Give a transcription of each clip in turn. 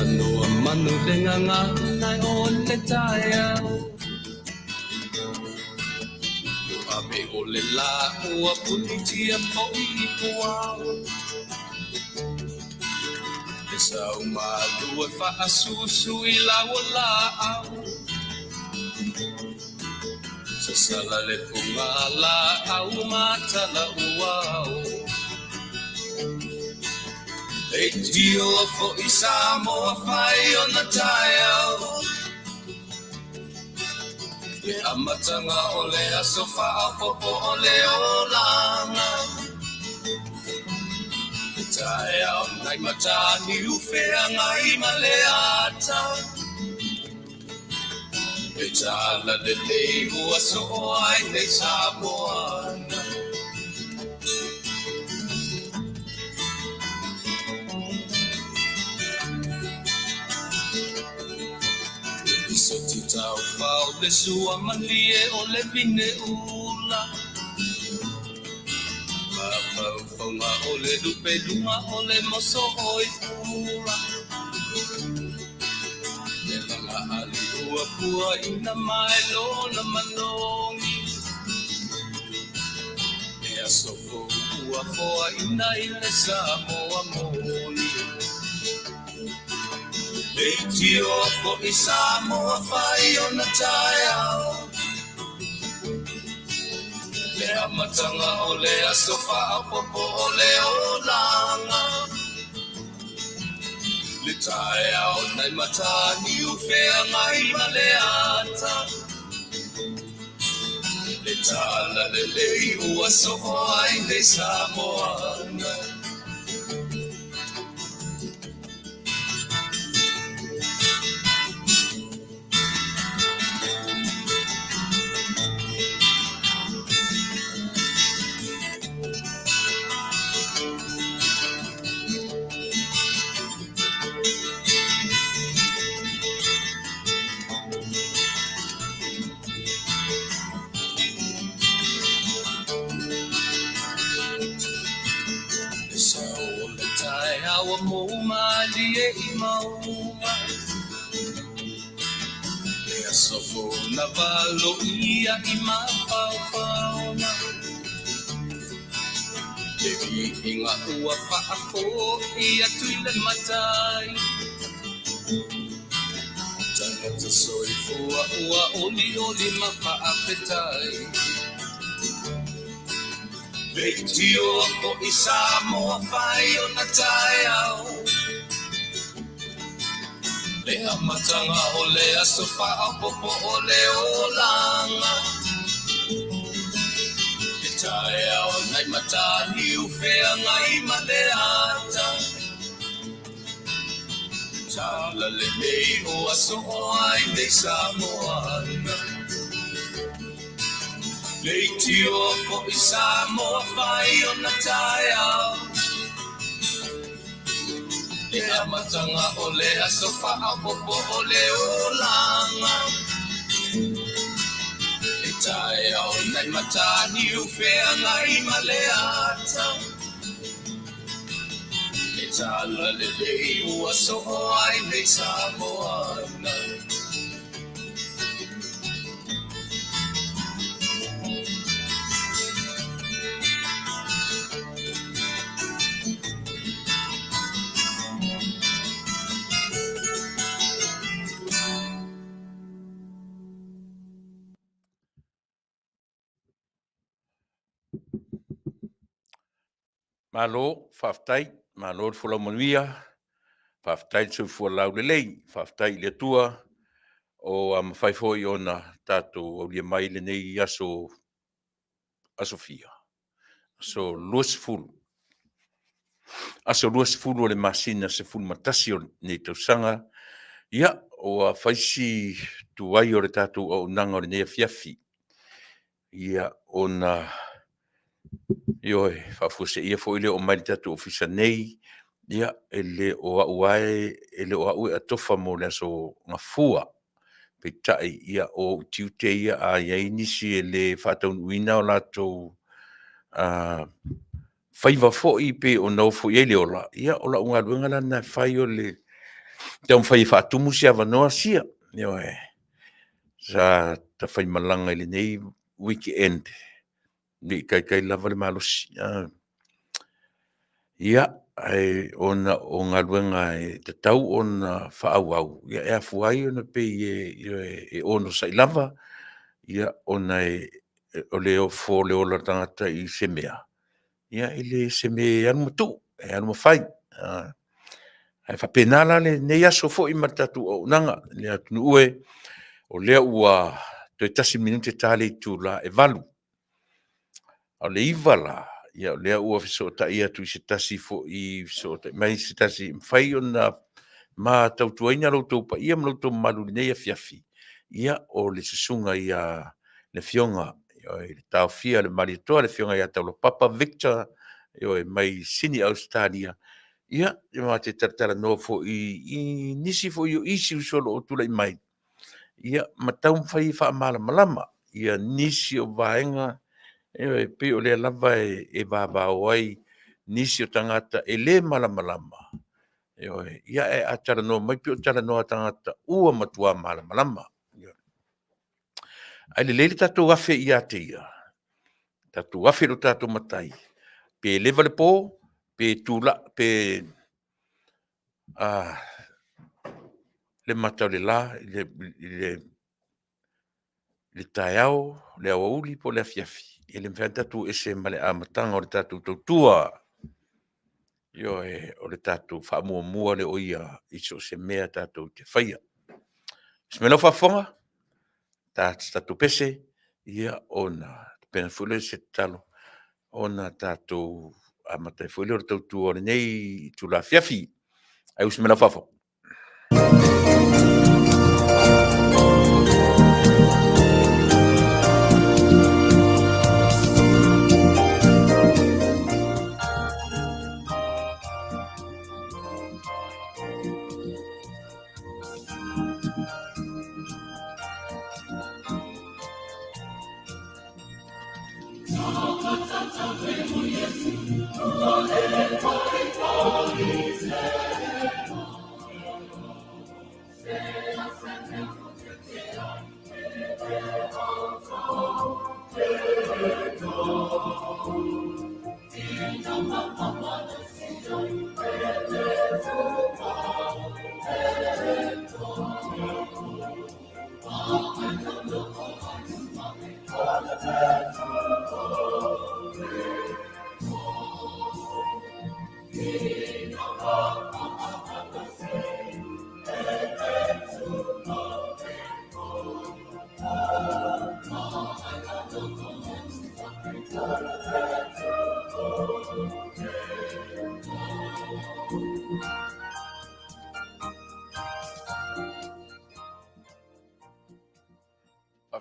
Manoa manu denga ngai o le taeau. Abe o le la ua punitia po I puau. E sau malua fa asusu I lawa la au. Sa sala le punga la au mata la uau. E dio fo I Samoa fai o na taeau. E amatanga o le asofa a popo o le olanga. E taeau nai matani ufea ngai maleata. E tala le lei ua so ai nei Samoana. So titau fau le sua malie o le vine ula. Mapau fonga o le lupe luma o le moso oi pula. Le langa ali ua pua ina mai lona manongi. E asofo ua foa ina ile Samoa moni. E tio fo I Samoa fai o na taeau. Le amatanga o le asofa a popo o le olanga. Le taeau nai matani ufea ngai maleata. Le tala le lei ua so ai nei Samoana. Awa mo malie I maua. E asofo na valo ia I mapaupauna. E vi inga ua paako ia tuile matai. Tangata soi fua ua oli oli Faafetai. Beitio ko I Samoa fai o na taeau. Le amatanga o le asofa a popo o le olanga. Le taeau nai matani ufea ngai maleata. Tala le mei o aso ai nei Samoana. Leitio fo I Samoa fai o na taeau. E amatanga o le asofa a popo o le olanga. E taeau nai matani ufea ngai maleata. E tala le lei ua so ai nei Samoana. Malo, Faafetai, malo le fula Manuia, Faafetai le fu lau le lei, Faafetai le tua, o mawhaifoi o na tātou au lia mai le nei aso fia. So luas fulu. Aso luas fulu o le masina se fulu matasi o nei tausanga. Ia, o a whaisi tuai o le tātou o nanga o le nei Afiafi. Ia, o na Ioi, whafuse ia fo ile o mai tatu ofisa nei, ia, ele o auae, ele o aue atofa mo le aso ngafua, pe tai ia o tiute ia a iai nisi ele Taunuu o lato whaiva fo i pe o nau fo iele o la, ia o la unga luenga la na whai o le Te whai whaatumu si awanoa sia. Io e. Sa ta whai malanga ili nei weekend. Ni kai lava le malosi. Ia, ai ona o ngā luenga e te tau ona whaau. Ia e afuai ona pe e ono sa i lava. Ia ona o leo fō leo la tangata i se mea. Ia ile se me anu matu, e anu mawhai. Ai whapenala le nei aso fo i matatu o nanga. Le atunu ue o lea ua toi tasi minute tale i tūla e valu. O le iwala, ia o lea ua fisota ia tu i se tasi fo i fisota. Mai se tasi mwhai o na ma tautuaina loutou pa ia mloutou malu nei Afiafi. Ia o le susunga ia le fionga, le tau fia le maritoa le fionga ia Taulapapa Victor, mai sini Australia. Ia, ma te taratara no fo i nisi fo i o isi usolo o tula i mai. Ia, ma tau mwhai wha amala malama. Ia nisi o vaenga, pe o lea lava e vava o ai, nisi o tangata e le malamalama. Ia e a tara no, mai pe o tara no a tangata ua matua malamalama. Ai le leile tatou afe ia te ia. Tatou afe lo tatou matai. Pe leva le po, pe tula, pe le matau le la, le taiao, le awauli po le Afiafi. E le mwhai tatou ese male a matanga o le tatou tautua. O le tatou whaamua le oia iso se mea tatou te whaia. Smelo whafonga, tatou pese, ia ona, pena fule se talo, ona tatou amatai fule o le tautua o le nei tula Afiafi. Ai usmela whafonga.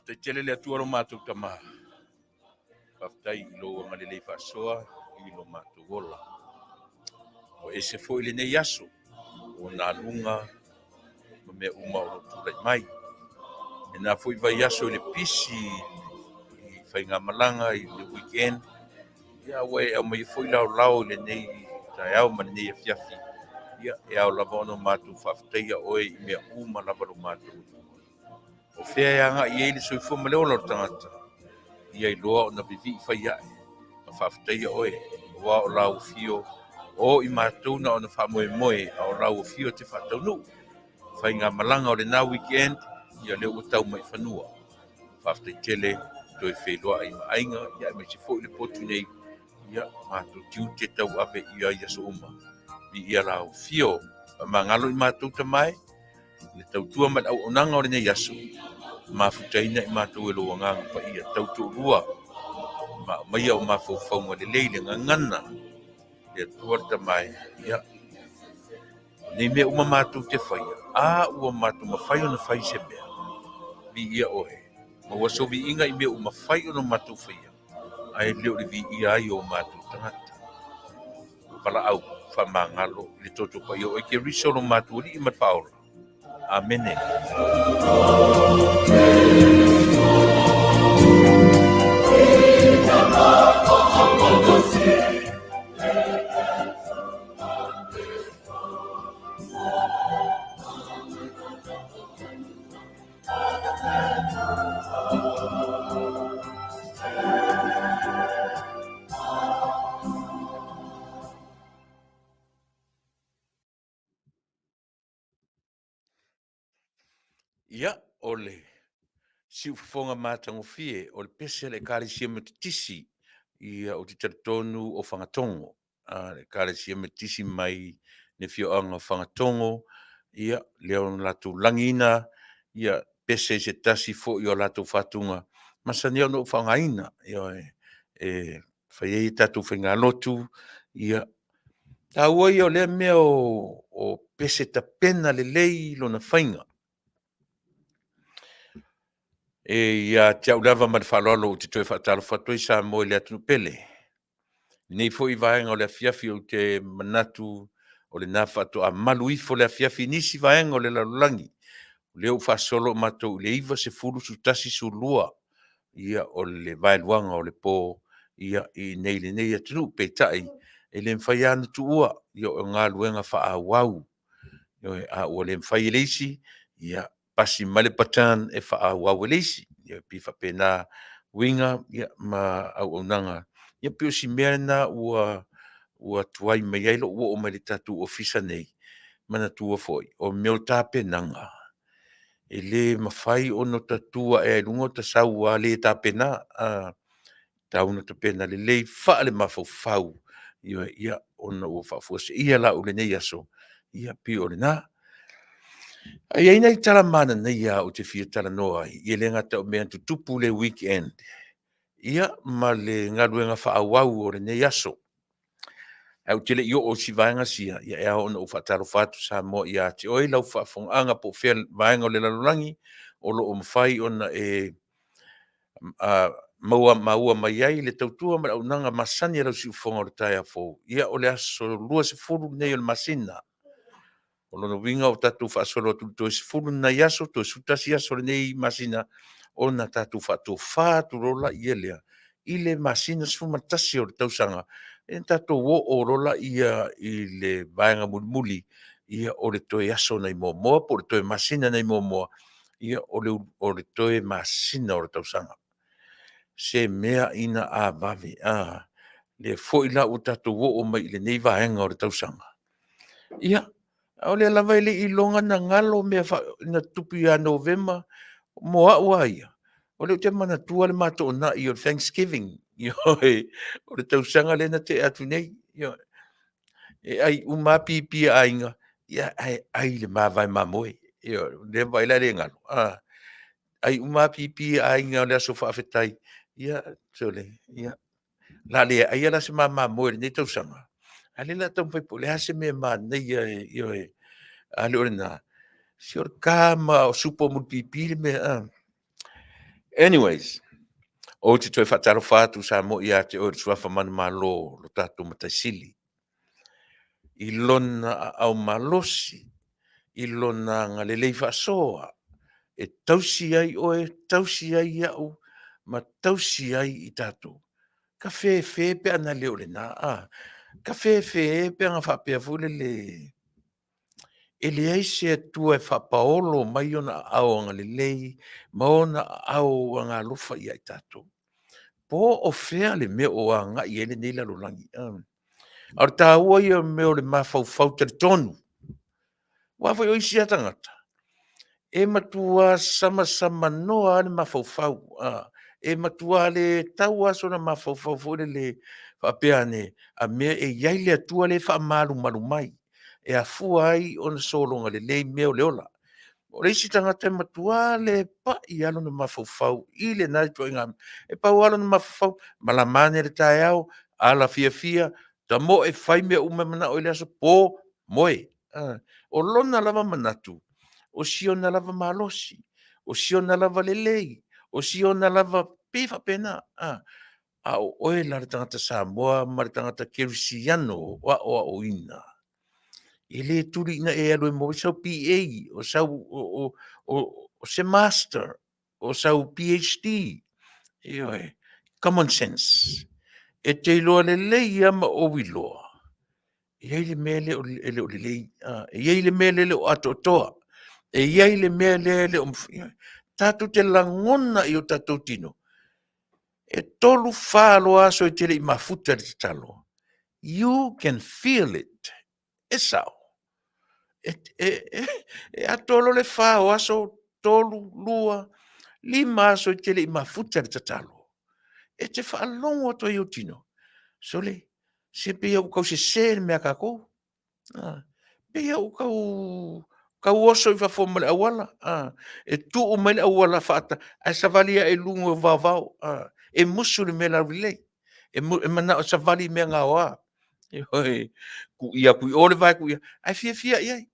Te tele le atua lo mātou tama. Faafetai I lo ngalelei whaasoa I lo mātou wola. O e se fo ile nei aso. O nā lunga ma mea uma o tūlai mai. E nā fo I vai aso I le pisi I whainga malanga I le weekend. Ia wai au mai fo I lau le nei tai au ma nei Afiafi. Ia e au lava ono mātou Faafetai a oe I mea uma lava lo mātou. O fea anga I eile soifua ma leo lor tangata. Ia I loa o na vivi I whai ae. Ma Faafetai a oe. Wa o lau fio. O I mātou na o na whamoe moe. A o lau fio te Taunuu. Whai ngā malanga o le nā weekend. Ia leo o tau mai whanua. Faafetai tele. Toi wheloa I maainga. Ia me se fo I le potu nei. Ia mātou tiu te tau awe Ia I aso uma. Ia lau fio. Ma ngalo I mātou tamai. Le tautua ma au onanga o le nei aso. Mafutaina I mātou e loa nganga pa ia tautu rua. Ma mai au mafaufaunga le leile ngangana. Le tuarta mai. Ia. Nei mea uma mātou te whaia. Ua mātou mawhai o na whai se mea. Vi ia ohe. Ma waso vi inga I mea uma whai o na mātou whaia. Ai leo le vi ia ai o mātou tangata. Pala au. Whamangalo. Le toto pa ia o eke riso no mātou li I matpaola. Amene. Ia, ole si ufonga matangofie o le pese le kalesia matitisi ia o te taratonu o whangatongo. Le kalesia matitisi mai ne whioanga whangatongo ia leo latu langina ia pese se tasi fo i o latu whatunga. Masa neo no whangaina ia whaiei tatu whainga lotu ia taua ia o lea mea o pese ta pena le lei lo na whainga. Ia te au lava ma le whalolo o te toi whaatalo whatoi sa mo le atu pele. Nei fo i vaenga o le afiafi o te manatu o le nā whato a malu ifo le afiafi nisi vaenga o le lalulangi. Leo whasolo mato le iwa se furu su tasi su lua. Ia o le vaeluanga o le pō. Ia i nei le nei atu peitai. E le mwhai anu tu ua. Ia o ngā luenga wha a wau. Ia a ua le mwhai leisi. Ia pasi male patan e wha a wau leisi. Ia pifa pena winga. Ia ma au nanga. Ia pio si mea na ua tuai mai ailo ua o mai tatu ofisa nei. Mana tua foi. O meo tā penanga. E le mawhai o no tatua e lungo ta sau a le tā pena. Tauna ta pena le lei wha le mawhau. Ia ona ua whafuase. Ia la ule nei aso. Ia pio le nā. Ai ai nei tala mana nei a o te fia tala noa. Ia le ngata o mea tutupu le weekend. Ia ma le ngaluenga wha awau o le nei aso. Au te le o si vaenga sia. Ia ea ona o whataro whatu sa mo ia te oi lau whafonga po whea vaenga o le lalulangi. O lo o mwhai ona maua mai ai le tautua ma au nanga masani e lau si ufonga o le tai a fōu. Ia o le aso lua se furu nei o le masina. O lono winga o tatu whaasolo tu to se furu na yaso to sutasi aso le nei masina. O na tatu whatu whatu rola i elea. I le masina se fumatasi o le tausanga. E tatu wo o rola ia i le vaenga muli. Ia o le toe aso nei moa. Po le toe masina nei moa. Ia o le toe masina o le tausanga. Se mea ina a vave. Le fo ila o tatu wo o mai le nei vaenga o le tausanga. Ia. O le lava ile i longa na ngalo mea na tupi a November. Moa ua ia. O le te mana tua le mato o na i o Thanksgiving. O le tausanga le na te atu nei. E ai uma pipi a inga. Ia ai le mawai mamoe. Le vai la le ngalo. Ai uma pipi a inga o le aso Faafetai. Ia tole. Ia. La le ai ala se mamoe le tausanga. Ale la tau fai po le hase me ma nei ale ore na. Sior kama o supo mulpipili me. Anyways. O te toi whataro whātu sa mo ia te ore suafa manu malo lo tātou mataisili. I lona au malosi. I lona ngalelei whasoa. E tausi ai oe, tausi ai au. Ma tausi ai i tātou. Ka whewhe pe ana leo le nā. Ka whewhe pe anga whapea fule le. E le aise atua e whapaolo mai ona au anga le lei, ma ona au anga lofa i ai tātou. Po o whea le mea o anga i ele nei lalo langi. Ar tā ua ia mea o le mawhau tari tonu. Wawai o isi atangata. E matua sama noa ale mawhau. E matua le tau aso na mawhau fore le whapea ne. A mea e iai le atua le wha maru mai. E a fua ai o na solonga le lei meo le ola. O le isi tangata e matua le pa i alo na mawhau i le nai toi ngam. E pau alo na mawhau malamane le tae au, ala fia, ta mo e whai mea ume mana o le aso po moe. O lona lava manatu, o sio na lava malosi, o sio na lava le lei, o sio na lava pifa pena. A o oe la le tangata Samoa, ma le tangata Kerisiano, o ina. E le turi ina e alo e mo sau PA, o sau o se master, o sau PhD. Common sense. E te iloa le lei ama o wiloa. E iei le mea le o le lei. E iei le mea le o atotoa. E iei le mea le o mwhia. Tātou te langona i o tātou tino. E tolu whālo aso e tere i mafuta le talo. You can feel it. E sao. E atolo le whao aso tolu, lua, lima aso I tele I mafuta le tatalo. E te whaalongo ato I o tino. Sole, se pia u kau se mea kako. Pia u kau oso I whafo male awala. E tu o male awala whaata. Ai savalia e lungo vavau. E musu le mela rilei. E mana o savali mea ngā wā. Ku ia kui ole vai ku ia. Ai fia iai.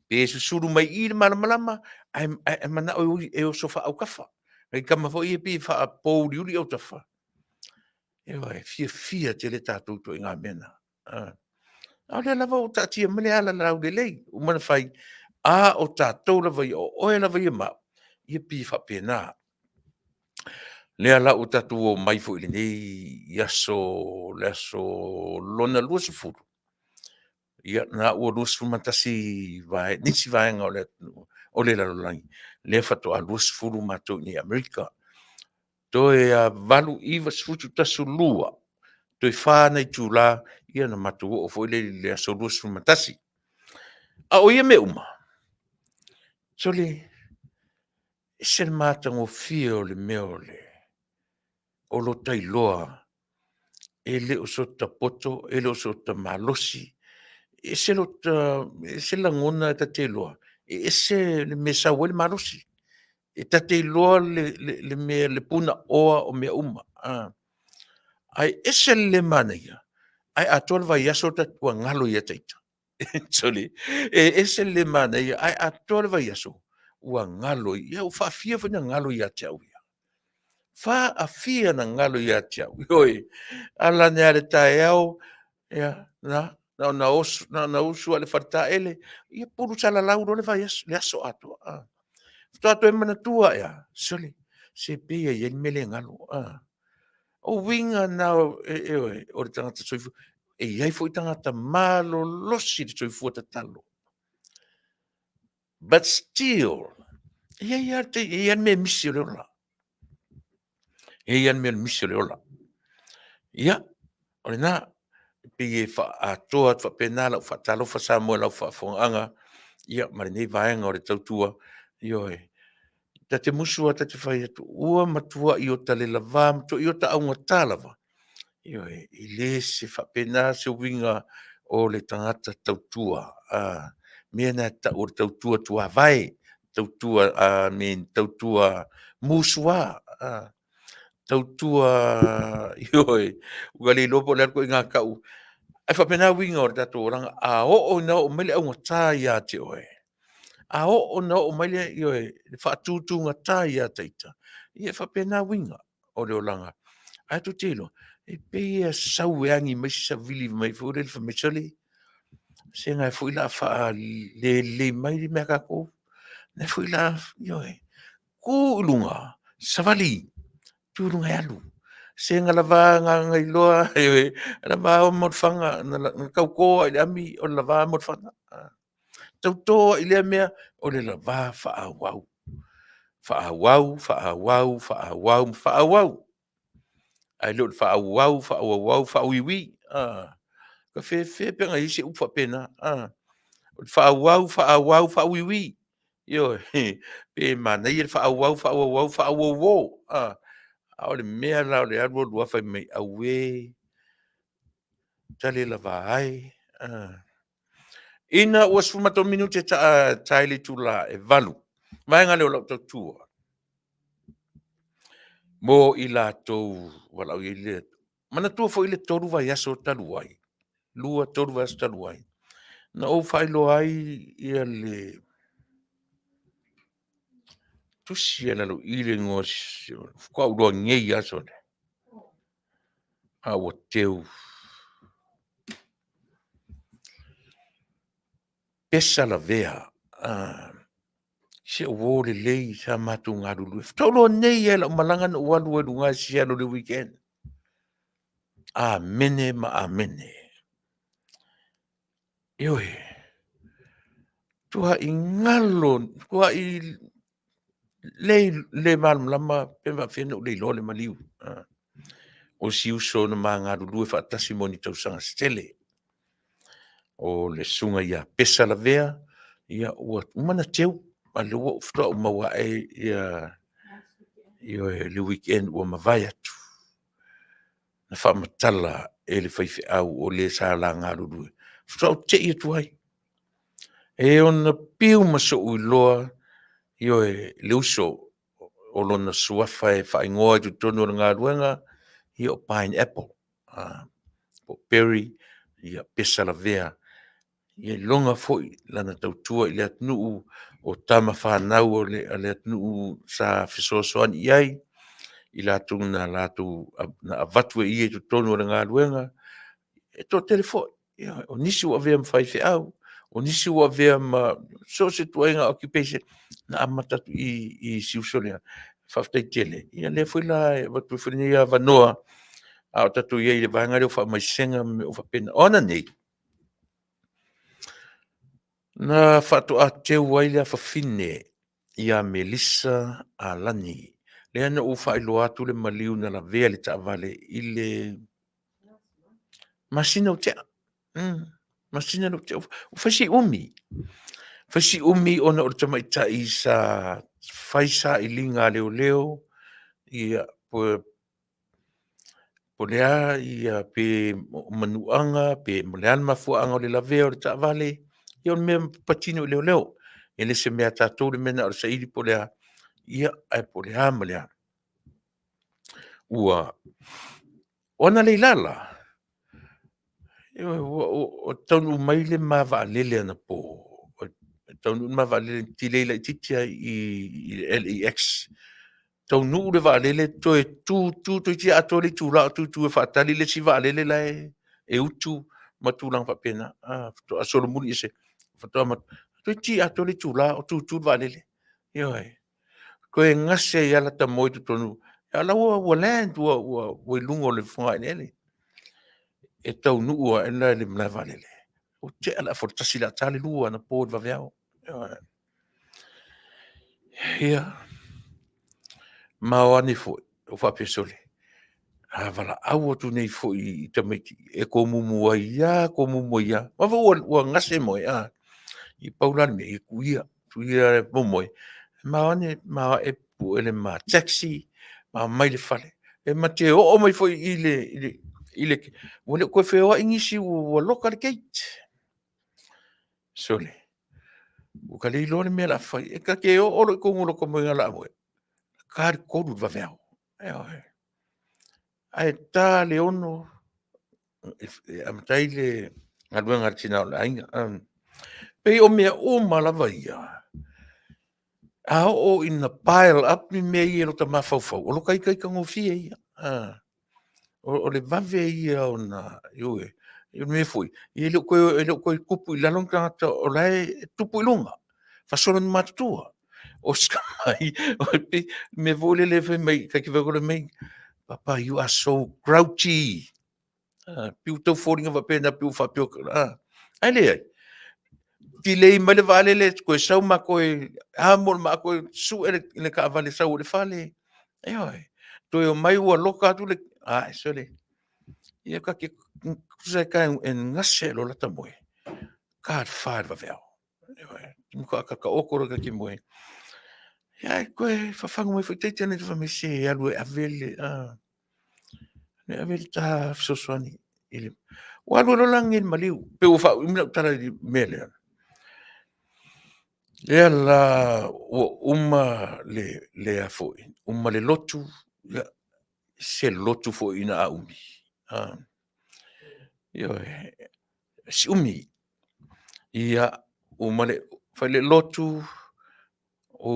Pe susuru mai I le malamalama. Ai mana o e o sofa au kafa. Ai kama fo I pi wha pou liuri au tafa. Fia te le tātou to I ngā mena. Au le lava o tātia mele ala lau le lei. Umana whai. O tātou lava I o oe lava I mau. Ia pi wha pēnā. Lea la o tātou o mai fo I le nei. Le aso lona lua se furu. Ia na ua lua se furu matasi vai. Nisi vaenga o le lalolangi. Lea whato a lua se furu mātou ni Amerika. Toe a valu iwa se futu tasu lua. Toi whānei tūlā, ia na matu o fo le aso lua se furu matasi. A o ia me uma. So le, se le mātango fia o le meo le. O lo tai loa. E le o sota poto, e le o sota malosi. E se la ngona ta te loa. E se le mesa o le malosi. E ta te loa le mea le puna oa o mea uma. Ai ese le mana ia. Ai atol vai aso ta tua ngalo ia teita. Soli. E ese le mana ia. Ai atol vai aso. Ua ngalo ia. U whaafia fina ngalo ia te au ia. Whaafia na ngalo ia te au. Ioi. Ala ne ale tae au. Ia. Na usu ale whata ele. Ia puru tala lauro le vai aso. Le aso ato. Tato e mana tua ia. Soli. Se pia ia mele ngalo. O winga na o le tangata soifu. E iai fo I tangata malo losi le soifu o talo. But still, iai me misi o le ola. Iai me misi o le ola. Ia, o le na, pe e wha atoa, wha pena lau, wha talo, wha Samoa lau, wha whonganga. Ia, mare nei vaenga o le tautua. Ioi. Ta te musua, ta te whai atu. Ua matua I o tale lava, matua I o ta aunga tālava. Ioi, I le se whapena se winga o le tangata tautua. Mea na ta o tautua tua vai. Tautua, tautua musua. Tautua, ioi, ugali lopo le ko inga kau. Ai whapena winga o le tato oranga. A o na o mele au ngata ia te oe. A o na o mele ioi, le whaatutu ngata ia teita. Ia whapena winga o le oranga. Ai tu telo. E pea sau e angi mai sa vili mai fure le whamesali. Se ngai fui la wha le mai li mea kako. Ne fui la, ioi, ku ulunga, savali, tūrunga e alu. Se ngā lava ngā ngai loa, ioi, lava o morfanga, na kaukoa i le ami o lava morfanga. Tautoa i le mea o le lava wha wau. Wha wau. Ai lo fa wiwi ka fe pe ngai se ufa pena fa wiwi yo pe mana ir fa wo a le mea la le arbo lo fa me awe tale la vai ina was fuma to minute taile tula e valu mai ngale o to tua mo ila to wala ile mana tua fo ile toru vai aso taluai lua toru vai aso taluai na o failo ai ia le tusi ana lo ile ngos ko lo ngei aso a o teu pesa la vea se o le lei sa matu ngaru lu tolo nei ela malanga no walu e lunga sia no le weekend amene ma amene Ioi, tua I ngalo, tua I le malam lama pema fena o le lo le maliu. O si uso na mga rulu e whaatasi moni tau sanga stele. O le sunga ia pesa la vea, ia ua umana teu. ma le wo fto ma wa ia le weekend o ma vai atu na fa matala le faife au o le sa la ngaru fto te i tu ai e ona piu ma so u loa le uso o lona suafa e fa ingoa tu tonu nga ruenga o pineapple o berry ia pesa la vea ia longa foi lana tautua i le atnuu o tama whanau o le atnuu sa fisosoan iai i latu na na avatu e ie tu tonu o le ngā luenga e to telefo o nisi ua vea mwhai fe au o nisi ua vea ma so se tuainga occupation na amatatu i siusolea whaftai tele ia le foi la watu whini ia vanoa a o tatu iei le vangare o wha mai senga me o whapena ona nei na whatu a te waile a whawhine ia Melissa a Lani. Le ana u whaelo atu le maliu na la vea le ta vale i le masina o tea. Masina o tea. U whasi umi. Whasi umi ona o tamaita i sa whaisa i linga leo leo ia po lea ia pe manuanga pe molean mafuanga o le la vea o le ta vale ia on mea patino leo leo. Ele se mea tātou le mena o sairi po lea ia ai po lea ma lea. Ua ona le lala. O taunu mai le mava lele ana po. Taunu mava lele ti leila titia i LEX. Taunu le va lele to e tu ti ato le tu la tu e fatali le si va lele la e utu matulang fa pena. To asolo muni se. Fato ma to ti ato le tu la tu va lele. Yo ai. Ko e ngase ia la ta moi tu tonu. Ala wa land wa lungo le fonga nele. E tau nua e la le mna valele. O te ala fortasi la tale lua na po va veao. Ia. Ma o ani fo o fa pesole. Vala au tu nei fo i tamiti e ko mumu ia ko mumu ia. Ma vo ngase mo ia. I paulan me i kuia. Tuia mo ma e pu ele ma taxi ma mai le fale e ma te o mai foi ile wole ko fe o ingisi o local gate sole o kale lo me la fai e ka ke o lo ko mo ko mo la mo kar ko du va veo ai ta le ono am taile alwa ngartina la inga pe o me o mala vaia a o in the pile up ni me i lo tama fau o lo kai ka ngo fie ia o le vave ia ona yo me foi e lo ko kupu la long ka o lai tupu longa fa solo ni matua o ska mai o pe me vole le fe mai ka ki vego le mai papa you are so grouchy piu to falling of a pen piu fa piu ai le ti le mai le vale le ko sau ma ko amor ma ko su le ka vale sau le fale ai to yo mai wa loka tu le so le ia ka ke kusa ka en ngase lo la tamoe ka fa va veo ai ka okoro ka ki moe ia ko fa fa mo fa te tene fa me se alu avele ne avele ta so soani ile wa lo langin maliu pe o fa mi tara mele ia la uma le a foi uma le lotu ia se lotu foi ina a umi ia si umi ia uma le fai le lotu o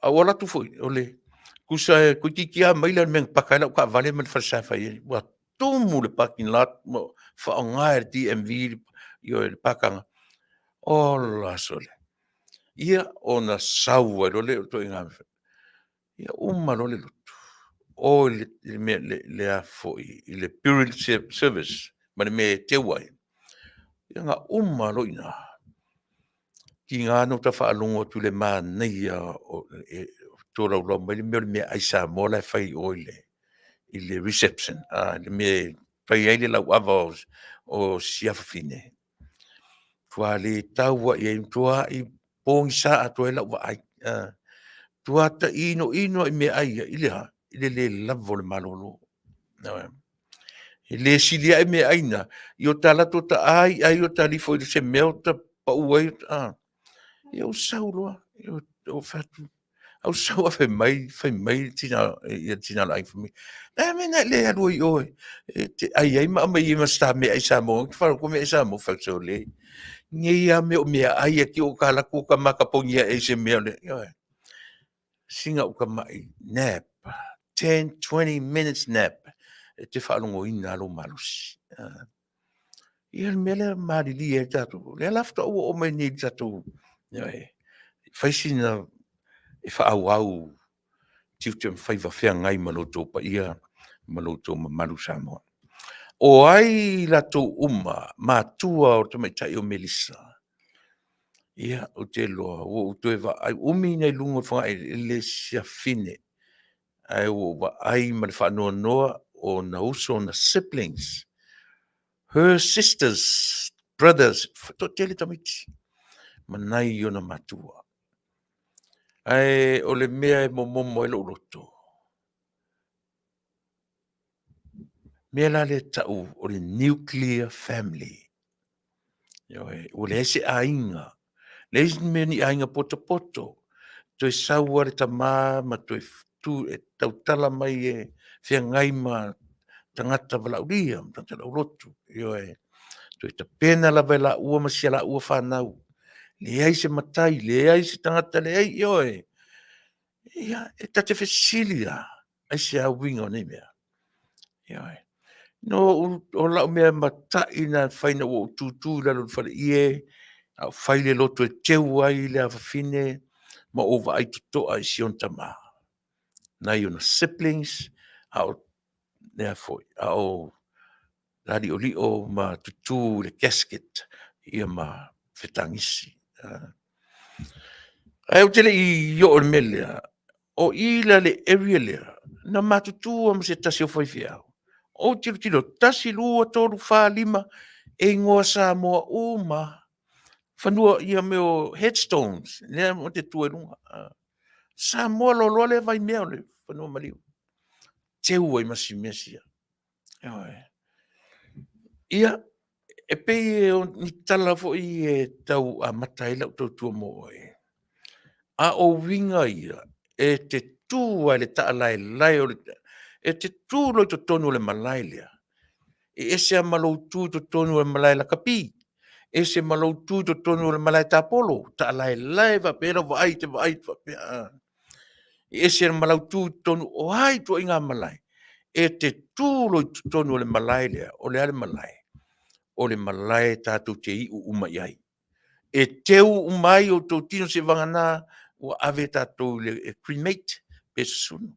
a wala tu foi o le kusa ku tikia mai le men pakala ka vale men fa fai wa tumu le parking lot mo fa nga DMV yo le pakanga o la sole ia ona saua lo le to inga ia uma lo le lotu o le a foi le purity service ma me te wai ia nga uma lo ina ki ngā no ta whaalongo tu le mā nei o tōra ura mai le me ai sa mo la whai oile i le reception le me whai ai le lau awa o siafafine kua le taua i ai mtua i pōngi sa ato e lau wa ai tuata ino i me ai ile lavo le malolo. Le silia me aina, yo talato ta ai o talifo i se melta pa uai, eu sauloa, eu fatu. Au sau a fai mai tina lai for me. Na me na le alo i oi. Ai ma ma sta me ai sa mo, fa ko me sa mo fa so le. Ngi ya me o me ai ki o kala ko ka maka pongia e se me le. Singa o ka mai nap. 10-20 minutes nap. Te fa longo ina lo malus. Ia mele mari li e tatu. Le lafta o me ni tatu. Fai sina e fa au tiutem faiva fea ngai maloto pa ia maloto malu Samoa. O ai lato matua o te maitai o Melissa. Ia o te loa, o te eva ai umi nei lunga whanga e le sia fine. Ai o wa ai ma le whanua noa o na uso na siblings. Her sisters, brothers, to tele tamiti. Manai o na matua. Ai o le mea e momo e lo loto. Mea la le tau o le nuclear family. O le ese ainga. Le ese mea ni ainga poto. Toi saua le tamā, ma toi tu e tautala mai e fia ngai ma tangata wala uria, ma tangata urotu. Toi ta pena la vela ua ma sia la ua whanau. Le ai se matai, le ai se tangata le ai, Ia, e tate fesilia. Ai se au winga o ne mea. No, o lau mea matai na whaina o tutu la lo whale ie, au whaile loto e teu ai le a whawhine, ma ova ai tutoa i sion tama. Nai o na siblings, au nea foi, au lari o lio ma tutu le casket, ia ma whetangisi. Ai o tele i yo o le melea, o ila le area lea, na matutua ma se tasi o whaifiao. O tilo, tasi lua tolu wha lima, e ngoa Samoa uma. Whanua ia meo headstones, lea mo te tuerunga. Samoa lo le vai mea le, whanua maliu. Teu ai masi mesia. Ia, e pei o ni tala fo i e tau a mataila o tau tua mo e. A o winga ia, e te tū ai le taa lai o le, e te tū loi to tonu le malai lea. E se a malou tū to tonu le malai la kapi. E se malou tū to tonu le malai ta polo. Ta lai va pera va ai te va ai va pera. E se malau tū tonu o ai to inga malai. E te tū loi to tonu le malai lea, o le ale malai. O le malai tātou te i uma iai. E teu umai o tō tino se vangana o ave tātou le cremate pe sunu.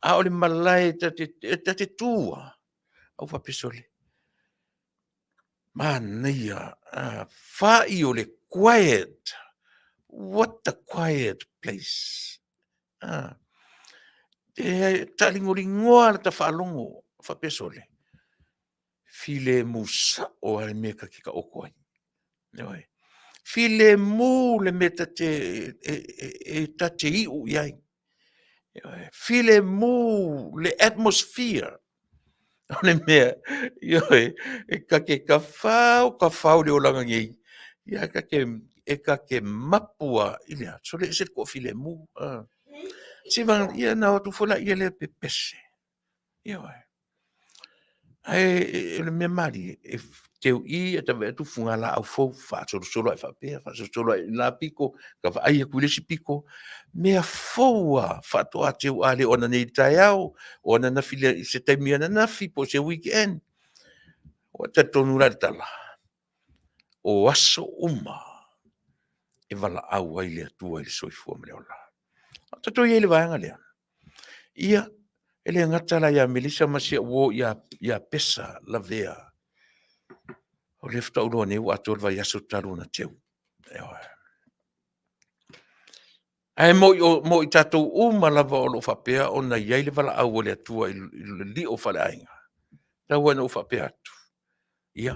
A o le malai te tūa. Au whapesole. Mania. Whai o le quiet. What a quiet place. Talingoringoa le ta whaalongo. Whapesole. File musa o ale meka ki ka oko ai. File mu le meta te ta te iu iai. File mu le atmosphere. Ole mea, e ka whau le o langa ngei. Ia ka ke mapua ilia. So le se ko file mu. Si vang ia na o tu fola ia le pepese. Ia wai. Ai le mea mari, e teu i e tawe atu funga la au fau, wha solo ai whapea, wha solo ai la piko, ka wha ai aku lesi piko, mea faua, wha toa teu ale ona nei tai au, ona na file se taimia na nafi po se weekend. O ta tonu la tala. O aso uma, e wala au ai le atua i le soifua mele ola. Ta toi ele vaenga lea. Ia, ele ngatala ia Melissa masia wo ia pesa la vea. O le fta uloa ne wa tol va yaso taru na teu. Ai mo i tatou uma lava o lo whapea o na iai le wala au o le atua i le li o whale ainga. Tau wana o whapea atu. Ia.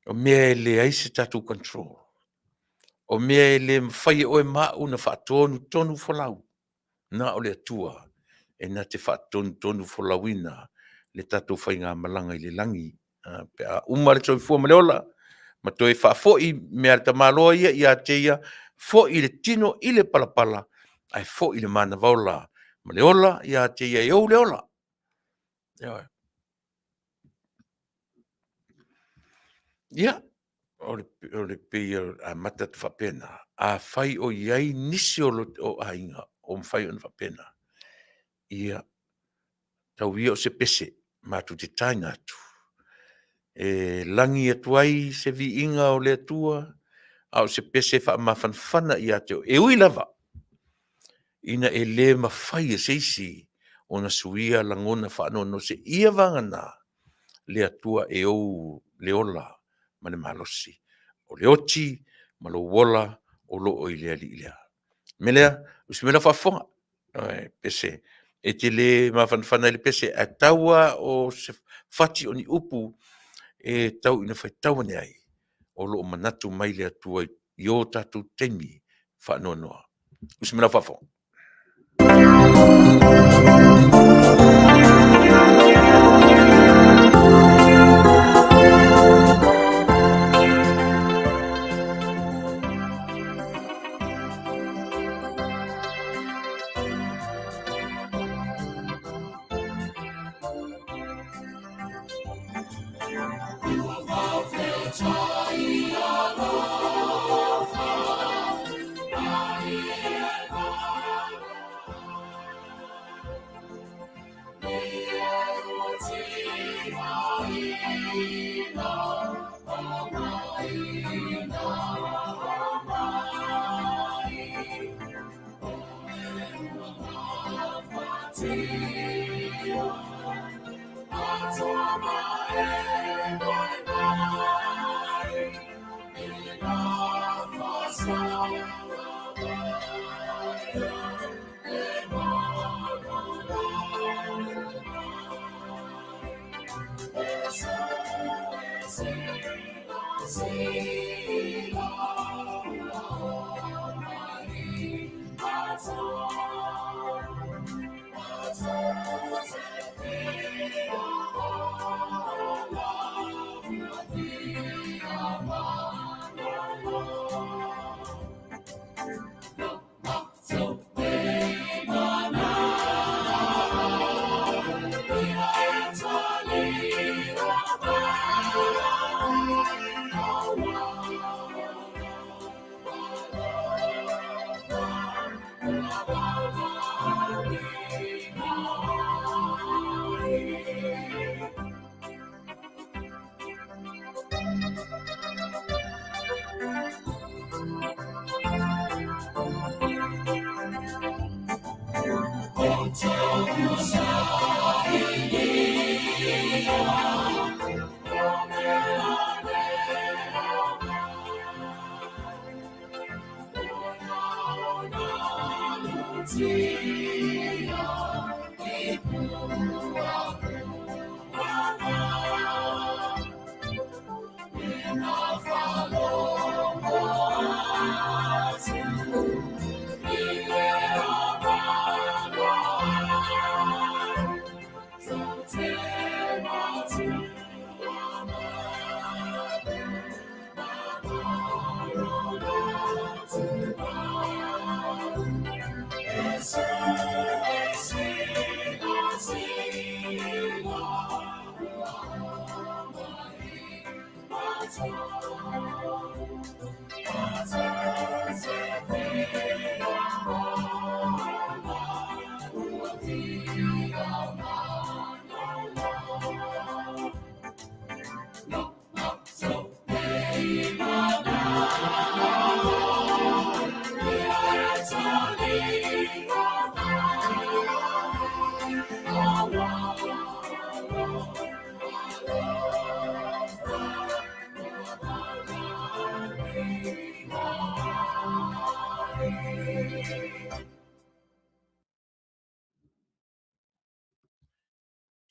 O mea le ai se tatou control. o mea le mwhai o e mau na whaatonu whalau. Na o le atua, e na te whaatonu whalauina, le tatou whai ngā malanga i le langi. Pe a umare toi fua maleola, ma toi whaafoi mea ta maloa ia te ia, fo i le tino i le palapala, ai fo i le mana vaula, maleola ia te ia e au leola. Ia, o le pia a mata te whapena, a whai o iai nisi o ainga, o mwhai o na whapena. Ia, tau ia o se pese, mātu te tainga atu. E langi atuai se vi inga o le atua, au se pese wha mawhanwhana i ateo. E ui lava, ina e le mawhai e seisi, o na suia langona whaanono se ia vangana, le atua e ou le ola, ma le malosi. O le oti, ma lo wola, o lo o i lea li lea. Melea, usimela whafonga. Pese, e te le mawhanwhana le pese, a taua o se whati o ni upu, e tau ina whai taua ne ai, o lo o manatu mai le atua i o tatu teimi whaanonoa. Usimela whafonga.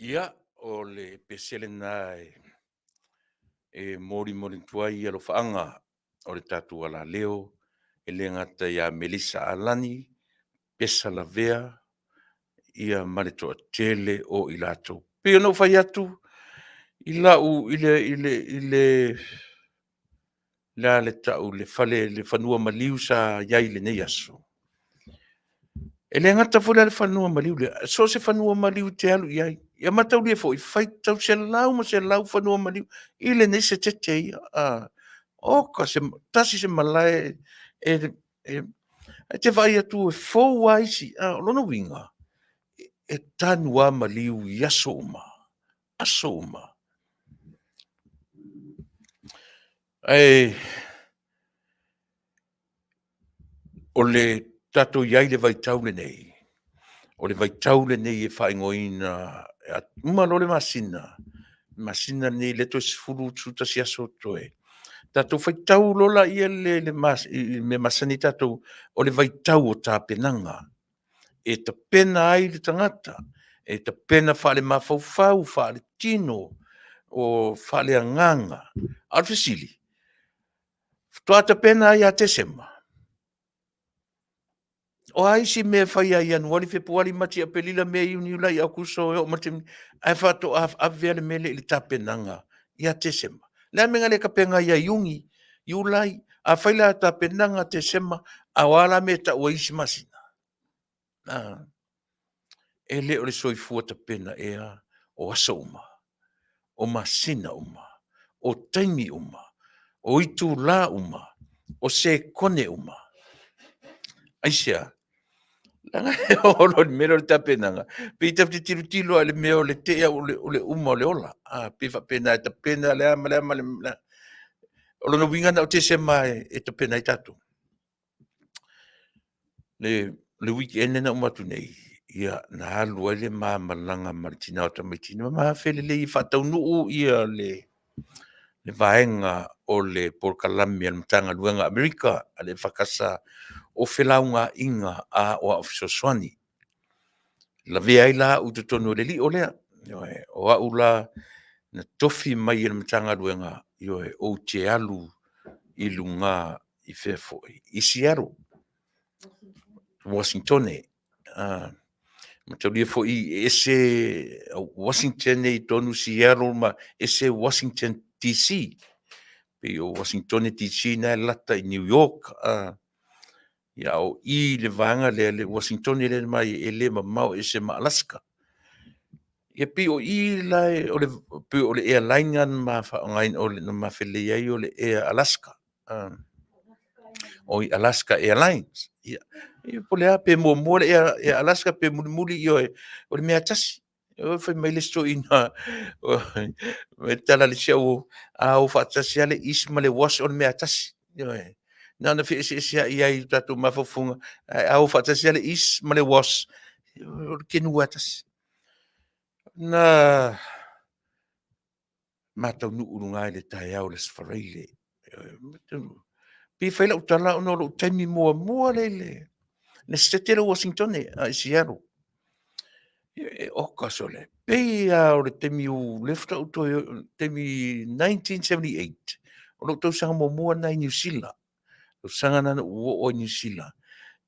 Ia, o le pesele nā e mori tuai alo whaanga o le tatu ala leo, e le ngata ia Melissa Alani, pesa la vea, ia marito tele o i latou. Pia no fai atu, i lau la le tau le fale le fanua maliu sa iai le nei aso. E le ngata fula le fanua maliu le, so se fanua maliu te alu iai. Ia matau lia fo i fai tau se lau ma se lau fanua maliu, i le nei se tete ia. Oka se tasi se malae e te vai atu e fou aisi, lono winga. E tanua maliu i aso uma. Aso uma. O le tato iai le vai tau le nei. O le vai tau le nei e whaingoina. Uma lo le masina. Masina nei le to sifuru tuta si aso toe. Tato vai tau lola ia me masani tato o le vai tau o tāpenanga. E ta pena ai le tangata. E ta pena whale mafaufau, whale tino, o whale anganga. Alfisili. Toa ta pena ai a te sema. O ai si me fai ai anuari februari mati a pelila me iuni ulai au kuso e o mati ai fato a vele mele le tapenanga ia te sema. Lea menga le kapenga ia iungi, iulai, a faila tapenanga te sema, a wala me ta ua isi masina. E le o le soifua tapena ea o asa uma, o masina uma, o taimi uma, o itu la uma, o se kone uma. Aisia, langa o lo mero le tapenanga. Pe tafti tilo ale meo le tea o le uma o le ola. Pe fa pena tapena le ama le ama le. O lo no winga na o te sema e tapena i tatu. Le weekend na umatu nei. Ia na halu ele ma malanga martina o tamatina. Ma fele le i Taunuu ia le vaenga o le porkalami al mtanga luenga Amerika. Ale whakasa o whelaunga inga a o Afioga. La vea i la u te tonu le li o lea. O au la na tofi mai i matanga luenga o te alu i lunga i fefo. I Seattle. Washington. Matau lia fo i ese Washington i tonu Seattle ma ese Washington DC. Pe o Washington DC na lata i New York. Ia o i le vanga le Washington i le mai e le mau ese ma Alaska. Ia pi o i lai o le airline an ma whaongain o le no ma whele iai o le Air Alaska. O i Alaska Airlines. Ia po le a pe mo le Air Alaska pe muli i o le mea tasi. O whai mai le sto ina me tala le siau a o whaatasi ale isi ma le wash o le mea tasi. Na na fi isi iai tatu mawhafunga a o whaatasi ale isi ma le wash o le kenu atasi. Na matau nuurunga le tai au le sfareile. Pi whaila utala ono lo taimi mua le. Ne stetera Washington a Seattle. Oka sole. Pei a o le taimi u lefta uto taimi 1978. O lo tau sanga mua na New Zealand. Lo sanga na o New Zealand.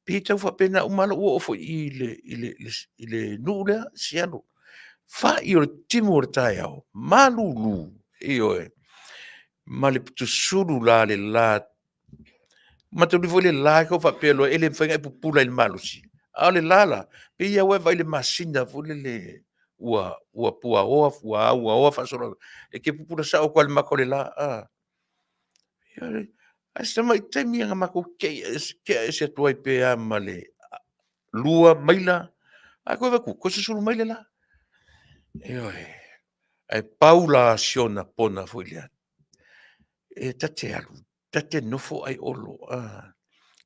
Pei tau whapena umala ua ofo i le nuulea Seattle. Fa i o le timu o le tai au. Malulu. I oe. Ma le putu suru la le la. Ma te le la ko fa pelo ele fenga pupula il malusi. A le lala. Pe ia we vai le masina fule le ua pua ua fa solo. E ke pupula sa o kwal makole la. A se mai te mi nga mako ke se toi pe a male. Lua maila. A ko ko se sulu maila la. E paula siona pona fulia. E tate alu, tate nofo ai olo.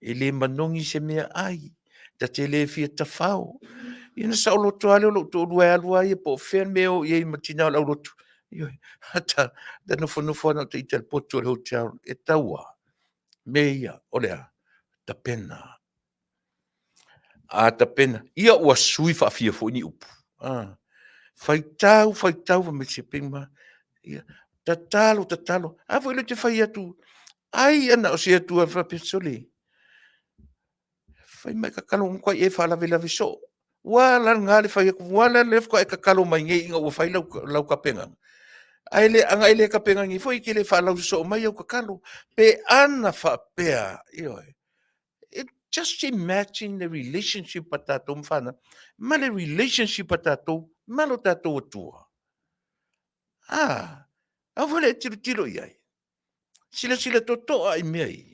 E le manongi se mea ai, tate le fia tafao. Ina sa olo to ale olo to lua alua i po fen meo i matina o olo tu. Hata, da nofo ana te itel potu le hotel e taua. Meia, olea, ta pena. Ta pena. Ia ua sui Faafia fo ni upu. Faitau, fa me se pema. Ia, tatalo. A foi le te fai atu. Ai ana o se atu a fa pesole. fai mai kakalo ko e fa la vela viso wala ngale fai wala lef ko e kakalo mai ngi nga u fai lau kapenga ai le anga ile kapenga ngi foi ki le fa lau so mai o kakalo pe ana fa pea io it just imagine the relationship patato mfana ma le relationship patato ma lo tato tua a vole tiro iai sila toto ai mei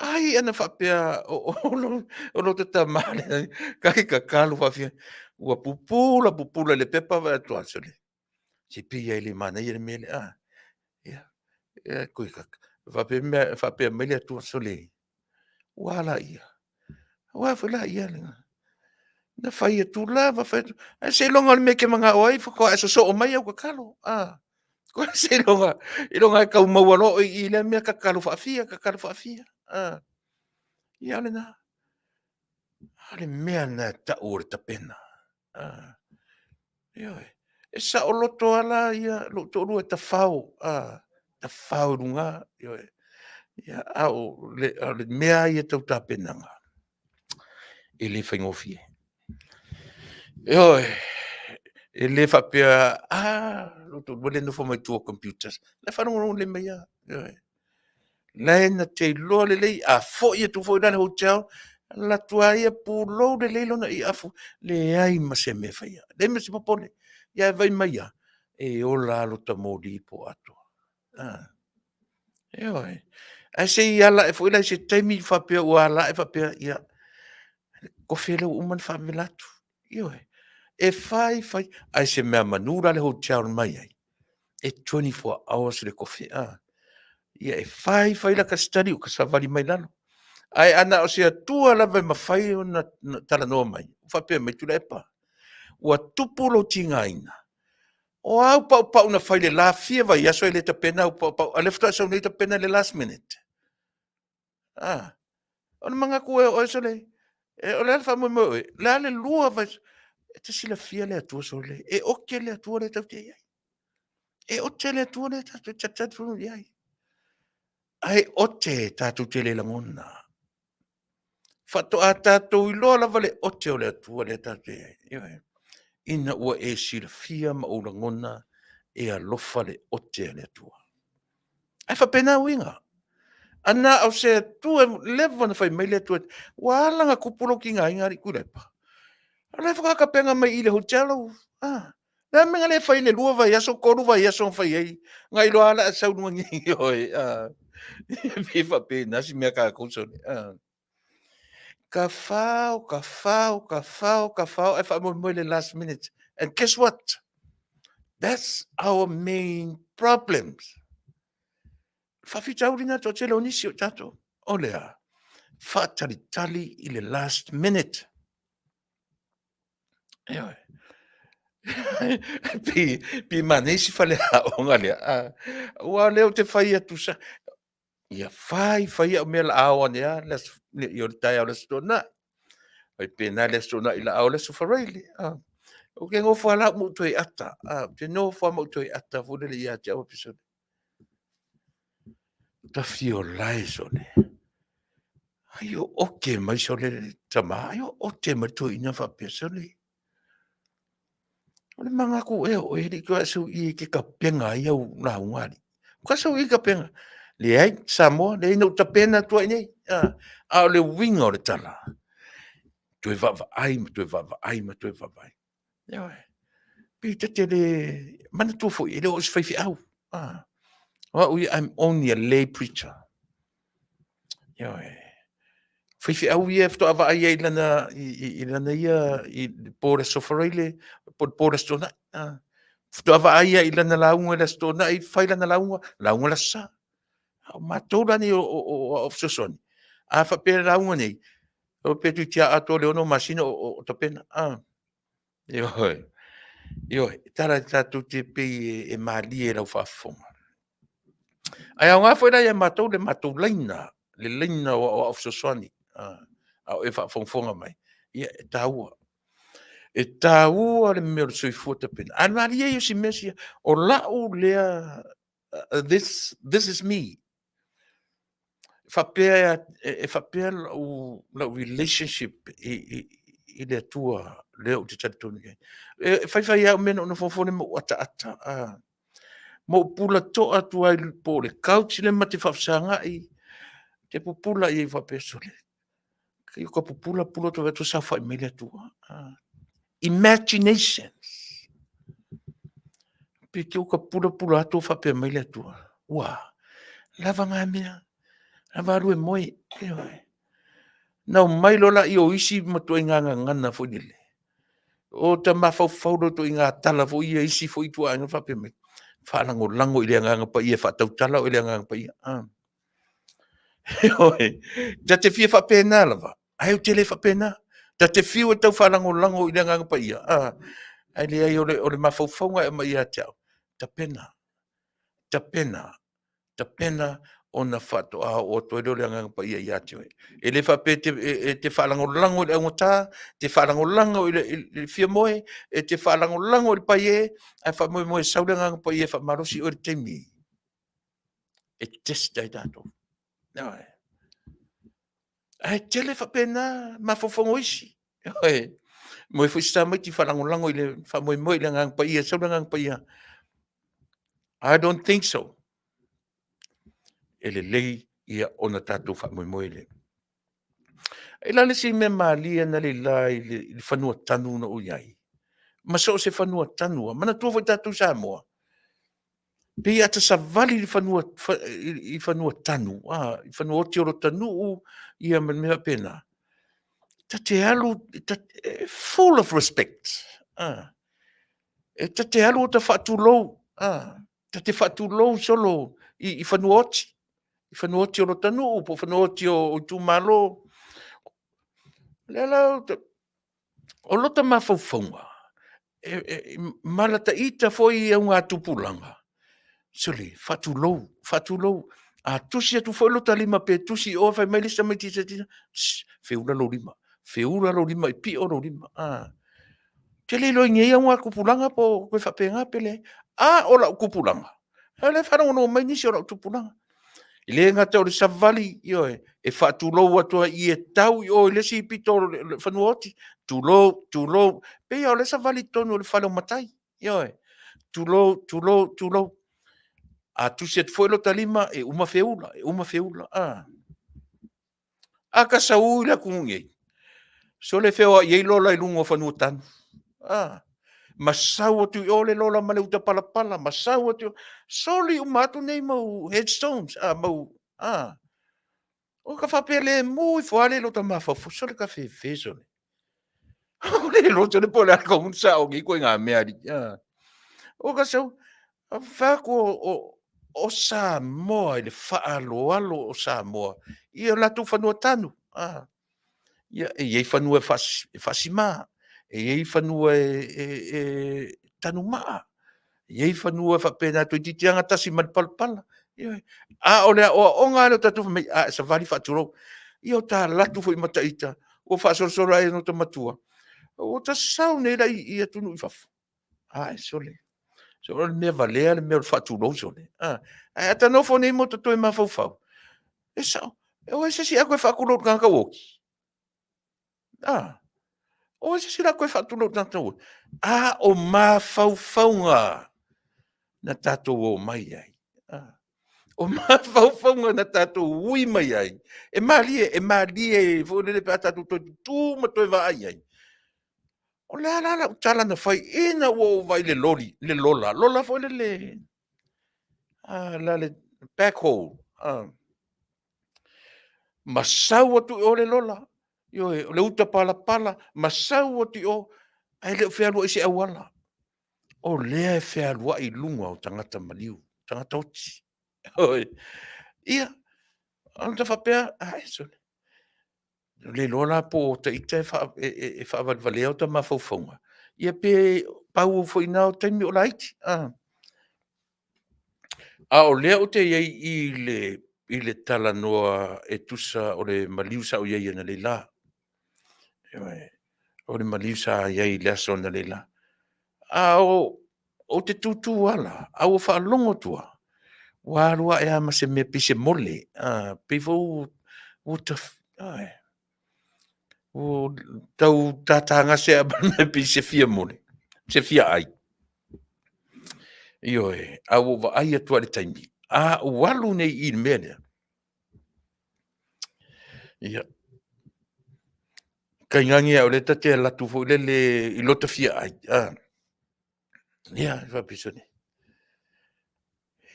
ai ana whapea o lo te tamane kai ka kalu whawhia ua pupula le pepa wa atua sole si pia ili mana i le mele ia kui ka whapea mele atua sole wala ia wala ia lenga na whai atu la ai se longa le meke manga oai whako aso so o mai au ka kalu ko se longa i longa kau maualo i le mea ka kalu whawhia ia lena ale mea na ta ore ta pena. Ia e sa o loto ala ia loto rua ta fau runga ia au le mea ia tau ta pena nga. E le whaingofi. E le whapea loto wale no for my tour computers. Le whanongo le mea. Lai na te loa le lei a fo ia tu fo i hotel. La tua ia pulo de leilo na i afu le ai ma se me faia le me se popone ia vai mai e ola lo ta modi po ato ai se ia la e foi la se temi fa pe o ala e fa pe ia ko fele o man fa velatu e fai ai se me manura le hotel mai ai e 24 hours le kofi ia e fai la ka study o ka savali mai lalo ai ana o se tua lava mafai ona talanoa mai faapea mai Tuilaepa ua tupu lo tigaina o au paupau na fai le lafia vai aso ai le tapena au paupau a le fataʻasau nei tapena le last minute ona magaku e oe so lei o le ala faamoemoe oe le a le lua vai e tasilafia le atua so lei e oke le atua le tautei ai e ote le atua le tatou iai ai ote tatou te le lagona fato a tātou i loa lava le ote o le atua le tātou e. Ina ua e silafia ma ula ngona e alofa le ote le atua. Ai whapena uinga. Ana au se atua lewa na whai mai le atua. Waalanga kupulo ki ngā ingari Tuilaepa. Ala e whakakapenga mai i le hotelo. Nā menga le whai le lua vai aso koru vai aso whai ei. Ngai loa ala a saunua ngi oi. Mi whapena si mea kā kusone. Ka fau, I found more the last minute. And guess what? That's our main problems. Fafitau rina to tele onisi o tato. Olea. Fatalitali i le last minute. Eoi. Pi manesi fale aonga lea. Ua leo te whai atu sa. Ia whai o mea la aoane a. Ia tai au la stona. Ai pena le stona i la au la sufareili. O ke ngofu ala mo toi ata. Te no fa mo toi ata fu le ia te episode. Ta fio lai sone. Ayo oke mai sole tama. Ayo oke mai toi ina fa pesole. Ole manga ku o e ko asu I ke ka penga ia na ngari. Ko asu I ka penga. Le ai Samoa le no ta pena to nei. A le wingo le tala. Toi va ai ma toi va vai. Ya. Pita tele mana tu fo ile o se fi au. I'm only a lay preacher. Yo. Fi au ia fto ava ai lana I lana ia I pore sofarile pore stona. Fto ava ai lana launga la stona I fai lana launga la sa. Ma tola ni o sosoni. A fa pe launga nei. O pe tu tia ato le ono masina o tapena. Yo, tara tu te pe e mali e lau fafonga. Ai au ngā whaera ia mātou le mātou leina, le leina o Afsoswani, au e whafonga mai. Ia e tāua. E tāua le mea sui fuata pena. An mari e si mesia, o lau lea, this is me. Whapea, whapea lau relationship i le atua leo te tatoni kei. Whaiwhai au mena ona whawhone mo ata. Mo pula toa tu ai po le couch le ma te whawsanga i te pupula i whapea sole. Kei ka pupula to vetu sa whai mele atua. Imaginations. Pe ke ka pula atu whapea mele atua. Wa, lava ngā mea. Lava arue moe. Nau mai lola i o isi ma tu nganga ngana fo nile. O ta mawhau lo to inga tala fo ia isi fo i tua anga whapea mele. Whalango lango i le nganga pa ia whatau tala o i le nganga pa ia. Ta te fia whapena lava. Ai o te le whapena. Ta te fia o tau whalango lango i le nganga pa ia. Ai le ai o le mawhauwhaunga e mai ia te au. Ta pena o na whato a o toi le nganga pa ia ia te. E le whape te whalango lango i le angota, te whalango lango i le fia moe, e te whalango lango i le pa ie, ai wha moe sau le nganga pa ia wha marosi o le teimi. E testai dato. Nai. Ai tele whapena ma whawhango isi. Moe whista mai ti whalango i le whamoe moe le ngang pa ia, sau le ngang pa ia. I don't think so. Ele lei ia ona tātou whamoe moe le. E lale si me maalia na le lai le whanua tanu na o iai. Ma so se whanua tanu, mana tua whai tātou Samoa. Pe ata sa vali i whanua tanu, i whanua o te oro tanu ia mea pena. Ta te alu, full of respect. E ta te alu o ta whatulou. Ta te whatulou solo i whanuoti. I whanuoti o tanu, po whanuoti o tūmalo. Lea o lota mawhauwhaunga. Malata ita foi e unga tupulanga. Soli, whatulou. A tusi atu foi lota lima pe tusi o fai mailisa mai tisa. Feura lo lima, i pi o lo lima. Te le loa ngei unga kupulanga po koe whapenga pele. O la kupulanga. Le whanau no mai nisi o la tupulanga. I le ngata o le savali, e whatulou atua i e tau i o le si pito le whanuoti. Tulou. Pe o le savali tonu le whanau matai. Tulou. A tusi at foi lo talima e uma feula. A ka sau i la kungei. So le feo i lola i lungo whanuotanu. Masau atu i ole lola male uta palapala. Masau atu. Soli umatu nei mau headstones. O ka whapele mui whale lo ta mawhafu. Soli ka whewhe soli. O le loto le pole ako unsa o ngi koe ngā meari. O ka sau. Whako o Samoa i le whaaloalo o Samoa. Ia latu whanua tanu. Ia ei whanua whasimā. Ei whanua tanu maa. Ei whanua whapena tui titianga tasi malpalpala. O lea o ngā leo tatu whamei. Sa wari whaturo. Ia o tā latu fo i mataita. O whasorosora e no ta matua. O ta sau nei rai i atunu i whafu. Sole. So le mea valea le mea whaturo sole. Ata no fo nei mo ta toi mawhauwhau. E sao. O e sesi a koe whakulo nganga woki. O e sesi a koe whakulo nganga woki. O mawhauwhaunga na tātou o mai ai. O mawhauwhaunga na tātou ui mai ai. E malie, fo le pēr tātou toi tū ma toi vai ai. O le ala utala na whai ina o vai le lori, le lola. Lola fo le backhole. Masau atu o le lola. Le uta pala. Masau atu o. Ai le whealua isi awala. O lea e whealua i lunga o tangata maliu. Tangata oti. Ia. Anta whapea. Sone. Le lola po ta ita e whavalvalea o ta mawhauwhaunga. Ia pe pau o whainao taimi o laiti. O lea o te iei i le tala noa e tusa o le maliu sa o iei na le la. O le maliu sa iei le aso na le la. O te tutu ala, o whaalongo tua. Wa lua e ama se me pise mole. Pifo o ta o tau tatanga se abana pise fia mole. Se fia ai. Io au va ai atua le taimi. Walu nei i mele. Ia. Kaingangi au le tate la tu fo le i lota fia ai. Ia, va pisone.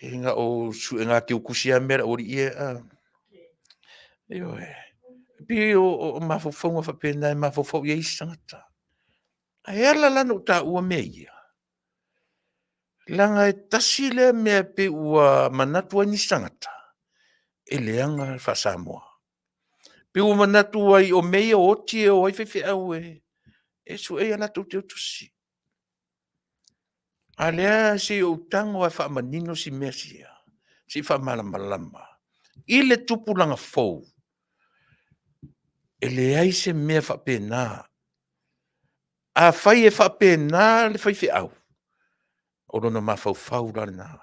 Inga o su nga ke kusia mera ori ia. Io Pi o mafofonga fa pena mafofo ia isangata. Ai ala lana o ta ua mea ia. Langa e tasi le mea pe ua manatua ni sangata. E leanga fa Samoa. Pe ua manatua i o mea o oti e o ai fefe au e su e ala tu te utusi. A lea si o tango e fa manino si mea sia. Si fa malamalama. I le tupu langa fou. E le ai se mea fa pena. A fai e fa pena le fai fe au. O lona mafaufau lana.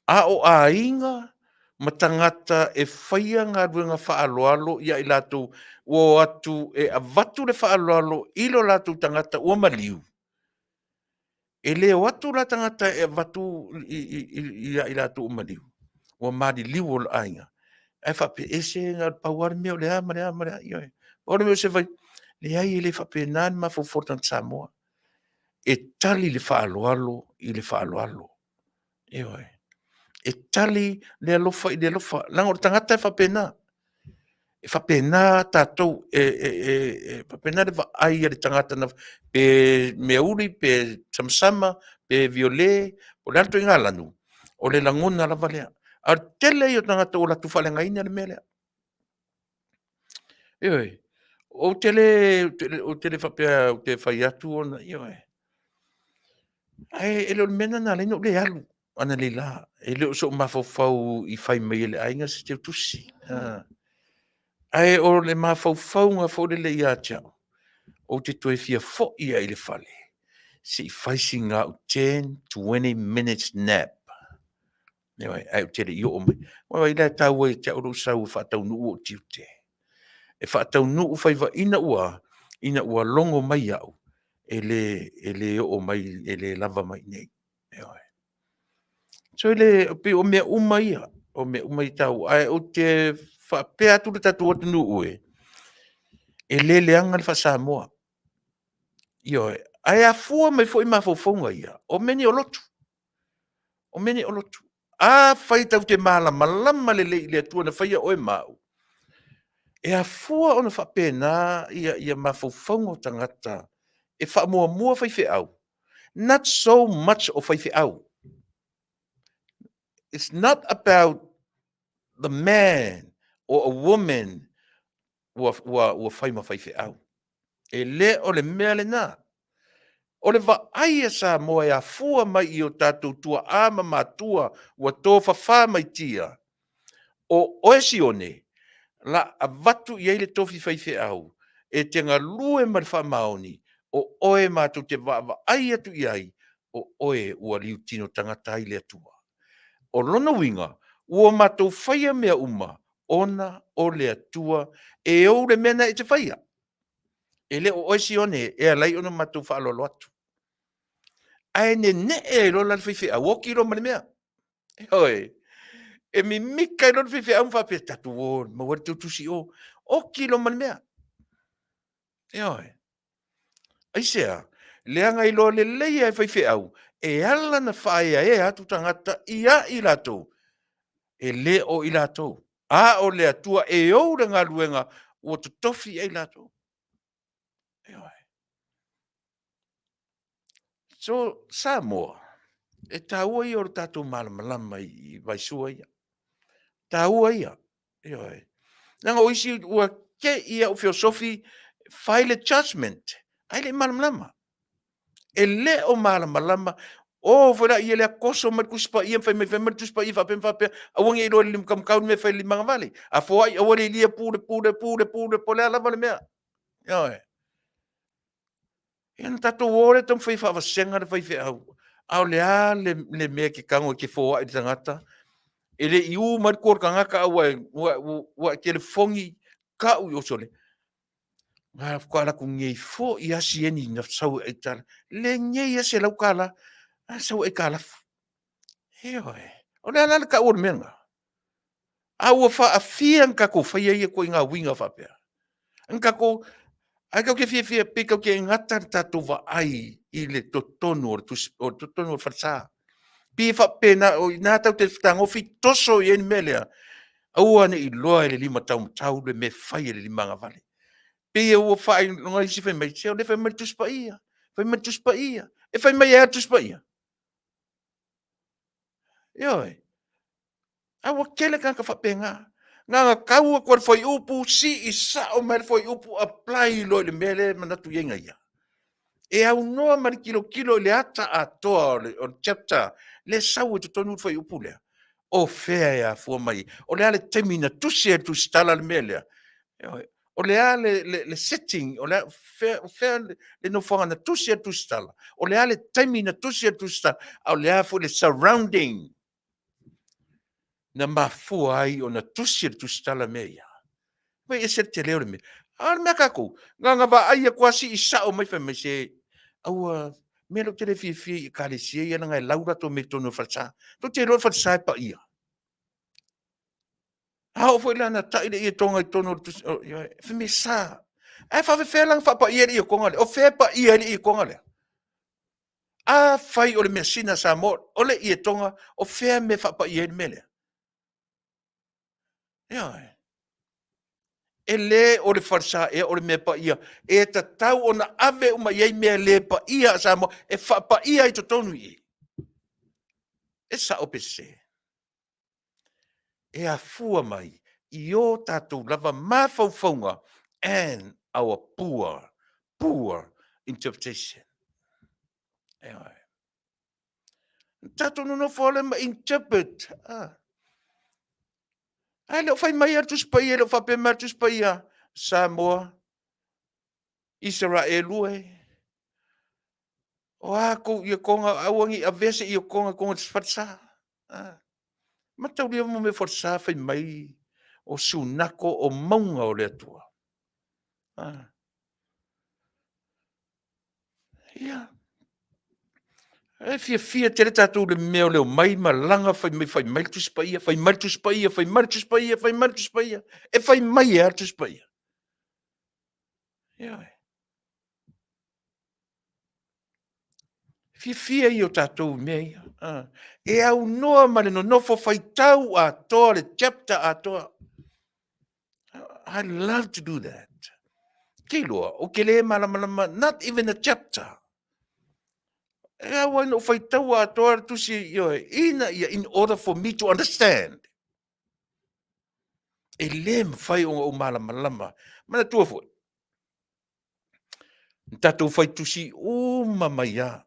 A o a inga, matangata e whaia ngā ruenga whaaloalo ia i lātou o atu e a watu le whaaloalo ilo lātou tangata ua maliu. E leo atu la tangata e watu ia i lātou ua maliu. Ua mali liu o la ainga. E whape ese ngā pauari meo le marea ioi. Pauari meo se vai, le ai e le whape nāni mawhaufortan Samoa. E tali le whaaloalo i le whaaloalo. Ioi. E tali le alofa i le alofa. Langa o tangata e whapena. E whapena tātou. Whapena le ai le tangata na pe meuri, pe samsama, pe viole, o le alto i ngā lanu. O le langona la valea. A tele i o tangata o la tuwhalenga ina le melea. Ioi. O tele whapea, o te whai atu ona, ioi. Ai, e lo mena na le no le alu. Ana le la. E leo so mafau i whai mai le ainga se te utusi. Ai o le mafau nga fo le ia chao. O te toe fia fo ia i le fale. Si whai si ngā 10-20 minutes nap. Nei ai o te le i o mai. Wai la tau e te oro sau Taunuu o tiute. E Taunuu whai wa ina ua longo mai au. E le o mai, e le lava mai nei. So pe o mea umaia, o mea umai tau, ai o te whapea tu le tatu atu nuu e le leanga le Samoa. Io, ai a fua mai fo i mawhauwhaunga ia, o meni o lotu. O meni o lotu. A whai tau te malama le atua na whaia oe mau. E a fua o na whapea nā ia mawhauwhaunga o tangata, e wha mua whai au. Not so much o whai au. It's not about the man or a woman ua whai ma whai au. E le o le mea le nā. O le vaai e Samoa e a fua mai i o tātou tua ama mātua ua tō whawha mai tia. O oesi one, la a watu i eile tofi whai au, e te ngā lue mari wha maoni, o oe mātou te vaai atu i ai, o oe ua liu tino tangata i le atua. O lona winga, ua mātou whaia mea uma, ona o le atua, e o le mena e te whaia. E le o oesi one, e alai ona mātou whaalolo atu. Ai ne e lo la fifi a woki lo mea. Oi. E mi mika lo fifi a un fa pe tatu o ma wa tu si o ki lo mea. Oi. Ai sea. Le anga i lo le e fifi au. E ala na fai e atu tangata ia i lato. E le o i lato. A o le atua e o ngā luenga o to tofi e lato. Oi. So Samoa. E taua i o tātou malama i vaisua ia. Taua ia. Ioi. Nanga o isi ua ke ia o philosophy file judgment. Ai le malama. E le o malama. O fora ia le koso mai kuspa ia fai mai mai kuspa ia fa pe. Awangi ilo lim kam kaun me fai limanga vale. A fo ai o le lia pure pole ala vale mea. Ioi. Ia tātou ore tam fai fa senga le fai au. Au le mea ki kango ki fo ai tangata. Ele iu mar kor kanga ka wa telefongi ka u osole. Ma kwala ku ngei fo i asi eni na sau e tala. Le ngei ase lau kala, a sau e kala. Eo e. O le alala ka ur menga. A ua fa a fia nka ko faya ia ko inga winga fa pea. Nka ko, ai kau ke fia pe kau ke ngata tatu wa ai i le totonu o totonu o farsa. Pi fa pena o na tau te tango fi toso i eni melea. Aua ne i loa le lima tau le me fai le lima vale. Pe ua fai ngai si fai mai se o le fai mai tus pa ia. Fai mai tus pa ia. E fai mai ea tus pa ia. Ioi. Aua kele kanka fa penga. Nga kaua kwa foi upu si i sa o mai foi upu apply lo le mele manatu yenga ia. E au noa mari kilo le ata a toa o chapter le sau e tonu foi upu le. O fea ya fua mai. O le ale temina tusi e tu stala le mele. O le ale le setting, o le fea le no fanga na tusi e tu stala. O le ale temina tusi e tu stala. O le ale le surrounding. Na mafua ai o na tusi e tu stala mea. Mai e se te leo le me. Al mea kako. Nga ba ai a kwasi i sao mai mai se. Aua, me lo te le fi i kare sia ia ngai laura to me tono fatsa. To te lo fatsa pa ia. Hau foi lana tai le ia tonga i tono tu fi me sa. Ai fa fe lang fa pa ia i konga le. O fe pa ia i konga le. A fai o le mesina sa mo. O le ia tonga o fe me fa pa ia i mele. Ia. E le o le farsa e o le me pa ia. E ta tau o na ave o ma iei mea le pa ia sa mo. E fa pa ia i to tonu i. E sa o pese. E a fua mai. I o tatou lava mafaufaunga. And our poor interpretation. E ai. Tatou no fole ma interpret. Ai le fai mai atu spai le fa pe mai atu spai Samoa. Israel e. O ako ia konga awangi a vese ia konga fatsa. Ma tau lia mo me fatsa fai mai o sunako o maunga o le atua. Ia. E fia te le tatou le meo leo mai malanga fai mai tu spaia, fai mai tu spaia, fai mai tu spaia, fai mai tu spaia. E fai mai e tu spaia. Ia. Fia i o tatou mea. E au noa male no nofo fai tau a toa le chapter a toa. I love to do that. Kiloa, o ke le malama, not even a chapter. E au no fai tau a toa tu si in order for me to understand. E le fai o malama. Mana tua foi. Tatou fai tu si o mamaya.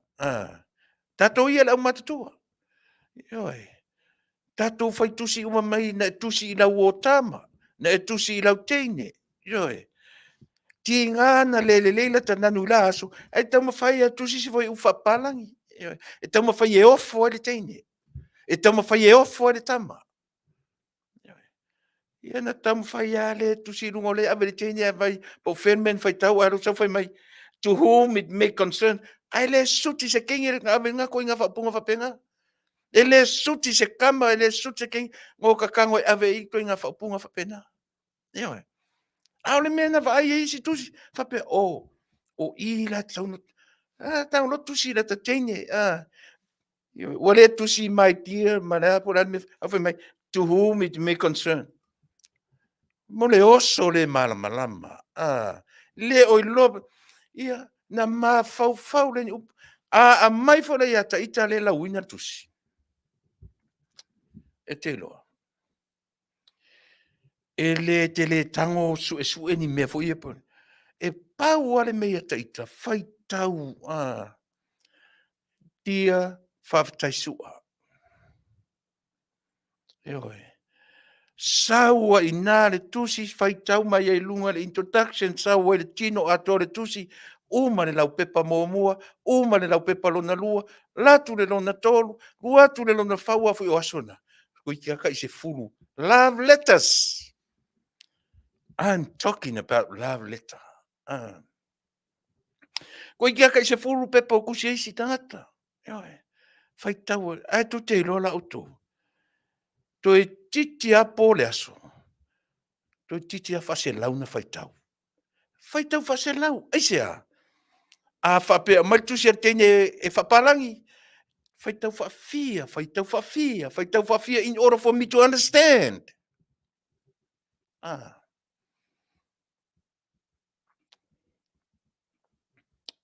Tatou ia la matatua. Ioi. Tatou fai tu si o mamai na tu si la wotama. Na tu si la teine. Ioi. Ti ngana le ta nanu la aso. Ai tau mawhai a tu si foi ufa palangi. E tau mawhai e ofo le teine. E tau mawhai e ofo le tama. Ia na tau mawhai a le tu si rungo le ave le teine a vai. Po whenmen fai tau aro sau fai mai. To whom it may concern. Ai le suti se kengi ave nga ko inga whapunga whapenga. E le suti se kama, e le suti se kengi. Ngō kakango e ave i ko inga whapunga whapena. Ia. Au le mena va ai isi tusi. Whape o i la tau tau lo tusi la ta teine. Wale tusi my dear, mana po la me afe mai to whom it may concern. Mo le oso le malama. Le o lo ia na ma fau le a mai fo le ata ita le la wina tusi. E te loa. E le te le tango su eni mea fo ia pone. E pau ale mea taita, fai tau, tia Faafetai sua. Eoi. Saua i nā le tusi, fai tau mai e lunga le introduction, saua le tino ato le tusi, uma le lau pepa mua, uma le lau pepa lona lua, latu le lona tolu, luatu le lona faua fui o asona. Koe kia kai se fulu. Love letters. I'm talking about love letter. Koe kia kai se fulu pepa o kusi eisi tangata. Fai tau, ai tu te ilola auto. To e titi a pole aso. To e titi a fase lau na fai tau. Fai tau fase lau. Eisea. A whapea mai tu se tene e whaparangi. Fai tau whafia, fai tau whafia, fai tau whafia in order for me to understand.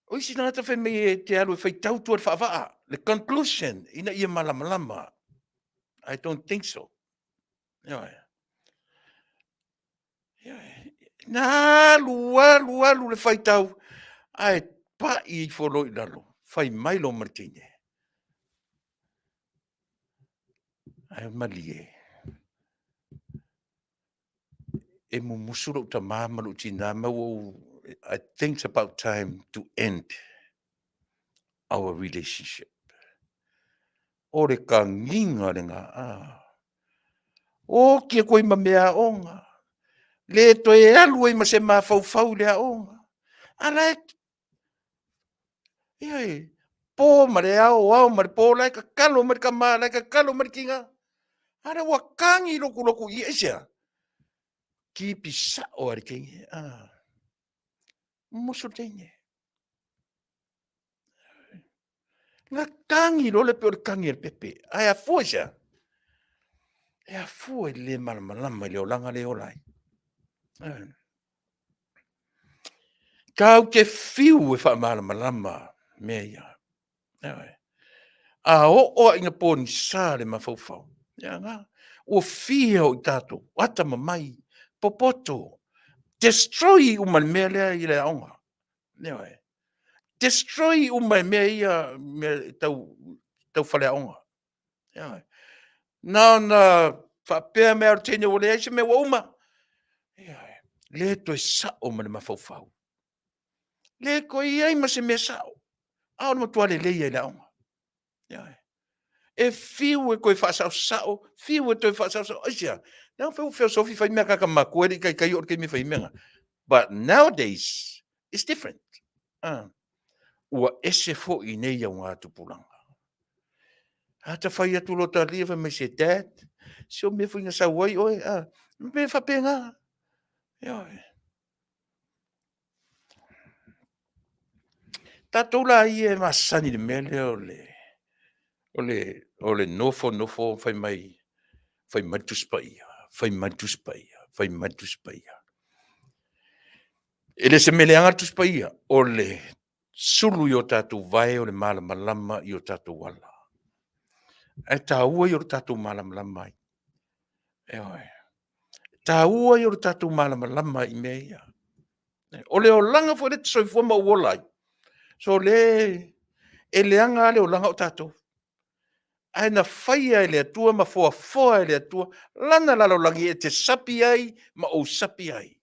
Oisi nā ta whai me te alu e fai tau tua whawaa. The conclusion, ina ia malama. I don't think so. Nā alu le fai tau. Ai pa I wholo I lalo. Fai mailo martine. Ai malie. E mu musuro ta mamalu tina mau. I think it's about time to end our relationship. Ore ka nginga renga. O kia koe ma mea onga. Le to e alu e ma se ma fau le onga. Ala e po ma le au ma le po lai ka kalo ma ka ma lai ka kalo ma kinga. Ara wa kangi loku I esia. Ki pisa o ari kingi. Muso tenge. La kangi lo le pe kangi el pepe. Ai a fuja. E a fu le malama le olanga le olai. Kau ke fiu e wha malama mea. A o inga pōni sā le mawhauwhau. O fia o tato, ata mamai, popoto, destroy uma mea lea I le aonga. Destroy uma mea ia tau whale aonga. Na whapea mea o tene o le eise mea wa uma. Le to e sao ma le mawhauwhau. Le ko I ma se mea sao. Ao na matua le leia I le aonga. E fiu e koe whaasau sao, fiu e toi whaasau sao. Aisia, nau whau sofi whai mea kaka maku eri kai ori kei me whai mea. But nowadays, it's different. Ua ese fo I nei au ngā tupulanga. Hata whai atu lo ta lia whai me se dad, se o me whinga sa wai oi, me whapenga. Tatou la I e masani le mele o le nofo whai mai tuspaia, whai mai tuspaia. E le se mele anga tuspaia, o le sulu I o tatou vai o le malama I o tatou wala. E ta ua I o tatou malama I. Ta ua I o tatou malama I mea. O le o langa fo le te soifua ma uolai. So le anga le o langa o tatou. Ai na whaia le atua ma foa le atua. Lana lalo langi e te sapi ai ma o sapi ai.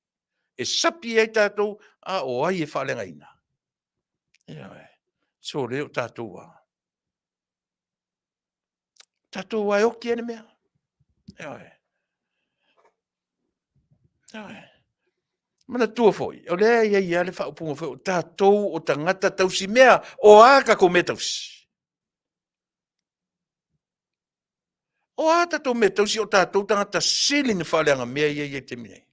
E sapi ai tatou a o ai e whalenga ina. So le o tatou a. Tatou a oki ene mea. Mana tua foi. O le ia le whaupunga foi. Tatou o tangata tausi mea o aka ko me tausi. O a tatou me tausi o tatou tangata sili ni whaleanga mea ia te mine.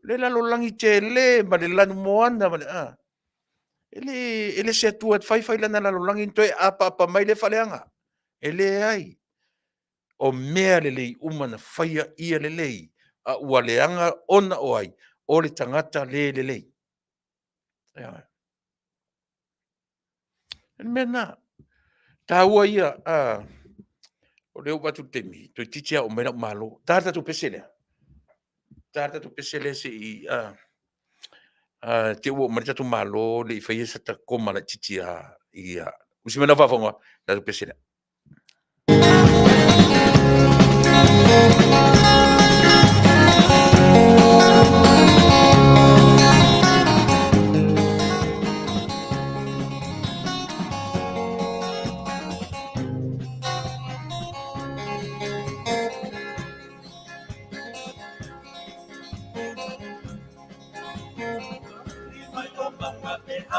Le lalo langi te le, ma le lanu moana, ma le ele se atua whai lana lalo langi toi apa mai le whaleanga. Ele ai. O mea le lei umana whaia ia le lei. A ua leanga ona o ai. O le tangata le lei. Mena. Tā ua ia. O leo watu temi. Toi titia o mena malo. Tāta tu pesele. Tāta tu pesele se I. Te ua marita tu malo. Le I whaia sa ta koma la titia. Usimena whafonga. Tāta tu pesele.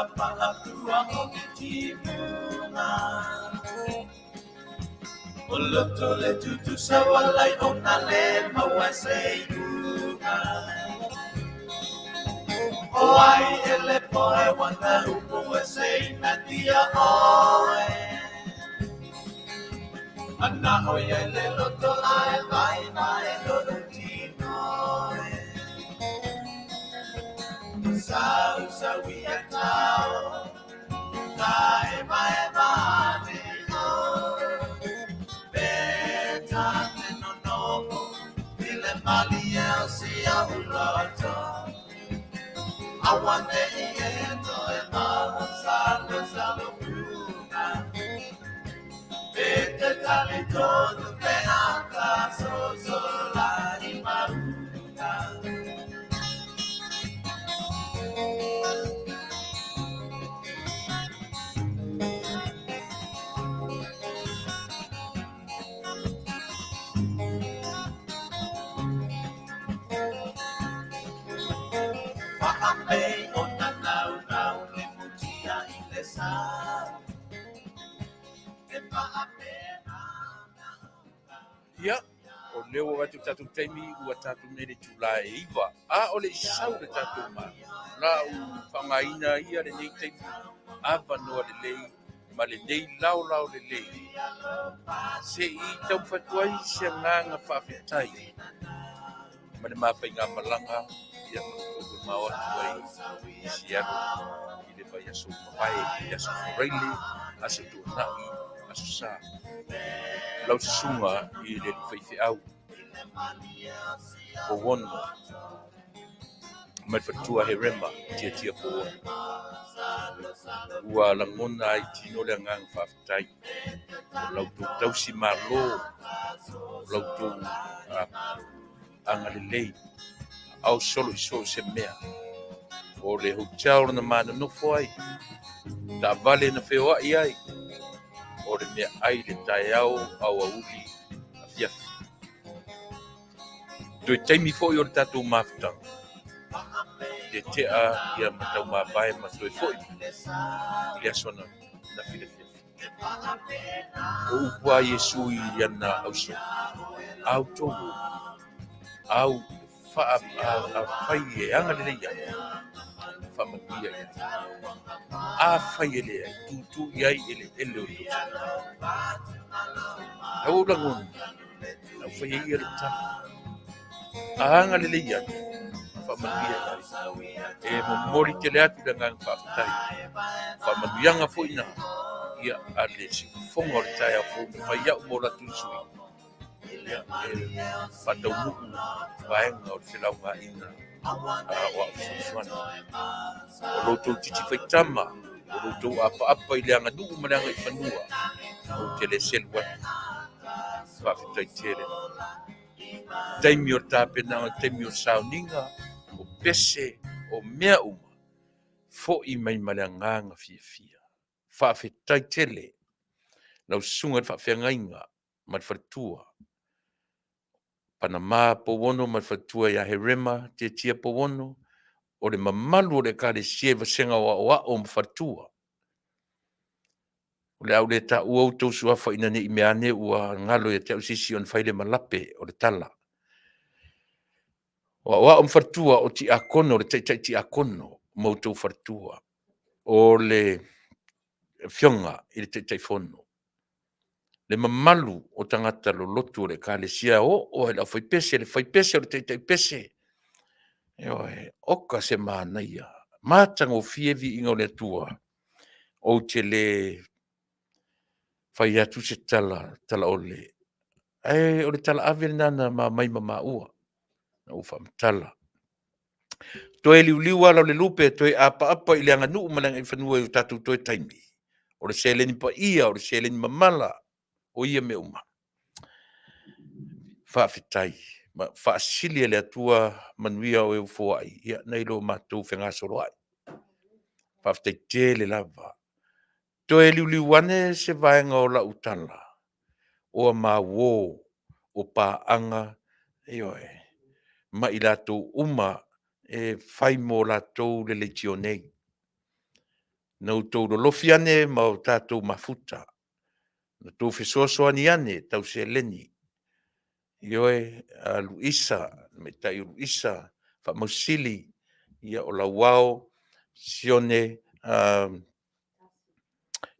whakapaapua o ki tivuna. O loto le tutu sa walai o na le maua seiluna. O ai ele poe wana upo e sei na tia oe. Ana oia le loto ai vai mai loto tinoe. Sau sawi a tau, tae mai mane o. Beta te no novo, vile mali el si a uloto. Awande i eto e maho salo salo puna. Beta tali todo pe ata so sola i mauna. Wa'ape o na nau le mutia i le sa. E wa'ape na Ia, o leo watu tatu taimi ua tatu nere Tuilaepa. A o le isau le tatu ma. La u whangaina ia le nei taimi. Ava noa le lei, ma le nei lau le lei. Se i tau whatuai se nganga Faafetai. Ma le mawhai ngā malanga, ia o mawa tuai si anu. I le vai aso mawai, i aso whareile, aso tuanai, aso sa. Lau te sunga i le whaiwhi au. O wono, mai whatua he rema, tia po wono. Ua langona ai tino le ngang Faafetai. Lau tu tausi malo, lau tu anga le lei. Au solo i se mea. O le hotel na mana nofo ai. Ta vale na wheoa i ai. O le mea ai le tae au uli Afiafi. Tui taimi fo i o le tatou mafutanga. Te tea ia matau mawai ma tui fo i. I asona na Filafiafi. O upua Yesu i ana au so. Au togo. Au whai e anga le leia. Whamakia ia. A whai e lea. Tu iai ele o tu. Au langon. Au whai e ia le tala. Anga le leia. Whamakia ia. E momori te lea tu ngang Faafetai. Whamanuianga fo ina. Ia ale si fonga o le tae a fo. Whai au mo la tu sui. Ia Taunuu vaenga o le whelau ngā ina wa Washurn-Tyan. O loutou titi whaitama, o loutou apa i le anga nuu ma le anga i whanua. O te le selu atu, Faafetai tere. Taimi o tāpena, taimi o sauninga, o pese, o mea uma, fo i mai ma le anganga fia. Faafetai tele, lau sunga le whaafeangainga, ma le whatua. Panama po wono ma fatua ya herema te tia po wono o le mamalu o le kare sieva senga wa o mfatua. O le au le ta ua utou suafa ina ne imeane ua ngalo ya te ausisi on faile malape o le tala. Wa o mfatua o ti akono, o le ti akono ma utou fatua. O le fionga i le tai fono. Le mamalu o tangata lo lotu o le kare sia o le fai pese o le tai pese. Eoe, oka se mānaia. Mātanga o fievi inga o le tua. O te le whai atu se tala ole. O le tala awere nana mai ma ua. Na ufa mtala. Toe liu ala o le lupe, toe apa i le anga nuu malanga i whanua i tatu toe taimi. O le seleni pa ia, o le seleni mamala. O ia me uma. Faafetai. Faasilia le atua manuia o eufoai. Ia nailo mātou whenga soro ai. Faafetai tele lava. Toe liuliuane se vaenga o la utala. O ma wo o paanga eoe. Ma i latou uma e whai mo latou le leitionei. nau tau lolofi ane ma o tātou mafuta. Na tau fesoasoani ane, tau se leni. Ioe, Luisa, me tai Luisa, fa mausili, ia o la wao, sione,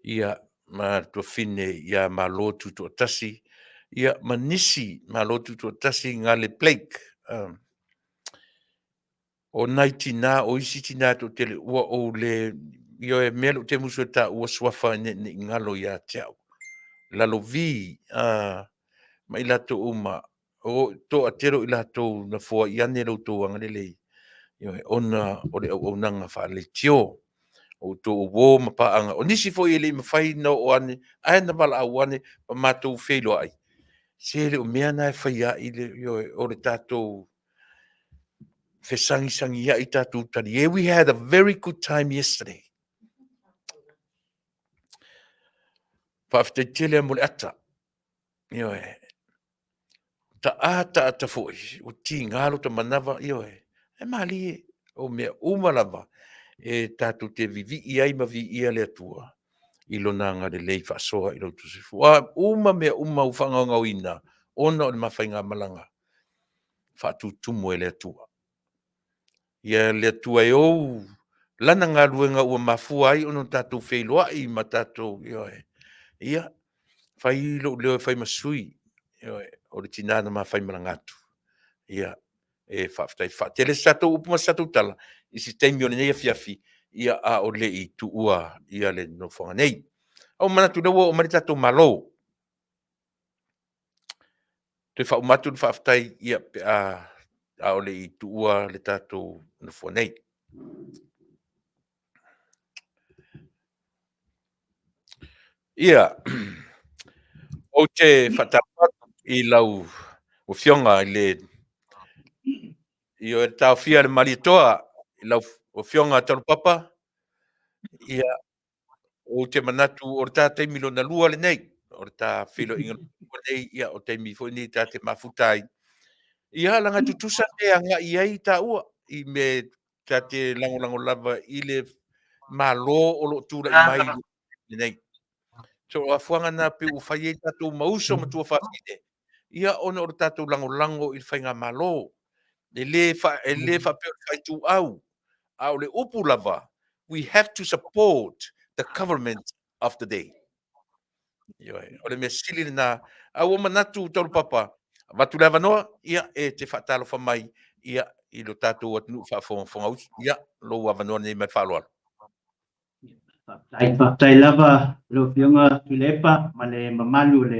ia ma tuafine, ia ma lotu tu atasi, ia manisi ma lotu tu atasi ngale Blake. O naiti nā, o isi tina to tele, ua o le, ioe melo te musu ta ua swafa ne ngalo ia tiau. Lalo vi, ma i lato uma, o to atero i lato na fua i ane lau tō angalelei. Ioe, ona, o le au nanga wha le tio, o tō wō ma paanga. O nisi fo i le mawhai na o ane, ai na wala au ane, pa mātou whelo ai. Se le o mea nai whai a i le, ioe, o le tātou, fesangi-sangi ia i tātou tani. Yeah, we had a very good time yesterday. Faafetai tele mo le ata. Ioe, ta ata foi, o ti ngalo ta manawa, ioe, e mali e, o mea umalava, e tātou te vivi i ai ma vi ia le atua, ilo nanga le lei whasoa ilo tusifu. Uma mea uma ufanga ngau ina, ona o le mawhainga malanga, whatu tumu e le atua. Ia le atua e ou, lana ngā ruenga ua mafua ai, ono tātou wheiloa i ma tātou, ioe, ia, whai lo leo whai masui, ioe, o le tinana ma whai marangatu. Ia, e Faafetai tele satou upuma satou tala, isi taimi o le nei Afiafi, ia a o le i tu ua, ia le no whanga nei. Au manatu lewa o mani tatou malo. Te wha umatu le Faafetai, ia pe a o le i tu ua le tatou no whanga nei. Ia, o te whatarapatu i lau o fionga i le i o tau fia le maritoa i lau o fionga Taulapapa, ia o te manatu o le tātai milona lua le nei, o le tā whilo inga lua nei, ia o te mi fwini tā te mafutai. Ia langa tutusa te anga i ai tā ua, i me tā te lango lava i le malo o lo tūla i mai le nei. So a fuanga na pe u whai e tātou mauso ma tua whawhine. Ia ona o le tātou lango i le whainga malo. E le wha peo whai tū au. A o le upu lava, we have to support the government of the day. O le mea sili na, au o manatu Taulapapa, watu lewa noa, ia e te whaatalo whamai, ia i lo tātou atunu whaafonga usi, ia lo wawanoa nei mai whaaloalo. Faafetai lava lo fionga Tuilaepa ma le mamalu le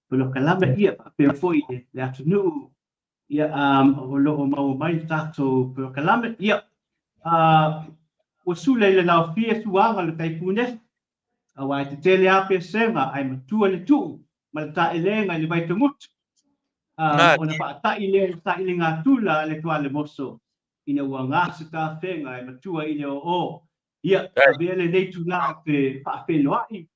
polo kalame ia pe foi le atunu ia o lo mau mai tātou polo kalame ia o sule le lau fia suanga le taipune awai te tele ape senga ai matua le tu ma le ta elenga le vai tumut ona pa ta ile ngā tula le tua le moso ina ua ngāsa ka whenga ai matua ile o ia avele nei tula pe whaafenoai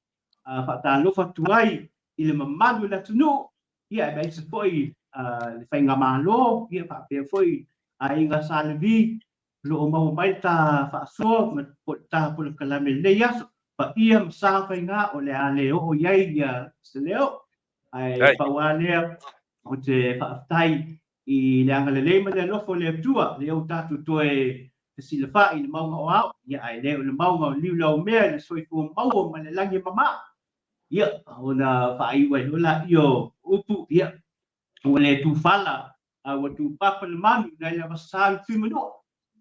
whaatalofa tuai i le mamalu le tunu ia e se foi le whainga malo ia whaapea foi a inga salevi lo o mau mai ta whaasoa ma ta polo kalame nei aso pa ia msa whainga o le ale o iai ia se leo ai whaualea o te Faafetai i le angalelei ma le alofo le atua le au tatu toe te sila wha i le maunga o au ia ai leo le maunga o liu lau mea le soifua maua ma le langi mama ia ona whaiwa i hola i o upu ia o le tu fala o tu papa le manu na ia vasal fimanua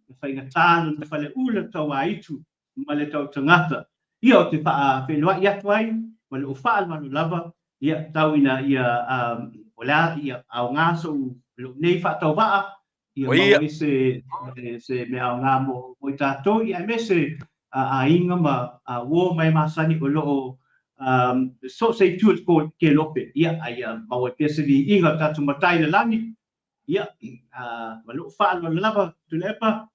e whainga tāno na whale ula tau a itu ma le tau tangata ia o te wha whenua i atu ai ma le o wha manu lava ia tau ina ia o lea ia au ngā so lo nei wha tau waa ia mau e se me au ngā mo i tātou ia me se a inga ma wō mai masani o loo so sei tu ko ke lope ia ai mau e pese li inga tatu matai le langi ia ma lo wha lo lava Tuilaepa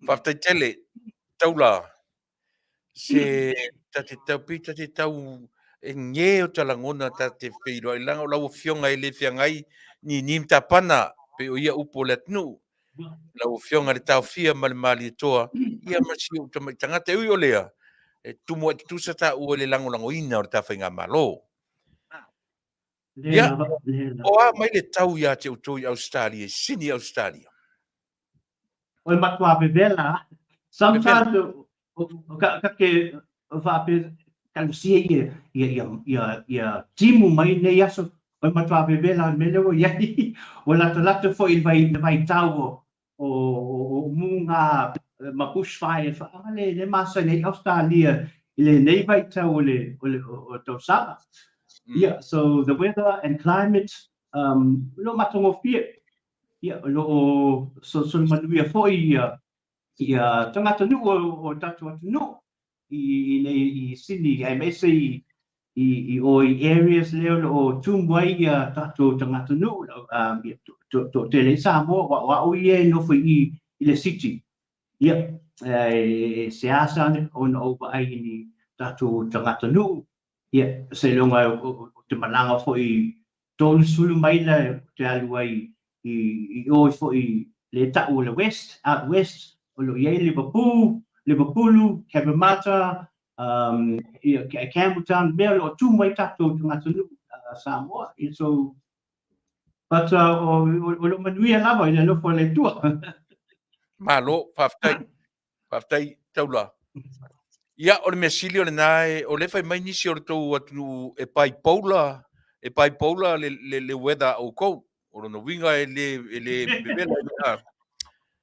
Faafetai tele, taula, se tate tau pita te tau e nge o talangona tate whiro i langa o lau fionga i le whiangai ni nim tapana pe o ia upo le atnu. la ufionga le tau fia mali toa ia masi o tangata ui o lea e tumo tu sa ta o le lango ina o ta whainga malo ia o a mai le tau ia te utoi Australia Sydney Australia o matua pe vela sometimes ka ke va pe kalusia ia timu mai ne yaso o matua pe vela me le o ia o la fo il vai tau o munga ma bushfire fa le masa ne Australia ile nei vai tau o to sa yeah so the weather and climate no matongo fie yeah lo so Manuia foi ia tangata nu o tatu atu nu i Sydney ai mai sei i areas leo o tumwai ia tatu tangata nu to tele Samoa wa o ie no foi i le city ia seasa ne on over ai ni tatu tangata nu ia se longa o te malanga foi tolu sulu mai la te alu ai i o foi le tau le west out west o lo ye Liverpool Cabramatta ia Campbelltown melo tu mai tatu tangata nu Samoa so but o lo Manuia lava ile lo fo le tua malo Faafetai taula ia o le mesili o le nae o le fai mai nisi o le tau atu e pai paula le weather o kou o no winga le bebela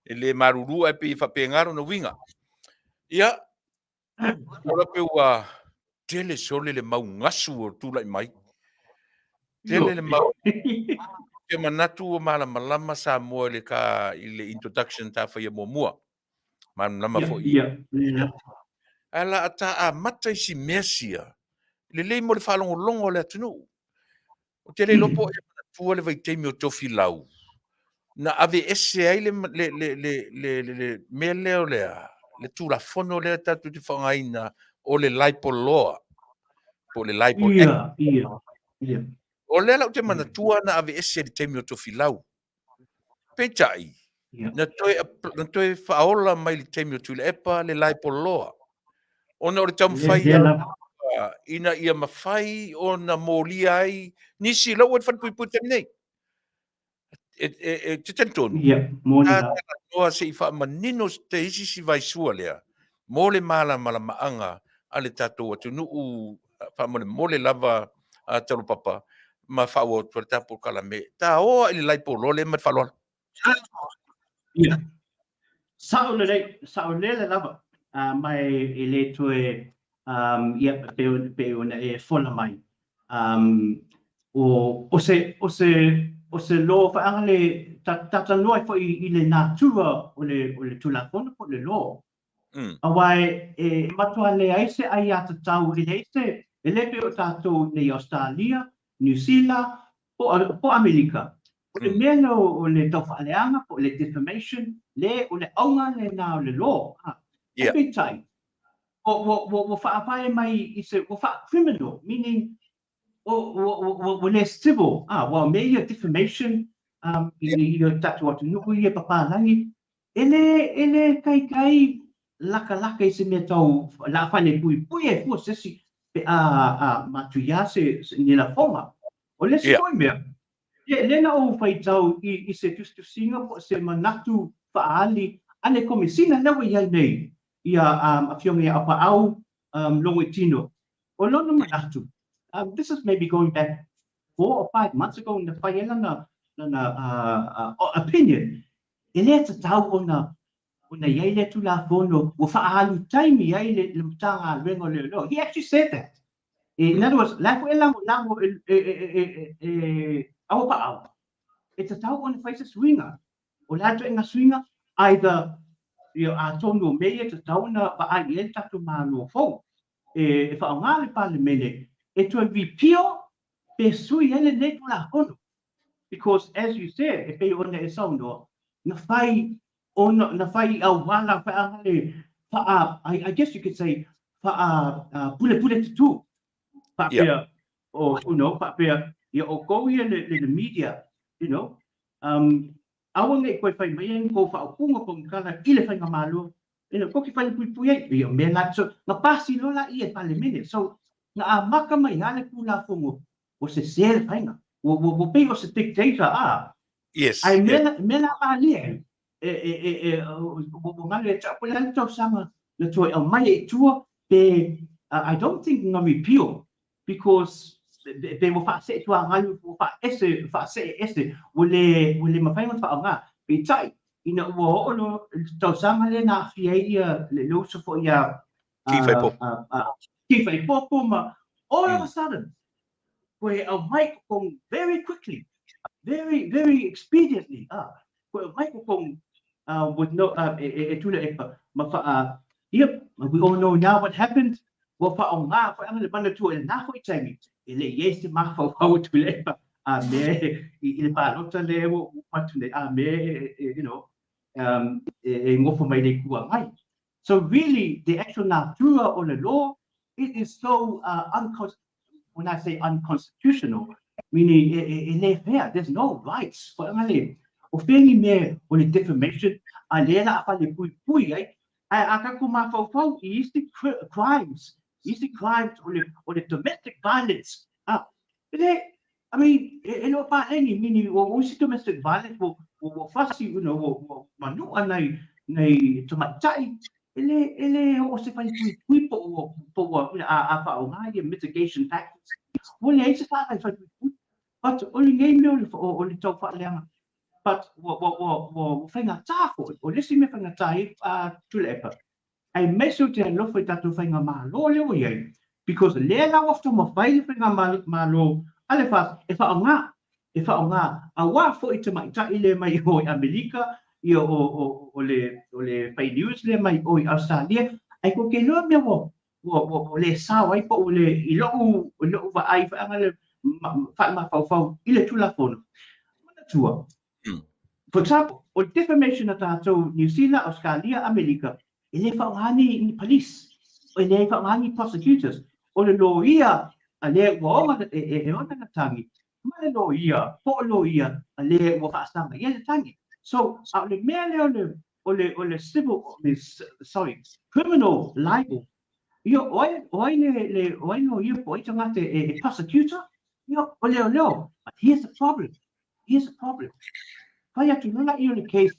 le maruru e pe whapengaro no winga ia ora pe ua tele sole le mau ngasu o tula mai tele le mau ke manatu o malama Samoa le ka i le introduction ta whaia mua malama fo i ala ata a mata isi mesia le mo le whalongolongo le atunu o tele lopo e manatu le vaitemi o tofi lau na ave ese ai le mele o le tula fono le tatu te whangaina o le laipo loa po le laipo o le lau te manatua na ave ese le temi o tofi lau peitai na toe whaola mai le temi o Tuilaepa le laipo loa ona o le tamu whaia ina ia mawhai o na molia ai nisi lau e whanpui nei te tentonu noa se i whaamanino te isi si vai sua lea mo le malamaanga a le tatou atu nuu whaamane mo le lava a Taulapapa ma whaua tua le tapu kalame ta oa ili laipo lo le mat whalola sao le lava mai ele toe ia pe ona e fola mai o se lo fa ale tata noi fo i le natua o le tulafono po le lo awai e matua le aise ai ata tau i leise ele pe o tatou nei Australia New Zealand po Amerika o le mea o le tauwhaaleanga po le defamation le o le aunga le na o le lo e pe tai o whaapae mai i se o wha criminal meaning o le civil well me defamation i tatu atu nuku i e papalangi ele kai laka i se mea tau la whane pui e fua sesi pe matuia se nila fonga o le sikoi mea lena o fai tau i se tustusinga po se manatu faali ane komisina lewa iai nei ia Afioga ia apa au longo tino o lona manatu this is maybe going back 4 or 5 months ago in the Fayelana opinion. Ele te tau ona iai le tu la fono o whaalu taimi iai le mtanga rengo le lo. He actually said that. In other words, lako e lango au pa au. E te tau ona whaisa swinga. O lato e nga swinga, either a tonu o mea te tau na wa ai e tatu manu fau. E whaonga le pale mene. E tu vi pio pe sui ele ne tu la fono. Because as you said, e pe ona e sauno, na fai au wala I guess you could say pule tutu. Papia or pa o go in the media, you know. awang ngai koe whai mai ang ko wha punga ko mkana ile whai ngā malo. Ko ki whai pui pui ai, ia me la, so ngā pasi lola i e pale mene. So ngā a maka mai hale kula fongo, o se sele whai ngā. Wo pei o se dictator, Yes. ai mela ali wo ngale cha pole al to sama le to el mai tua pe I don't think no repeal because they will fa se tua ngalu fa ese wole ma fa fa nga pe tai ina wo no to sama le na fia le lo so for ya ki fa po ma all of a sudden where a mic very quickly very expediently where microphone with no Tuilaepa yep we all know now what happened well fa nga fa ang le banda tu na ko itami ele yes ma fa Tuilaepa me il pa lota le wo patule me you know ngofo mai le ku mai so really the actual natura on the law it is so when I say unconstitutional, meaning in fair, there's no rights for Angale. Offending me on the defamation, Alela Apale Pui, Akakuma Fau, easy crimes or the domestic violence. I mean, you know, meaning domestic violence will fussy, you know, Manuia to my time. Ele o se fai pui po a whaonga mitigation tactics. Wole e se whaai fai pui. But only ngai me o le tau whaaleanga. But wo whainga tāfo, o lesi me whainga tāi Tuilaepa. Ai meso te alofo I tatu whainga mālo leo iei. Because le la ofta mo whai le whainga mālo, ale wha, e whaonga, a wā fo I te mai tai le mai o Amerika, ia o le fai news le mai o Australia ai ko ke lo me wo le sao ai po le I lo va ai fa ngale fa ma fa I le tula fono mana tua for example o defamation ata to New Zealand Australia America ele fa ngani ni police o ele fa ngani prosecutors o le loia ale wo ma e ona tangi mana loia po loia ale wo fa sa ma ye tangi. So, criminal libel. Why no you point at a prosecutor? But here's the problem. Kaya to know that in the case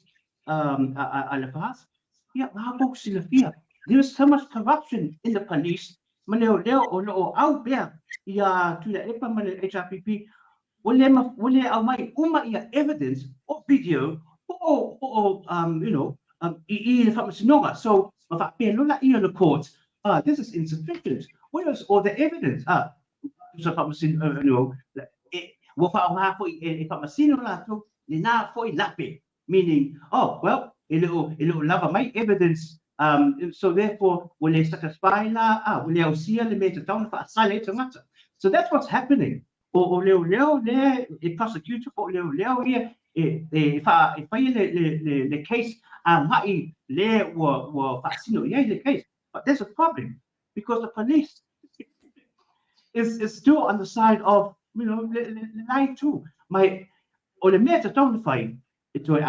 there's so much corruption in the police. Out there, Tuilaepa HRPP. Wole au mai uma ia evidence or video or you know I le whamasinonga so ma wha lola I on the court this is insufficient what is all the evidence so whamasin you know wo wha ngā fo I whamasino lato le nā fo I lape meaning oh well I little lava mai evidence so therefore wole satisfy la wole au sia le me te tauna wha asale te ngata so that's what's happening. O leo le e prosecutor o leo here e fai le case mai le wo fascino le case but there's a problem because the police is still on the side of you know le lie too my o le meta don't fight to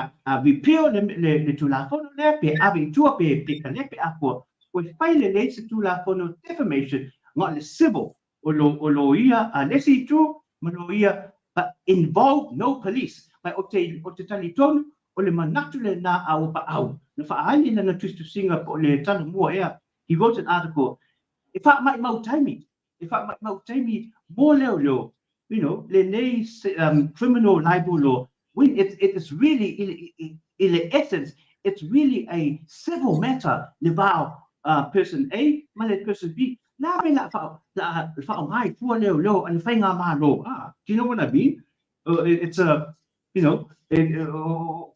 repeal le tulafono le pe abi tu pe kale pe apo o fai le tulafono defamation not le civil o lo ia lesi tu Manuia involve no police mai o te tali tonu o le manatu le na au pa au na whaali na twistu singa po le tanu mua he wrote an article if I might taimi more leo you know le nei criminal libel law when it is really in the essence it's really a civil matter about person A my person B la me la fa mai fu leo and whainga malo do you know what I mean it's a you know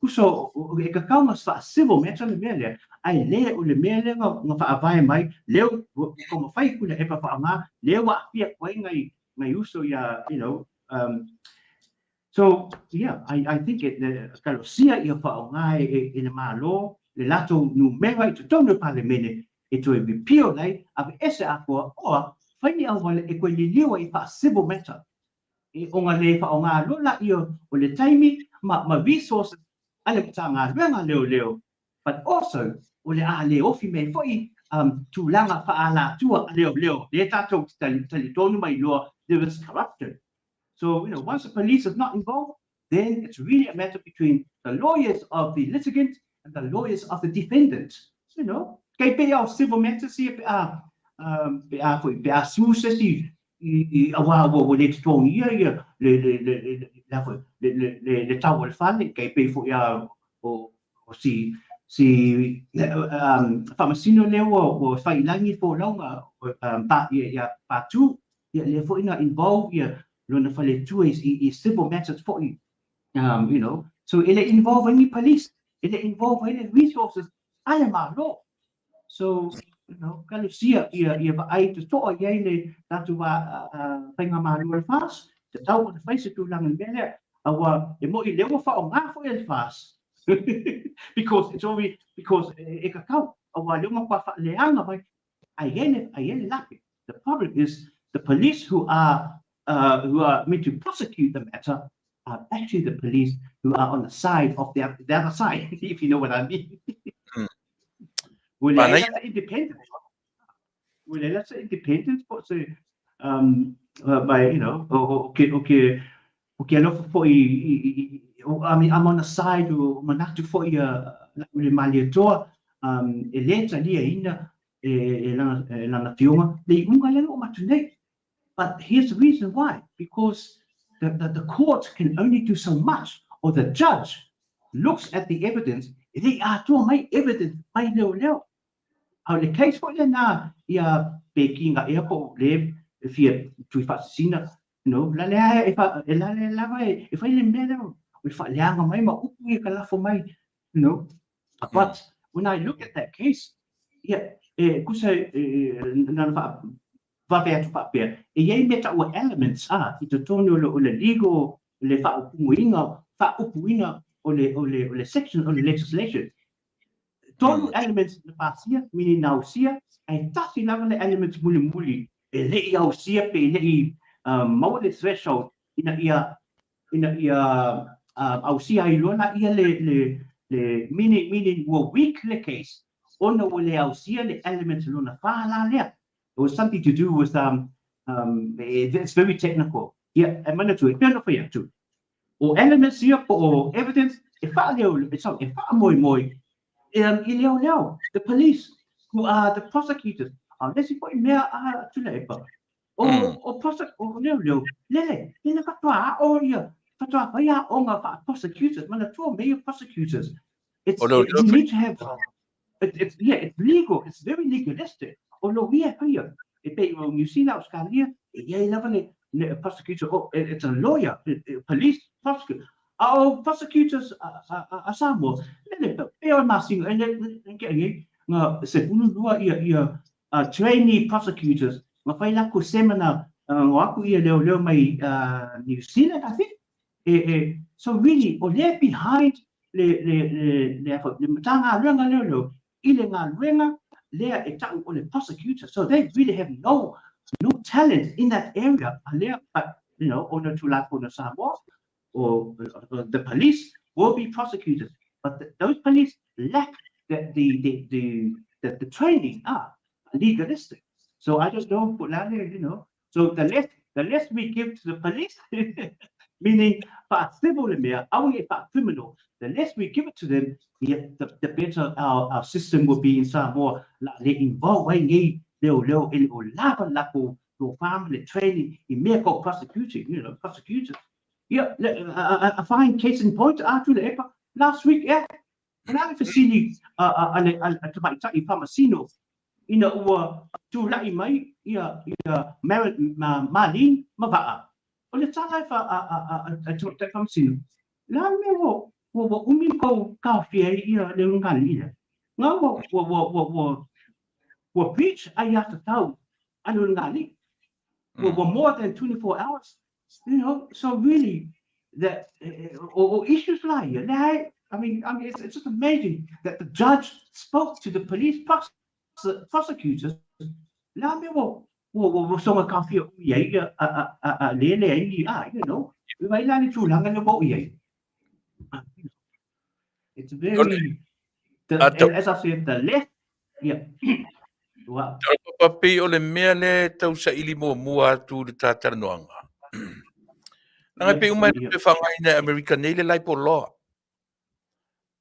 so e ka kaunga fa civil matter le mele ai le o le mele nga fa vai mai leo ko ma fai ku le e fa nga leo wa pia ko ngai uso ya you know so yeah I think it ka lo sia ia fa nga e le malo le lato nu mega I tonu parlemene e to repeal nei ave ese aqua o fai au wale e ko li liwa I fa civil matter e o nga le fa o nga lola io o le taimi ma resources ale tanga renga leo, but also ole a leo fi me foi tulanga faala tua leo le tato tali tonu mai loa there is corruption. So once the police is not involved, then it's really a matter between the lawyers of the litigant and the lawyers of the defendant. Kay pe civil matters here pe smooth sesi awa le tong ia le tawal fale kay pe fo ya o si famasino le o failangi fo longa pa ya patu ya le fo ina involve ya lona fale tu is civil matters for so it involve any police, it involve any resources ale ma law. So kalau sia ia ba ai tu to ia le tatu wa penga ma lu fast te tau na fai se tu lang ngele awa e mo I lewa fa o nga fo el fast because it's only because e ka kau awa le mo kwa fa le anga mai ai lapi. The problem is the police who are meant to prosecute the matter are actually the police who are on the side of the other side, if you know what I mean. Well, that's independent. Well, that's independent, but by okay. I know for I mean, I'm on the side of manatu for le maliator eleta dia ina lana fioma le unga le o matune. But here's the reason why, because the court can only do so much, or the judge looks at the evidence. They are to my evidence mai leo. How the case for na ia pekinga airport le if you tuifasina la le if I remember if I langa mai ma upu kala for mai but when I look at that case kusa na va papel e meta o elements I to tono o le legal le fa upuinga o le section of the legislation. Total elements na pasia meaning now sia ai tasi lava le elements muli le ia sia pe le mau le threshold ina ia au sia I lona ia le meaning wo weak le case ona o le au sia le elements lona fa la le. It was something to do with it's very technical. I'm going to turn for you too. Or elements here or evidence if I moi the police who are the prosecutors let's see what me Tuilaepa or prosecute or lele fatwa or ya fatwa pa ya onga prosecutors mana to me prosecutors you need to have it's legal, it's very legalistic. Although we have here you see now Scalia a prosecutor it's a lawyer police prosecutor. Our prosecutors are Samoa. They are massing and getting trainee prosecutors. Mafaila seminar waku leo mai New Zealand, I think. So really, they're behind the matanga renga leo ilenga renga they're a prosecutor. So they really have no talent in that area. But on the Tuilaepa on the Samoa. Or the police will be prosecutors, but those police lack the training legalistic. So I just don't put that there, So the less we give to the police, meaning for civil for criminal, the less we give it to them, the better our system will be in Samoa. They involve family training in mere prosecuting, prosecutors. Yeah, a fine case in point actually last week, and I facility to my Famasino Tuilaepa mai married Malin Mavaa. O le tala to Famasino. La me wo umi ko kafie le ngali wo preach ayata tau anu ngali wo more than 24 hours. So really, that or issues like I mean, it's just amazing that the judge spoke to the police prosecutors. La me wo songa kafi lele vai la ni chula ngale bo It's very, as I said, the left, yeah. Wow. Papi o le mea le tau sa ili mua tu le Faatalanoaga. Nanga pe umai pe whangaina Amerika nei le laipo loa.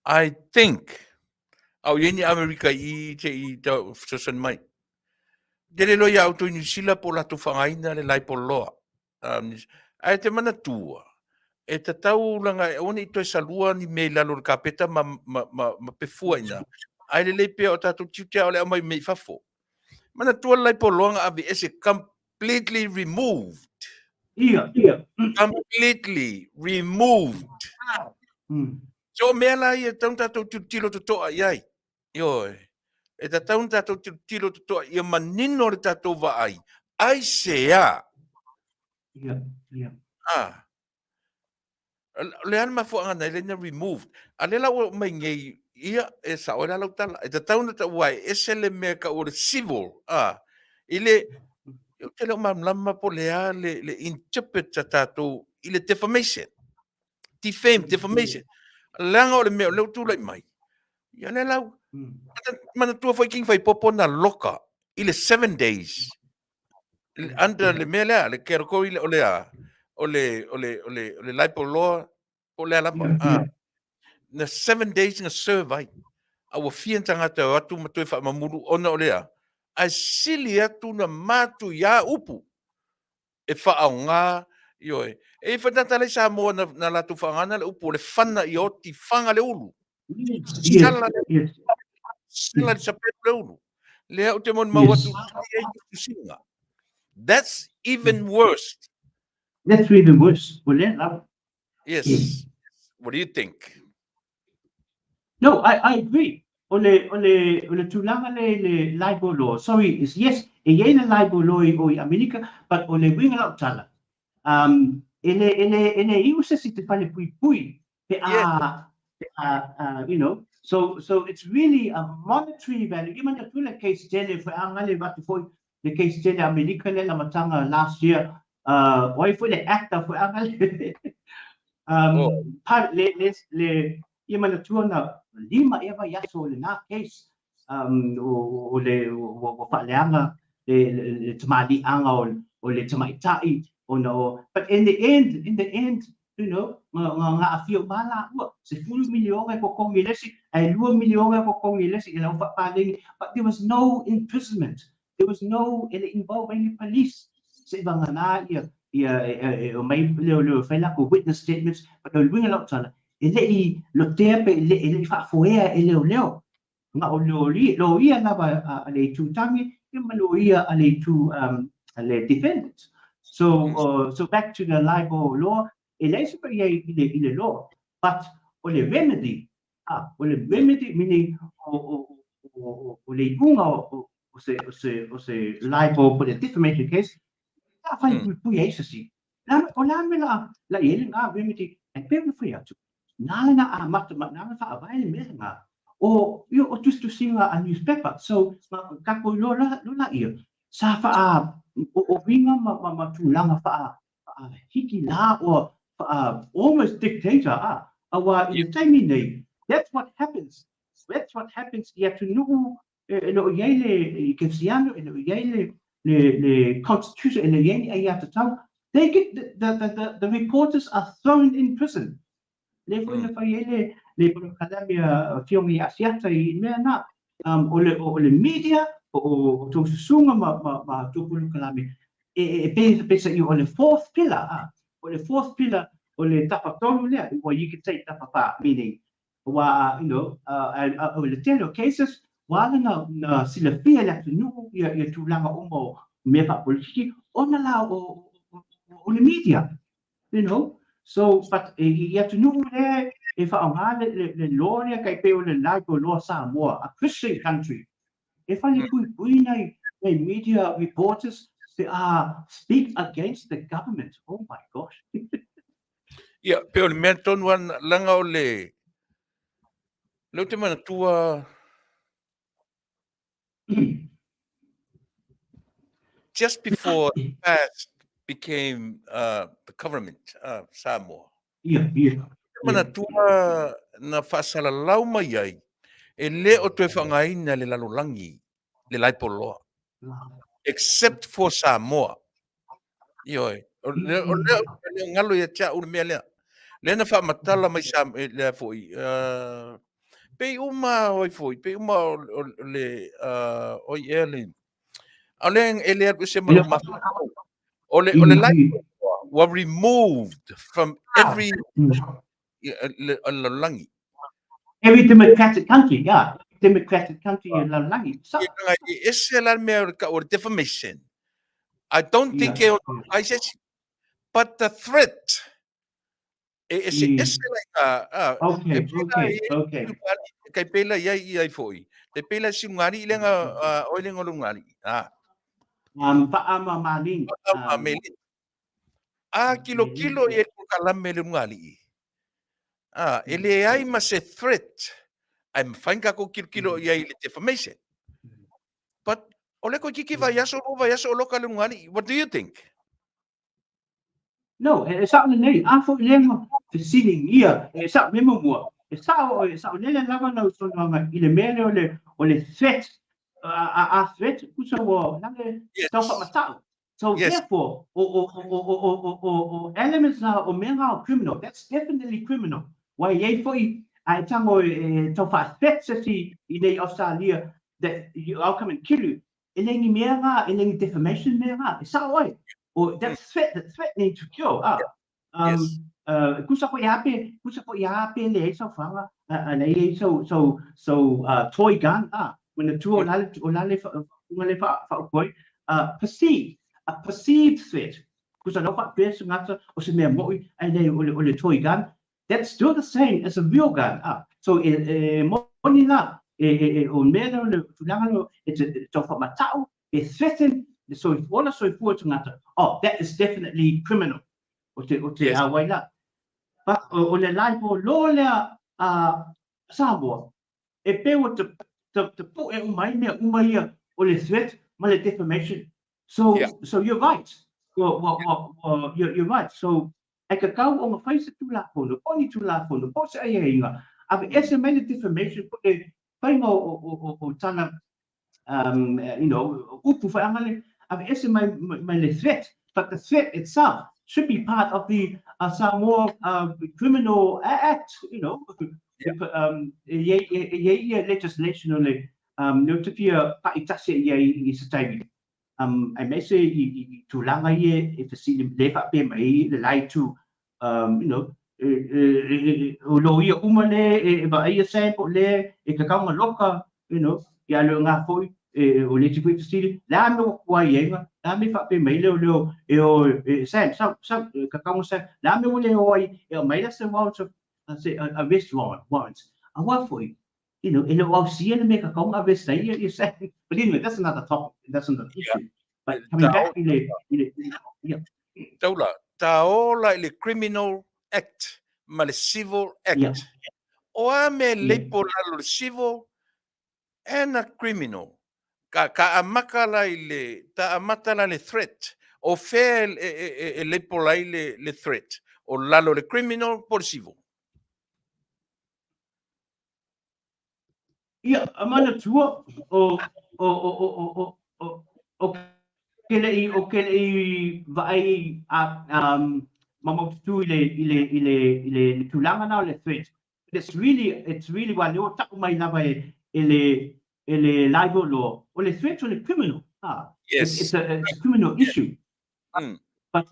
I think, au yeni Amerika I te I tau sasan mai. Dele lo ia auto New Zealand po la tu whangaina le laipo loa. Ai te mana tua. E te tau langa e one I toi salua ni me lalo le kapeta ma pefua ina. Ai le leipea o tatu tiutea o le amai mei fafo. Mana tua laipo loanga avi ese completely removed. Yeah. Completely removed. So mea la ia taun tatou tilo totoa iai. Ioi. E ta taun tatou tilo totoa ia manino le tatou vaai. Ai sea. Yeah. Le an mafua ngana le na removed. Ale la o mai ngei ia e sa ora la tala. E ta taun ta wai ese le mea ka o le civil. Ile eu te leo mamlama po lea le interpret tatou ile defamation. Defamation. Langa o le mea leo tu lai mai. Ia le lau. Mana tua foi king fai popo na loka. Ile 7 days. Anda le mea lea, le kero ko ile o lea. O le laipo loa. O lea lapa. Na 7 days nga survey. Awa fian tangata o atu matoi wha mamuru ona o lea. Ai sili atu na matu ya upu. E wha au ngā. Ioi. E whanata le Samoa na latu whangana le upu. Le whana I oti whanga le ulu. Sala le sapetu le ulu. Lea o te mon mawatu singa. That's even worse. That's even worse. Yes. What do you think? No, I agree. Ole tulanga le libel law. Sorry, is yes, e yena libel law I America, but ole winga la tala. Ele iusa si te fale pui. You know, so it's really a monetary value. Even the Tula case jele for angale watu foi the case jele America le la matanga last year. Why for the actor for angale. Part le Imana tuana lima eva yaso le na case o le faleanga le tamali anga o le tamaitai o no, but in the end you know nga afio mala se 10 miliona ko kongilesi ai 2 miliona ko kongilesi ila fa paling, but there was no imprisonment, there was no involved any police se bangana ia mai le fela ko witness statements, but no winga lot tala ele lo tempe ele fa foea ele leo nga o lo ia na ba ale tu tangi e malo ia ale tu ale defendants. So back to the libel law, ele super ile law, but ole remedy meaning o le unga o se libel for the defamation case ta fai pu isa si la la ele nga remedy and people free out nala na mata nala fa availe mesma o yo o tu singa a newspaper so ka ko lo la ia sa fa o vinga ma tulanga fa hiki la o almost dictator awa in time nei that's what happens you have to know no yele kesiano no yele le constitution and yele you have to tell they get the reporters are thrown in prison. Le foi na fai ele le kalambia fiongi asiata I mea na o le media o to sunga ma to kalami pe sa I o le fourth pillar o le tapa tonu le or you could say tapa pa meaning wa you know o le telo cases wala na sila fia le nu ia tulanga umo me pa politiki ona la o le media you know. So, but you have to know there if I'm the law kai pe le lago law Samoa, a Christian country. If I put media reporters they speak against the government. Oh my gosh. Yeah, pe o le mea tonu ana langa o le leo te mana tua just before past became the government Samoa. Yeah. Mana tua na whaasalalau mai ai, e le o tue whangaina le lalolangi, le laipoloa, except for Samoa. Ioi, o le ngalo ia tia ule mea lea. Lena whaamatala mai sa lea foi. Pei uma oi foi, pei uma o le, oi e le. O le e le atu se malo mafu. O le laipo were removed from every lalolangi. Every democratic country, yeah. Democratic country in Langi. Ese la mea or defamation. I don't think I said, but the threat. Ese Okay. kai pela ia foi. Te pela si ngari lenga o lenga ngari. Paama Malin. Kilo e ko kalame le ngari. Ele ai ma se threat. I'm fine ka ko kilo ia ile defamation. But ole ko kiki vai aso loka le ngari. What do you think? No, sa nei afo lenga feeling ia sa memo mo. Sa nele lava no so nga ile mele ole threat threat kusa wo nale tofa matao. So therefore o elements now o menga criminal. That's definitely criminal. Why ye foi I tango tofa threat si ile Australia that you I'll come and kill you. Elengi menga elengi defamation menga. Sa oi. Or that threatening to kill. Kusa po yape le so fanga le so toy gun when the two olale fa perceived threat kusa no fa peso ngata o se me mo ale ole toy gun, that's still the same as a real gun so money na o meno le tulanga it's to fa matao threaten. So if one so forward ngata, that is definitely criminal. Ote waila. But o le laipo lo le Samoa e pe o te po e umai o le threat ma le defamation. So you're right. Well, you're right. So e ka kau o ngā whaisa tula pono, poni tula pono, po se ai inga. Ave ese mai le defamation po e whainga o tana upu whaangale. It's my threat, but the threat itself should be part of the Samoa criminal act, legislation only. Notifia paitase ye satay. I may say to langa ye if the city lefa pe mai the lie to lo ia umale ba ia sample le e ka kanga loka ya lo nga foi o le tipo de stile la no kwa yenga la me fa pe mai lo sam ka kanga sa la me le oi e mai la se warrant say a arrest warrant a wa foi ele o see ele me ka kanga arrest aí you say but anyway that's another topic, that's another issue. But coming back Taola ile criminal act ma le civil act o a me leipo la civil and a criminal ka amaka la ile ta amata la le threat o fe e leipo la ile le threat o lalo le criminal por civil amana tua o kele vai mamautu ile tulanga na le threat. It's really what you talk mai lava ele libel law or the threat to the criminal. It's a criminal issue. But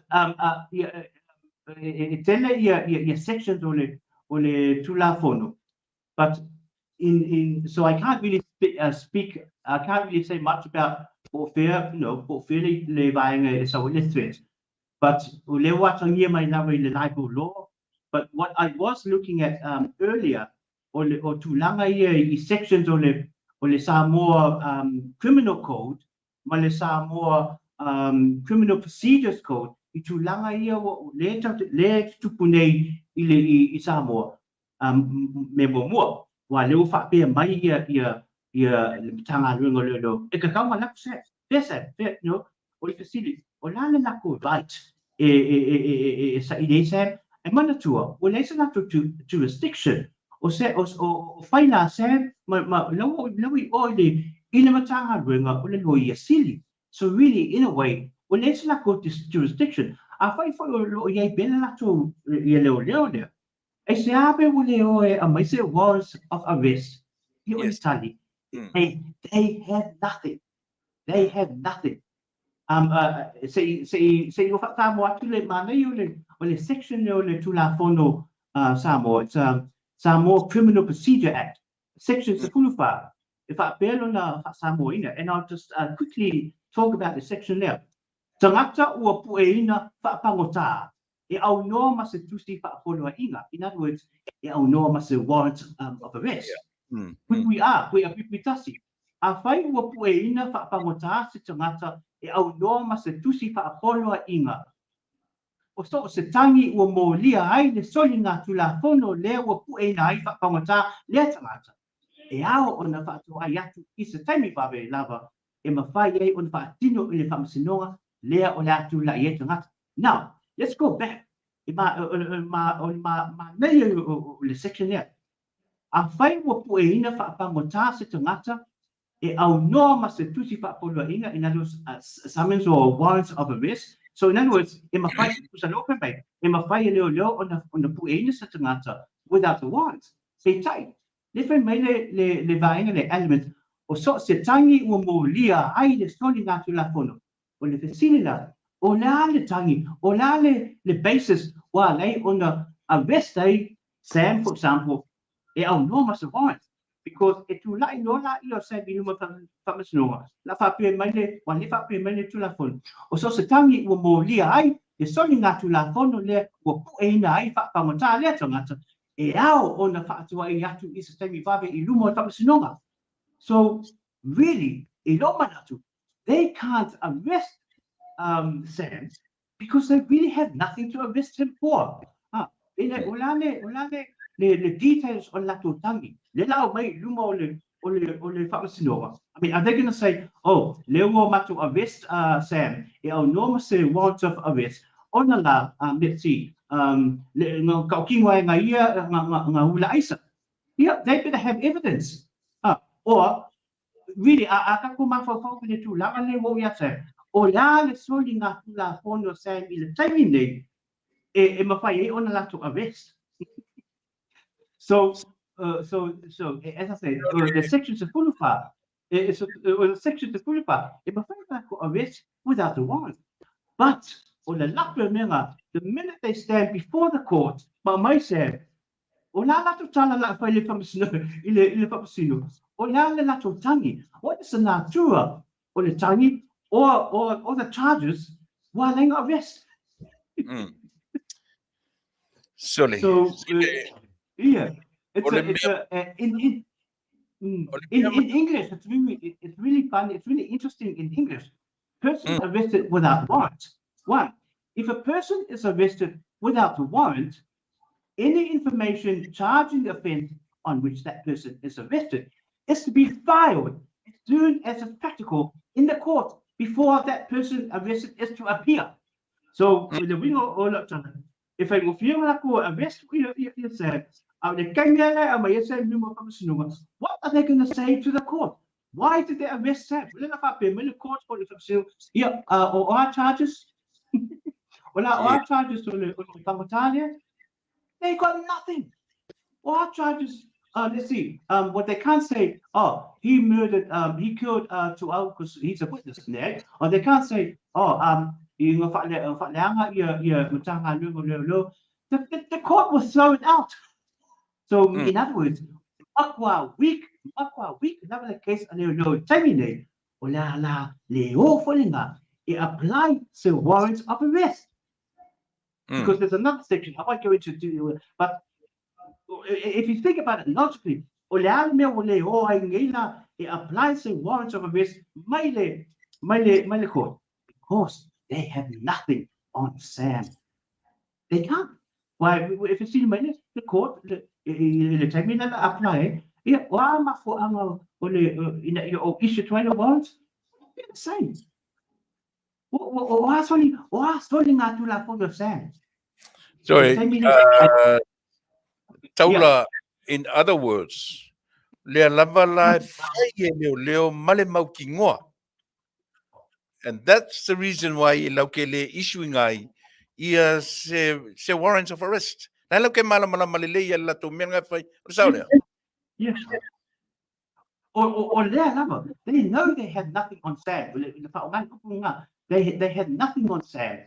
it's your sections on the tulafono. But so I can't really speak. I can't really say much about for fairly levying so threat. But law. But what I was looking at earlier, or tulanga sections on the Samoa criminal code, ma Samoa criminal procedures code, tulanga later tupunei i Samoa me mo wa leo fa pe mai ia tanga lungo lo e ka kama na se pesa no o le facility o la na ko right sa ide sa e mana tua o le sa na jurisdiction o faina Sam lawi oile ina matanga ruenga ole loia sili. So really, in a way, when it's like got this jurisdiction, I find for lo ye bela to ye leo there. I say abe wole o I say warrants of arrest. You Yes. Italy, they have nothing. They have nothing. Say you Samoa tule mana ole section ole tula fono Samoa. It's Samoa Criminal Procedure Act. Section Sepulufa. If I bail on Samoa and I'll just quickly talk about the section there. Tangata ua pueina whaapangota. E au noa ma se tusi whaapoloa inga. In other words, e au noa ma se warrant of arrest. Which we are pitasi. A whai ua pueina whaapangota se tangata e au noa ma se tusi whaapoloa inga. O so se tangi ua mo lia ai le soli ngā tula fono lea ua pueina ai whaapangota lea tangata. E ao o na whaatoa ai atu I se taimi wawe lava e mawhai ei o na whaatino I le whamasinonga lea o le atu la I tangata. Now, let's go back. Ma nei o le section there. A whai ua pueina whaapangota se tangata e au noa ma se tusi whaapoloa inga, in other words, summons or warrants of arrest. So in other words, e mawhai kusaloka mai, e mawhai leo o na pueina se tangata without the warrants. Pei tai. Le fai mai le vaenga le element o so se tangi ua mo lia ai le soli ngā tula fono. O le fesili la, o la le tangi, o la le basis wa lei o na arrest ai Sam, for example, e au noa ma se warrants. Because e tu lai no la I o sai binuma whamasinonga. La whapea mai le, wa le whapea mai le tula fono. O so se tangi ua mo lia ai, le soli ngā tula fono le ua pueina ai whapamata lea tangata. E ao o na whaatua I atu I se taimi wawe I luma o whamasinonga. So really, I lo manatu, they can't arrest Sam because they really have nothing to arrest him for. Le details on lato tangi. Le lao mai luma o le whamasinonga. I mean, are they going to say, oh, leo matu arrest Sam, e au norma se warrant of arrest, ona la, let's see, kau kingwai ngā ia ngā hula aisa. Yeah, they better have evidence. Or, really, a kako mawhawhau le tu langa le wo ia Sam. O la le soli ngā hula hono Sam I le taimi nei, e mawhai e ona lato arrest. So, as I said, the sections of Fulupa, the sections of Fulupa, it must arrest without a warrant. But on the Lapra, the minute they stand before the court, but my say, o la lato tala la whaile whamasino, o la le lato tangi, what is the natura o le tangi or the charges while they arrest? Sorry. So, yeah, in English, it's really funny. It's really interesting in English. Person arrested without warrant. One, if a person is arrested without a warrant, any information charging the offence on which that person is arrested is to be filed as soon as it's practical in the court before that person arrested is to appear. So the wingo all up to if I go feel like arrest you said, what are they going to say to the court? Why did they arrest Sam? Yeah, or our charges? Well, our charges to the they got nothing. Or our charges, let's see, what they can't say, oh, he murdered, he killed Tuilaepa because he's a witness in there. Or they can't say, oh, the court was thrown out. So in other words, Makwa week, another case and no terminate. Ola leo folinga. It applied to warrants of arrest. Because there's another section I won't go into do, but if you think about it logically, it applies to warrants of arrest, my court, because they have nothing on Sam. They can't. Why? If it's in the court, the time apply. Yeah, issue 20 warrants. It's the same. What's holding that to Sam? Sorry, Taula In other words, lea lava la fai e leo male mau ki ngoa. And that's the reason why lauke le issuing ai ia se warrants of arrest. Na lauke malama le ia la to menga fai. Yes. Or there, they know they had nothing on Sam. They had nothing on Sam.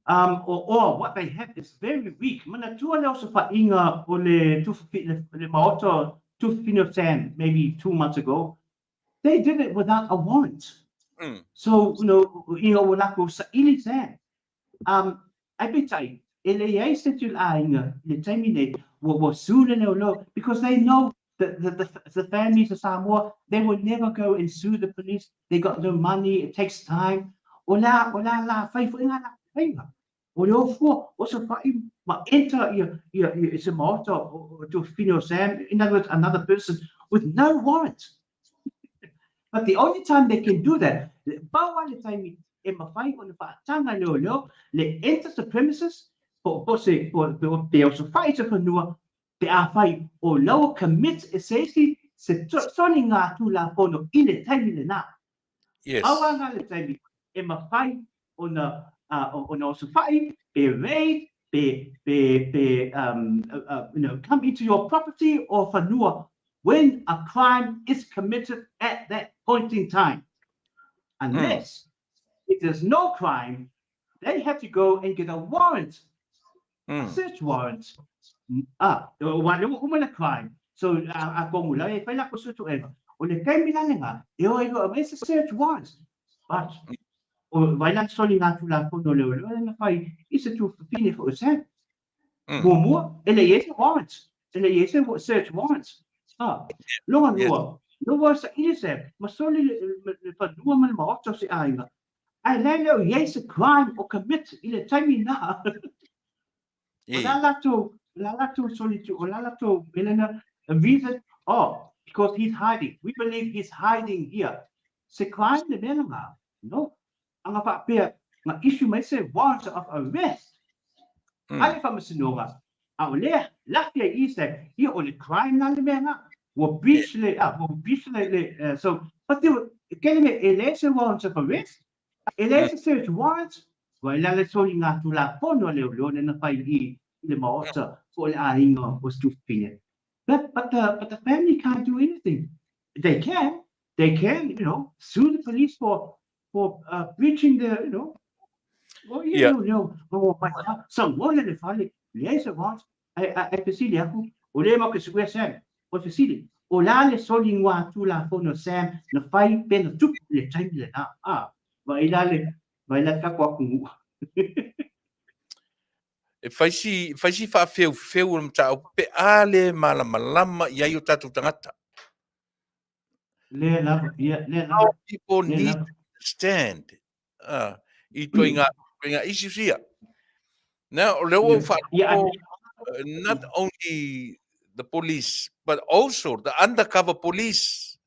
Or what they had is very weak. Mana tua leo se whainga o le maoto tufino Sam maybe 2 months ago. They did it without a warrant. So, wala sa ili Sam. I bet I se tu ainga le taimine wo sule lo because they know the families of Samoa, they will never go and sue the police. They got no money. It takes time. Ola fai inga la inga. Ola fo also fai ma enter it's a motor to Fino Sam. In other words, another person with no warrant. But the only time they can do that, bawa le time e mafai o le faatanga leo le enters the premises po they also fight for no te a fai o lau commit essentially se soni ngā tula pono I le taimi le nā. Yes. Awa ngā le taimi e mawhai o na so fai be raid, come into your property or whanua when a crime is committed at that point in time. Unless if there's no crime, they have to go and get a warrant, a search warrant. One crime. So ako mula e faila ko sutu e o le kai milanenga e o ego a search warrants. But o vaila soli nga tula kono le na fai isa tu fine fo se. Mo ele yese warrants. Ele yese search warrants. Longa no sa ilise ma soli le fa dua man ma otto se ainga. I lelo yese crime or commit ile taimi na. Lalato solitude or Lalato Milena a reason because he's hiding. We believe he's hiding here. Se crime the Melema. No. Anga pa na issue may say warrant of arrest. Ali fa masinora. Aule lafia isa here on the crime na le mena. Wo breach le so but they were getting a warrant of arrest. A search warrant. Wala le so nga tula pono le na fai the maota for ainga was too fine. But the family can't do anything. They can, sue the police for breaching the, so one of the family liaison wants I facility o le mo ke sue Sam o facility o la le soli wa tu la fono Sam na fai pen tu le time le na vai la ka kwa ku E faisi feu na tau pe ale malama ia yo tatu tangata. Le People need to understand. I toinga issues here. Now, not only the police, but also the undercover police.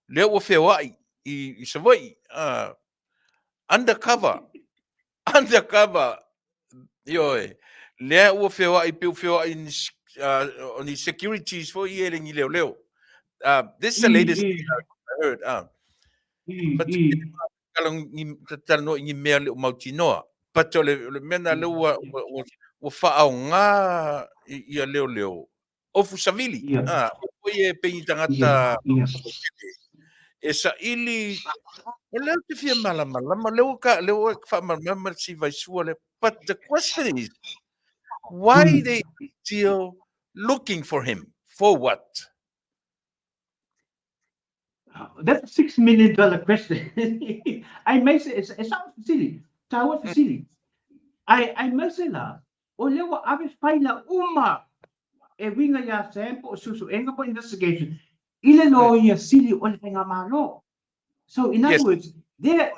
Leo fewai I savai. Undercover. Yo, lea ua whewai piu whewai on the securities for ieling I leo. This is the latest thing I heard. But kalong I mea leo mautinoa. But le mena leo ua whaau ngā ia leo. Ofu savili. Oie pengi tangata. E sa ili o leo te fia malama. Leo ka wha si vai sua le. But the question is, why they still looking for him? For what? That's a $6 million question. I may say it sounds silly. Tawa silly. I may say la. O lewa aves paila uma. E winga ya sample o susu enga po investigation. Ile no ya silly o le tenga malo. So in other words, their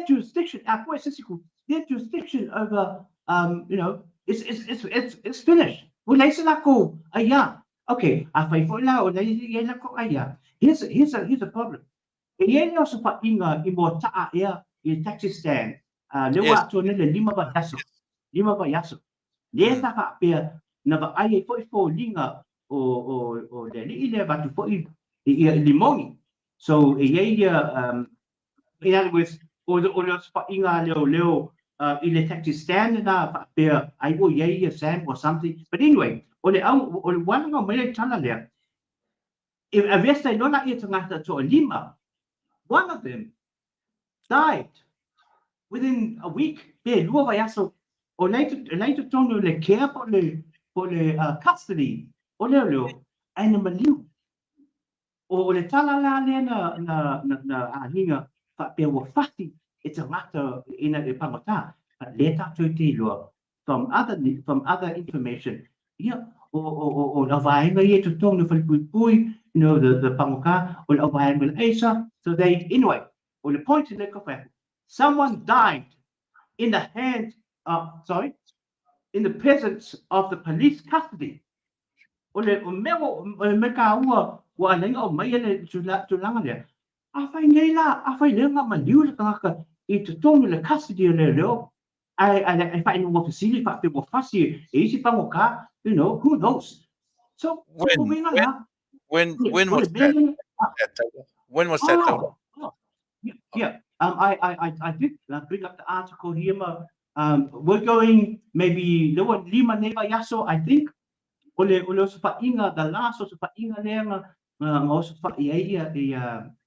jurisdiction, their jurisdiction over it's finished. Okay, here's a problem. Also in taxi stand. Lima ba yaso. Leta ka pia na ba ai foi linga o le ile ba tu fo I limongi. So in other words, o le spa inga leo I le taxi stand na pe ai wo Sam or something. But anyway, o le one ngo mai tana le. If a vesta no na I tanga to lima, one of them died within a week. Pe lua vai aso o later tonu le care po le custody o leo animal liu. O le tala la le na ahinga fa pe wo fati it's a matter in a pangota le ta to te lo from other information o la vai mai to tong no pui the pangoka o la vai mai esa so they anyway o le point in the someone died in the hand in the presence of the police custody o me ka wa lenga o mai le tulanga le a fai nei la a fai lenga ma liu le ka I to tonu le custody le leo I fai no facility fa pe mo fasi e si pa mo ka who knows so When when o was le bele when was that out? yeah I did bring up the article here we're going maybe no one lima neva yaso I think o sa inga the last o sa inga le nga o sa the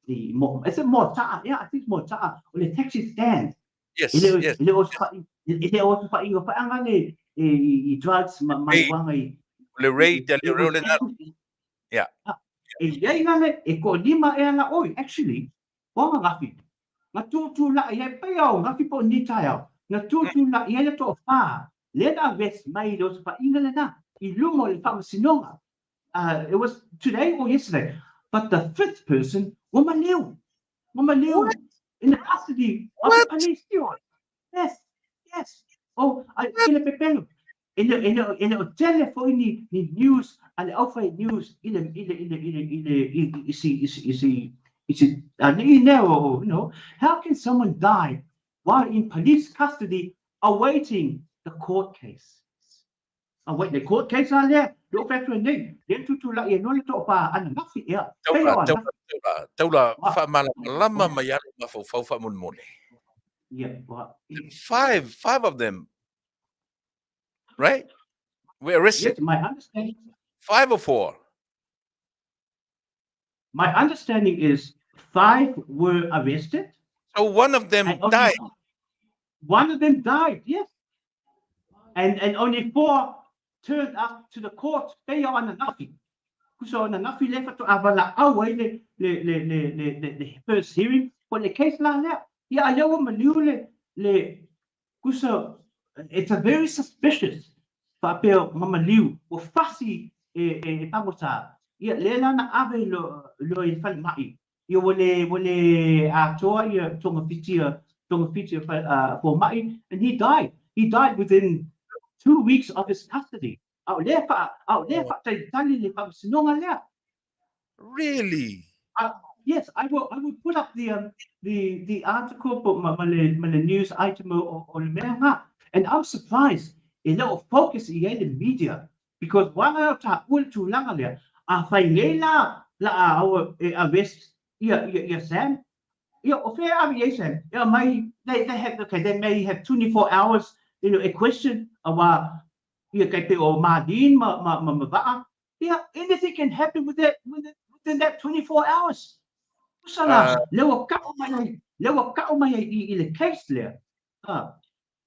is it more yeah I think more o le taxi stand Yes, yes. ile o sa inga pa anga le I drugs mai wanga Le rate le rolling up. Yeah. Ia ngale ko lima nga oi actually o ngafi nga tu la ia pa yo ngafi po ni tayo nga tu la ia to fa le na ves mai do sa inga le na I lumo le fa sinonga it was today or yesterday but the fifth person woman liu in the custody of the police yes oh I ile pepelo in the telephone ni news and alpha news ile how can someone die while in police custody awaiting the court case wait the court case are there do factor ni then tu la no le to pa an nafi ya Taula fa malama mai ala ma fa mun mole. yeah Five of them, right? Were arrested. yes my understanding 5 or 4. My understanding is 5 were arrested. So one of them died. One of them died, yes. And only 4 turned up to the court. They are on nothing. So on nothing left to avala away the first hearing for the case la la. Yeah, I know le kuso it's a very suspicious papel mamaliu o fasi pangota. Ia lela na ave lo I fal mai. Ia wole atoa ia tonga fitia for mai and he died. He died within 2 weeks of his custody. Tai tali le pa sinonga lea. Really? Yes, I will put up the article for my news item or the and I'm surprised a lot of focus in the media because one out to langa there fainela la our arrest Sam fair aviation they may have 24 hours a question about o madin anything can happen within that 24 hours Sala, lewa ka mai I le case le.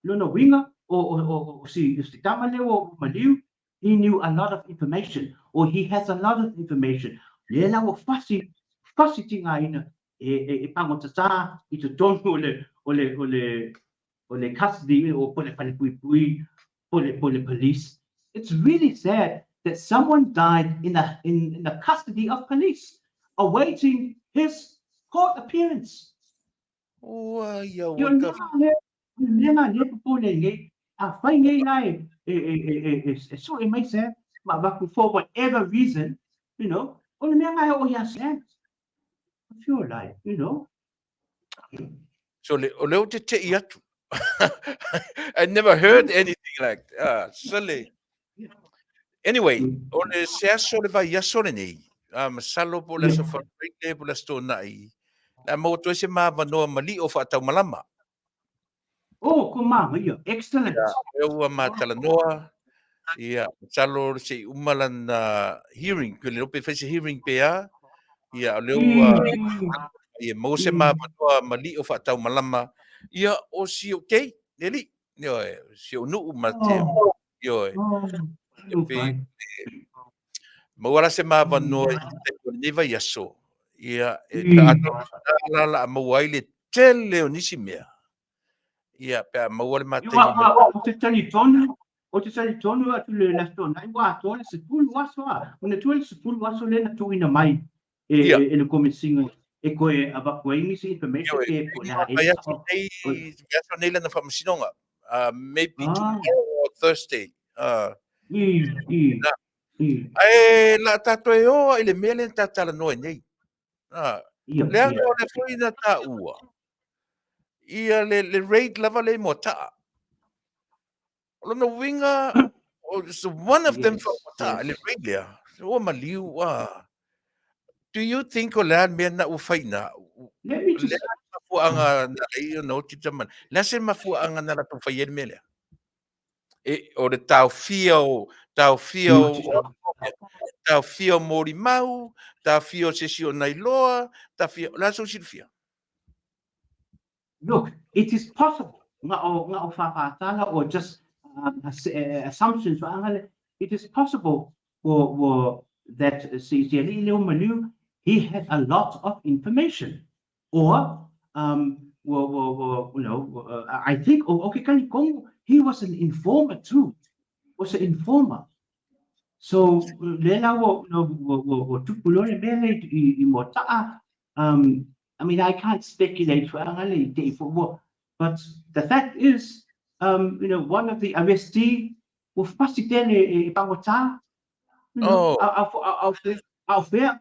Lono winga o si tama lewa maliu, he knew a lot of information or he has a lot of information. Le la o fasi tinga ina pangota sa I to tonu ole custody o pole pui pole police. It's really sad that someone died in the custody of police awaiting his court appearance. Oh, yeah, so it makes sense. But for whatever reason, I feel like, So leo te atu. I never heard anything like silly. Anyway, o le se aso le vai aso le nei. Masalo po le so whakaike po le sto nai. La mo to se ma vanoa mali o whaatau malama. Oh, ko mama, ia. Excellent. Ia, ua Faafetai. Ia, masalo se umalan hearing. Ke le ope whaise hearing pe a. Ia, leu ia mo se ma vanoa mali o whaatau malama. Ia, o si o kei, neli. Ia, si o nuu ma te. Ia, Fine. mawala se mavanoa i te ni vai aso. Ia, ka ato la mawai le tele o nisi mea. Ia, pe mawale Yo, matei me. o te talitonu, atu le lastona, i wā tole se pulu waso a, una tole se pulu waso le na tuina mai, Ia. e le komisinga, e koe abaku ingisi information pe po na e Ia, aso nei lana whamasinonga. Maybe tomorrow or Thursday. Ai, la tato e oa, ile mea le tatala noa nei. Le anga o le fwoi na ta ua. Ia, le raid lava le mo taa. Lona winga, so one of them from Mata, le radio. O maliu do you think o lean me na ufaina? Let me just Mafu anga na you know titaman. Lase mafu anga na to fayen mele. E o de tau fio mori mau, tau fio sesio nailoa, tau fio la so silfia. look, it is possible. Nga o Faafetai or just assumptions. It is possible for that Manu, he had a lot of information, or I think he was an informer too. Was an informer. So I mean, I can't speculate for what, but the fact is, one of the arrestee was pasitele pangota. Our fair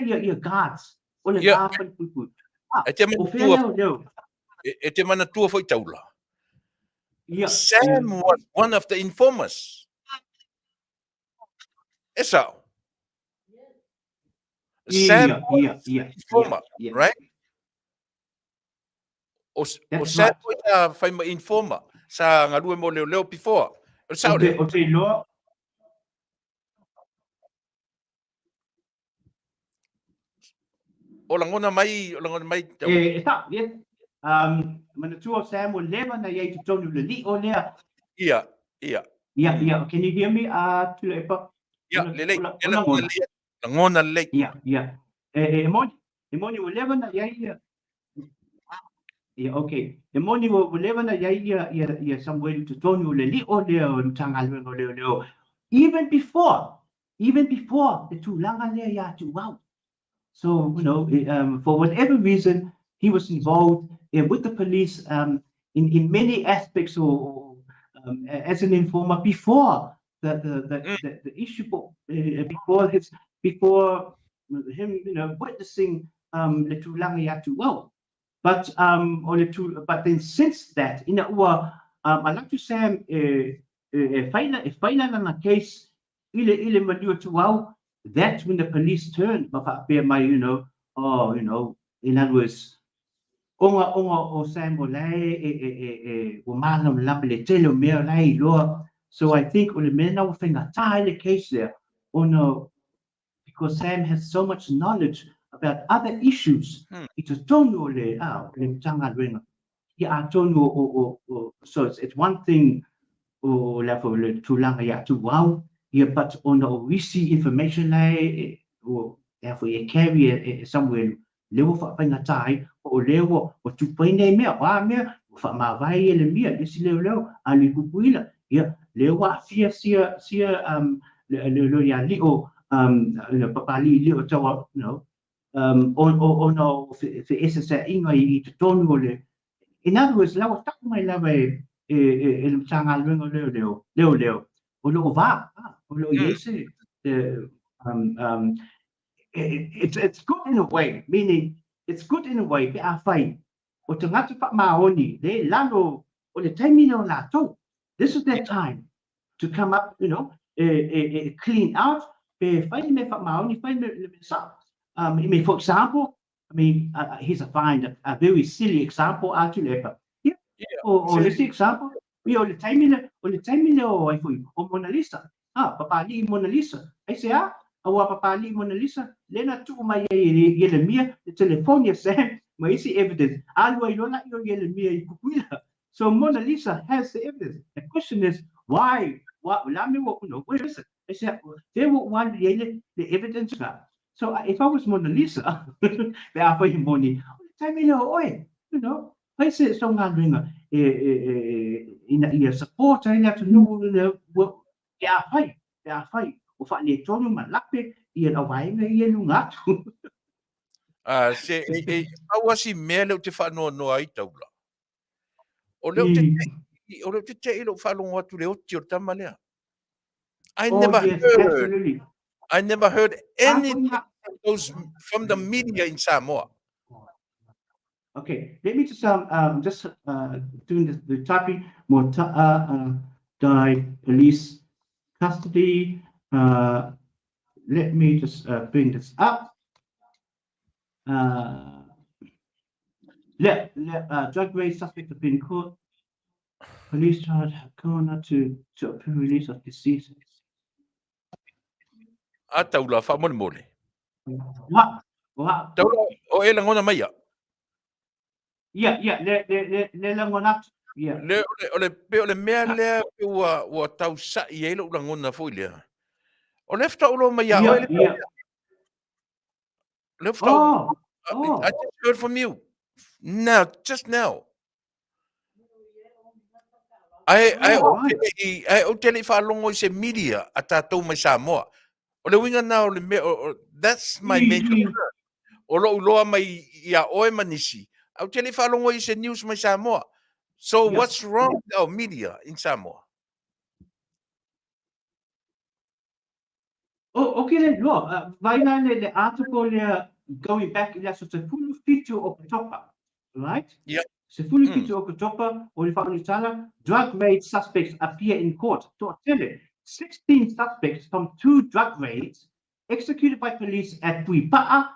your guards. Yeah. Ete mana tua foi taula. Sam was one of the informers. Esau. Sam was informer, right? O Sam foi fai ma informer sa ngalue mo leo before. Okay, lo. O langona mai. Stop, yes. Mana tua Sam will never na ye to Taunuu le li o lea. Yeah. Yeah. Can you hear me? Tuilaepa. Yeah, langona le. Yeah. Emoni will never na ye. Yeah, okay. Emoni will never na ye somewhere to Taunuu le li o lea o tangal o leo. Even before the Tuilanga lea ya tu wow. So, for whatever reason, he was involved with the police in many aspects or as an informer before the issue, before him, witnessing the Tuilanga well. But then since that, I like to say, if I a case, ile Manuia to wow. That's when the police turned, in other words, o Sam so I think the case there, because Sam has so much knowledge about other issues. It's a Taunuu so it's one thing level Tuilanga to wow. Yeah, but we see information or therefore you carry somewhere level for Faafetai or level or to point a mere for my vai and this level and Kupuila. Yeah, lewa fear Leo Papali Leo Tower, for SSA Inga to Taunuu. In other words, lawa tak mai lava tangal leo. It's good in a way, meaning it's good in a way. This is their time to come up, clean out. Find me for my only find me some. I mean, for example, I mean, here's a very silly example. Actually, yeah. Or let's say example. We only time in o Mona Lisa. Papali Mona Lisa. I say papali Mona Lisa. Lena tu mai yele mia the telephone Sam. May see evidence. Alwa yona yo yele mia ikuila. So Mona Lisa has the evidence. The question is why? What? Where is it? I said they would want the evidence. So if I was Mona Lisa, they are for money. Time you know. I said so nga ringa in support I have to know they are fight o fa le tono malape I na wai me I lunga Se awasi mele te whanua no ai taula. O leo te te ilo whalonga tu leo te o tama lea. I never heard anything from the media in Samoa. Okay, let me just doing the typing more die police custody. Let me just bring this up. Drug raid suspect have been caught. Police charge corner to approve release of deceased. Taula whamone mole. What? Taula o e langona mai a. Yeah, le langona. Yeah. Le mea lea pe ua tau sa I e lo langona fo lea. O left ulo mai a o e le left I just heard from you. Now, just now. Ai o tele whalongo I se media a tātou mai Samoa. O le winga na o le mea, that's my main concern. O lo uloa mai ia oe manisi. Au tele whalongo I se news mai Samoa. So what's wrong with our media in Samoa? Okay then, look, vai na le article going back, that's a full feature of the topper, right? Yeah. Se full feature of the topper, o le whaonitala, drug raid suspects appear in court. To tell it, 16 suspects from 2 drug raids executed by police at Tuilaepa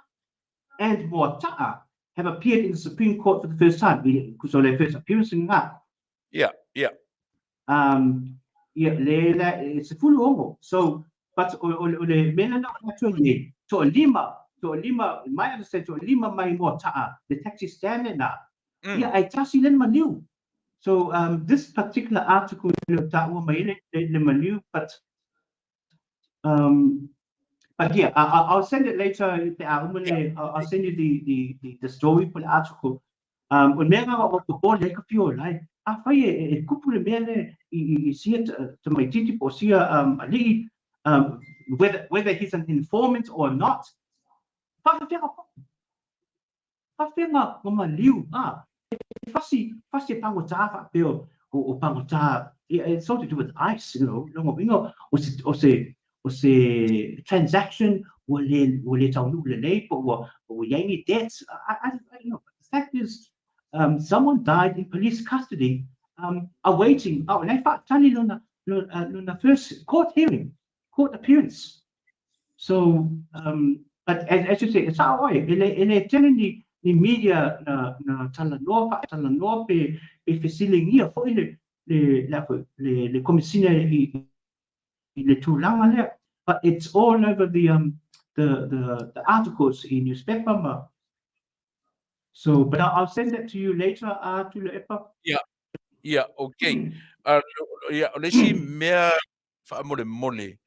and Moata'a have appeared in the Supreme Court for the first time. Because their first appearance in that. Yeah. It's a full over. So, but ole mena na actually to lima, my understanding to lima mai Moata'a, the taxi stand na. Yeah, I just len manu. So this particular article that woman le manu, but yeah, I'll send it later. I'll send you the story for the article. Und mega auf der Board lecker viel, like fai couple mele I see it to my titi or see ali whether he's an informant or not. Faafetai ngoma liu fasi pangota bill o pangota it's something to do with ice, you know, longo o se transaction will Taunuu le nei or yangi debts. I you know, the fact is someone died in police custody awaiting the first court appearance. So but as you say, it's how I telling the media na Talanoa pe fisilingia foi le commissioner le tulanga le, but it's all over the articles in newspaper. So, but I'll send that to you later, Tuilaepa. Yeah, okay. Let's see mea whaamole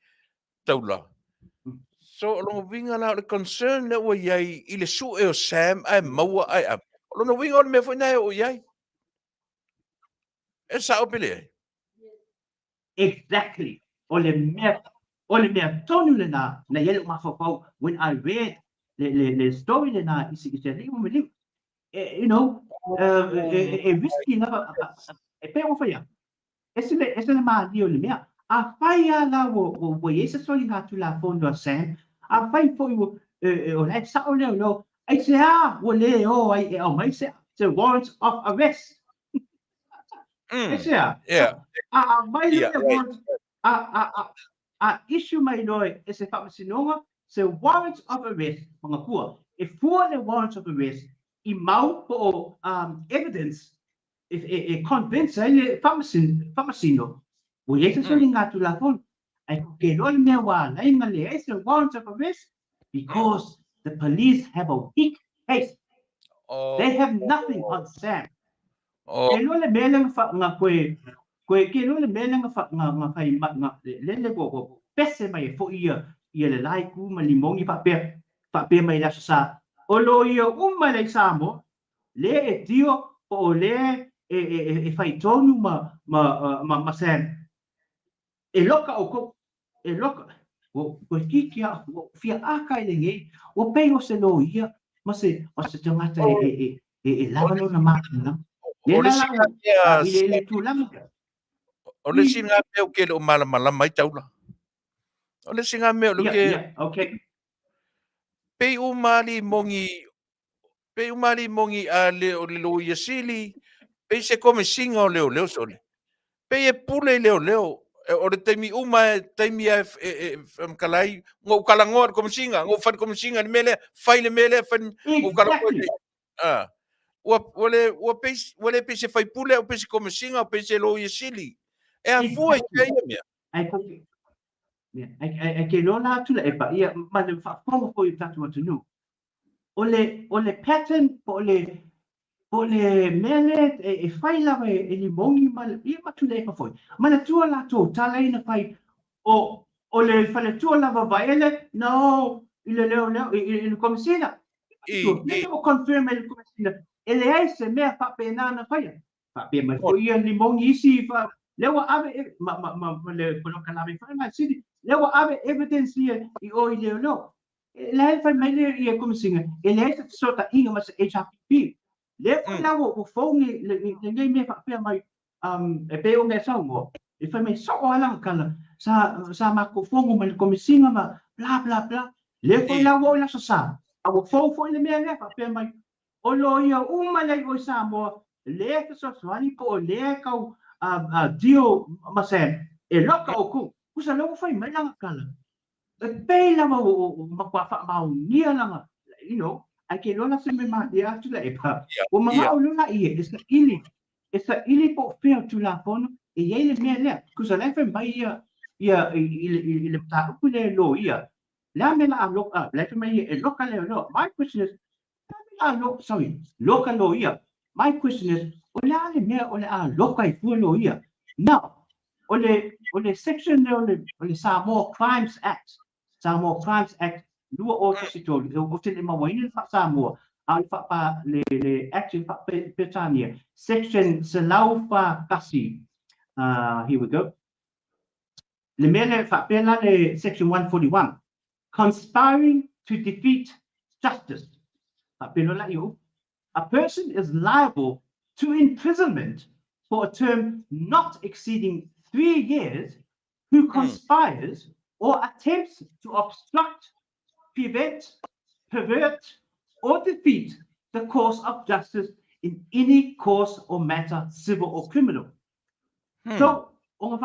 taula. So, along winga na the concern that we yai ile su e o Sam ai maua ai am. Along winga on me foi na o yai. E sa o pele. Exactly. Ole mea tonu le na yelo mafopau when I read the story le na isi liu. You know, risky na pe o fa ya. Ese ma dio le mea. A fai ala wo ese so na tu la fondo Sam. A fai foi o la sa o le no. I say wo le o mai se the warrant of arrest. Yeah. Mai le warrant issue mai noi e se whamasinonga se warrants of arrest mga kua. E for the warrants of arrest I mau po evidence e convince ele whamasino. O ye se ngā tula fon. Ai ke roi mea wā lai ngā le e se warrants of arrest because the police have a weak case. They have nothing on Sam. Ke roi mea ngā koe ke roi mea ngā whai ngā lele ko pese mai fo ia le lai ku ma limongi pape mai la sa. O lo ia mai Samoa le e tio o le e fai tonu ma Sam. E loka o ko e loka o kikia o fia aka ile ngai o pei o se lo ia ma se tangata e lavalo na makina. Le la ile tu lama. O le singa me o ke o mala mai taula. O le singa me o ke okay. Pe umali mongi a le o le lo ia sili. Pe se come singa o leo sole. Pe e pule leo. O le taimi taimi kalai ngo kalangor como singa, ngo fan como singa mele, fai le mele fan ngo kalangor. Wale pe se fai pule o pe se como singa o pe se lo ia sili. E a fua e mea. Ai ke lola Tuilaepa ia ma le whaafonga ko I tatu atunu. O le pattern po le mele e whai lawa e limongi ma ia ma Tuilaepa foi. Ma le tua la tō tala ina whai o le whale tua lava vaele no I le leo I le komisina. Neke o confirm e le komisina. E le ai se mea whape nana whaia. Whape mai foi ia limongi isi wha lewa ave ma le poloka lave whai mai sidi. Lewa ave evidence ia I o I leo. Le fai mai le ia komisina. E le ai se sota inga ma se HRPP. Le fai lawa o whaungi le ngai mea whapea mai e pe o ngai Samoa. E fai mai soko ala kala sa mako whongo mai le komisina ma bla bla bla. Le fai lawa o la sa. Awa whau le mea lea whapea mai. O lo ia umalai o Samoa. Le te soswani po o le kau dio ma Sam. E loka o ku. Kusa lawa fai mai langa kala. E pei lava o makua wha nia langa. You know, ai ke lona se me ma ia Tuilaepa. O mga o lona ia, e sa ili po whea tu la pono, e iei le mea lea. Kusa lai fai mai ia I le mta upu le lo ia. Lea me la a loka, lai fai mai e loka leo lo. My question is, loka lo ia. My question is, o lea le mea o le a loka I fua lo ia. Now, o le section o le Samoa Crimes Act, Samoa Crimes Act, lua o tasitori, o te le mawaini le Samoa, a le whapa le action Petania, section Salau Fa Kasi, here we go. Le mele whapela le section 141, conspiring to defeat justice. Whapelo la iu, a person is liable to imprisonment for a term not exceeding 3 years who conspires or attempts to obstruct, prevent, pervert, or defeat the course of justice in any course or matter, civil or criminal. So, o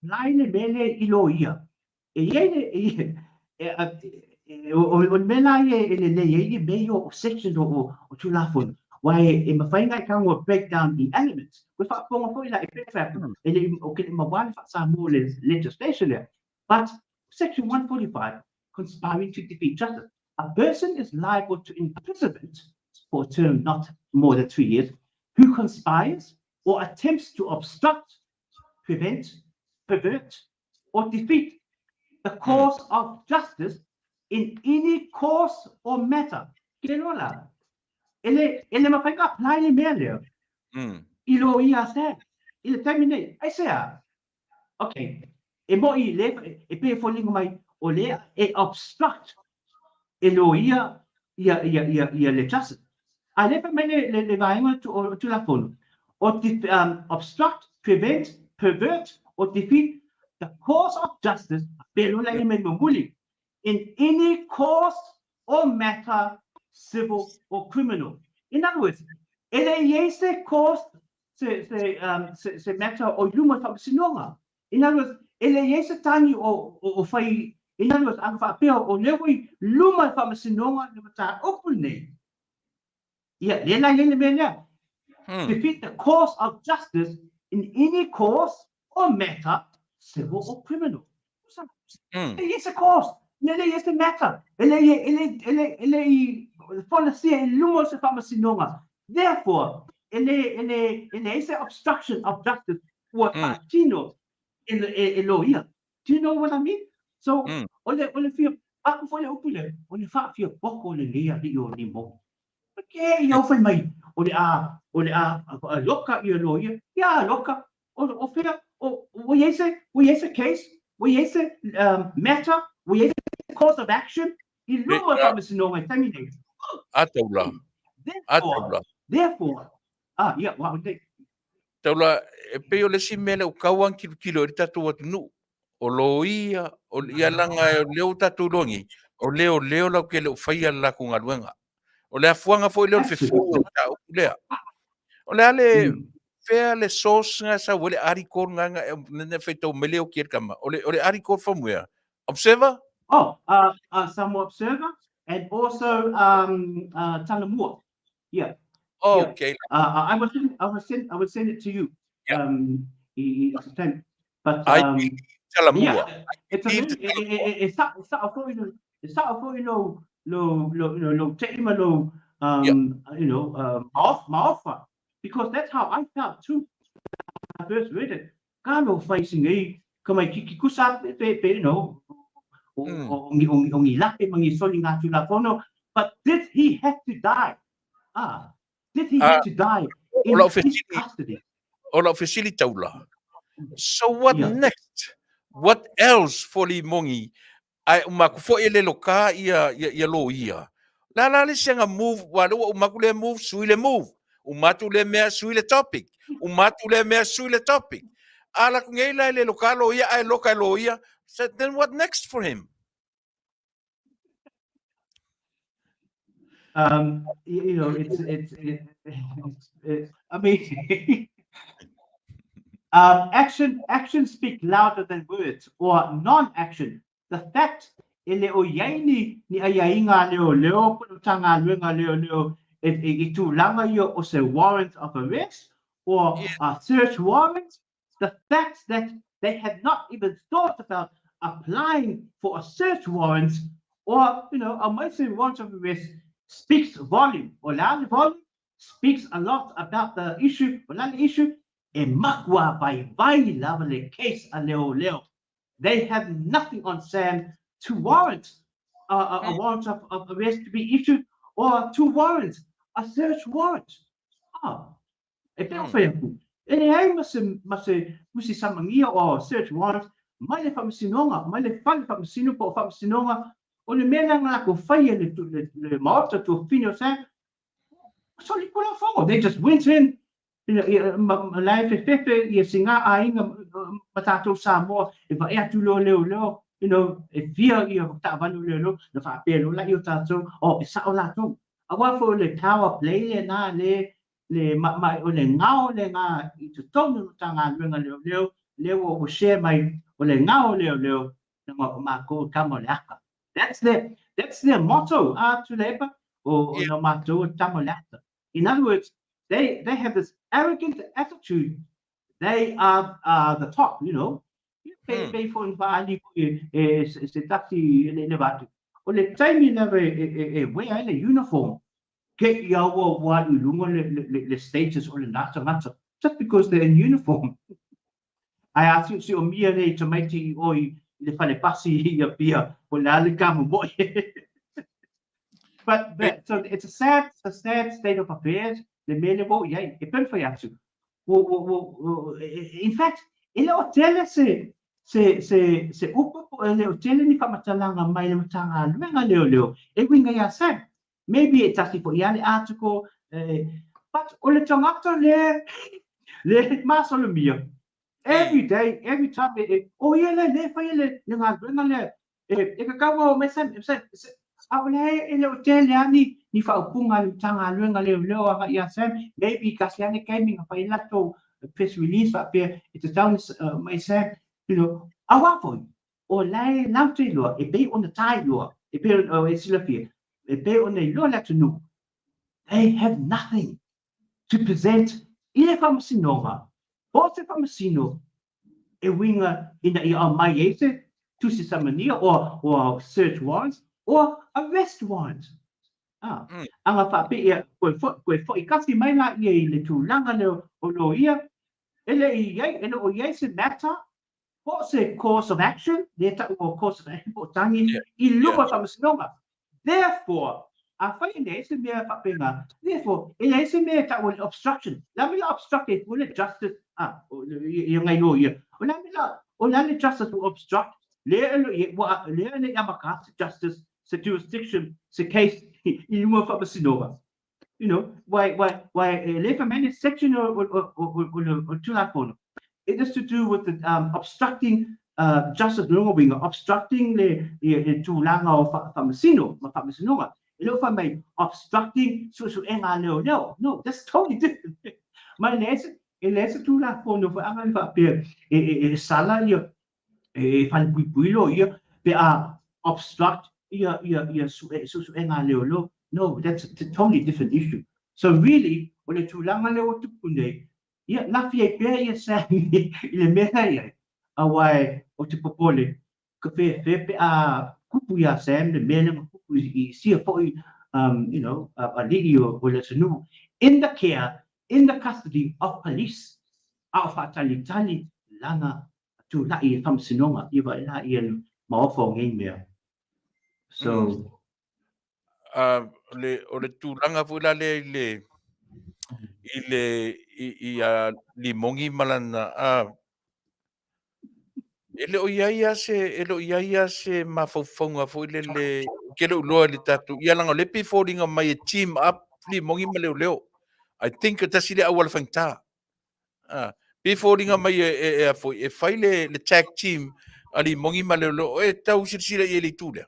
laine mele ilo ia. O mela le meio section o tulafon. Why e mawhainga I o breakdown the elements. With that ponga foi la e prefab. O ke mawale fa sa mo legislation there. But section 145, conspiring to defeat justice. A person is liable to imprisonment for a term not more than 3 years who conspires or attempts to obstruct, prevent, pervert, or defeat the course of justice in any course or matter. Kelola. Ele mawhainga apply le mea leo. Ilo ia se. Ile terminate. I say, okay. E mo I le e pe folingo mai o le e obstruct ilo ia le justice. A le pe mai le vainga tu la fono. Or obstruct, prevent, pervert, or defeat the course of justice. Pero la ime muli in any course or matter, civil or criminal. In other words, ele se course se matter o luma fa sinonga. In other words, ele yesa tani o fai ina no ang fa pe o lewi luma fa masinonga le mata opune ia le la le mena defeat the cause of justice in any cause or matter civil or criminal it's a cause ele is a matter ele policy luma se fa masinonga therefore ele is an obstruction of justice or patino in lawyer. Do you know what I mean? So, ole fia aku foi opule, ole fa fia boko le lia di o ni mo. Okay, yo foi mai. Ole a loka i lawyer. Ya loka. O fia o we ese case, we ese matter, we ese cause of action. I luma fa me no mai terminate. Ataula. Therefore, yeah, wow, Taula e pe o le si mele o kauan kilo i tatu atu nu. O lo ia, o ia langa o leo tatu longi, o leo lau ke leo whaia la ku ngaruenga. O lea fuanga fo i leo whewhu ta o lea. O lea le whea le sos nga sa wale arikor nga nene whaitau mele o kia kama. O le arikor whamwea. Observer? Oh, Samoa Observer and also Taunuu. Yeah. Oh, okay. I would send it to you. But Talamua. It's a very lo tema lo offer because that's how I felt too. I first read it. Kano facing a come kiki kusa but did he have to die? Did he have to die in his custody? So what next? What else for Limongi? I makufo ele loka ia lo ia. La le senga move walo makule move suile move. Umatu le mea suile topic. Umatu le mea suile topic. Ala kungela ele loka lo ia ai loka lo ia. So then what next for him? It's I mean, actions speak louder than words or non-action. The fact ele o yaini ni ayainga leo tanga luenga leo itu langa yo o se warrant of arrest or a search warrant. The fact that they had not even thought about applying for a search warrant or a mercy warrant of arrest speaks volume. Olali volume speaks a lot about the issue. Olali issue e makwa by level case a leo. They have nothing on Sam to warrant a warrant of arrest to be issued or to warrant a search warrant. E peo whaiaku. E hei musi samangia o search warrant, mai le whamasinonga, mai le whamasino po whamasinonga, o le mea ngā ko whaia le maota to whino Sam. So li kula whango. They just went in, lai whewhewhe I singa a inga matatou Samoa e va atu leo e via I o ta'awanu leo na whaapelo la I o tātou e sao lātou a wafo le power play le nā le mai o le ngao le ngā I tu tonu ta ngā luenga leo o share mai o le ngao leo na mako tamo le aka. That's their motto Tuilaepa o no mato tamo le aka. In other words, they have this arrogant attitude. They are the top, Pay for invali se tati le batu. O le taimi na wea ele uniform. Ke ia wa lungo le status o le nata just because they're in uniform. I ask you o mia le tomaiti oi le fale pasi ia pia o le ale kamo mo. But so it's a sad state of affairs. The mele yeah, e pen foi atu. In fact, ele hotel se upo ele hotel ni whamatalanga mai le matanga luenga leo. E winga ia sam. Maybe it's actually for the article, but ole tangata le masolomia. Every day, every time le fai le ngā luenga le e kakawa o mesam Awale ele hotel yani ni whaupunga le tanga luenga leo anga ia sam maybe kasiane gaming a whai lato press release up here it's a down my sam Awafoi, o lai laute loa, e pe on the tai loa, e pe o e silafia, e pe on the loa latunu. They have nothing to present. Ile whamasinonga, o te whamasino, e winga ina I a mai ese, tusi samania, or search warrants, or arrest warrants. Anga whape ia, koe fo I kasi mai la ia I le tūlanga leo o lo ia, ele I iai, ele o iai se matter, what's a course of action? Or course of action, o tangi, I lupa whamasinonga. Therefore, a whai ne se mea whapenga, therefore, ele se mea ta o obstruction. La mila obstruct e o le justice, I ngai no ia. O la le justice to obstruct, le le yamakasi justice, se jurisdiction, se case, I luma whamasinonga. You know, why le whamene section o tūlakono. It is to do with the obstructing justice wing, obstructing the tūlanga o whamasinonga. Ilo whamei obstructing susu enga leo. No, that's totally different. Mai lese tūlakono whaanga whapea sala ia whanpuipuilo ia pe a obstruct ia susu enga leo. No, that's a totally different issue. So really, o le tūlanga leo tupune, ia lafi e pēr ia sa I le mea ia, a wai o te popole, ka pe a kupu ia Sam, le mea le kupu I sia foi, you know, a lidi o le tanu, in the care, in the custody of police, a Faatalitali langa tu la I whamsinonga, I wa la I maofo ngai mea. So, o le tūlanga fuila I a limongi malana ele o iaia se mafaufaunga fo le kele uloa le tatu ia langa le piforinga mai team up limongi maleo I think tasi le awal fangta piforinga mai e fai le tag team ali mongi maleo e tau sira I le tūlea.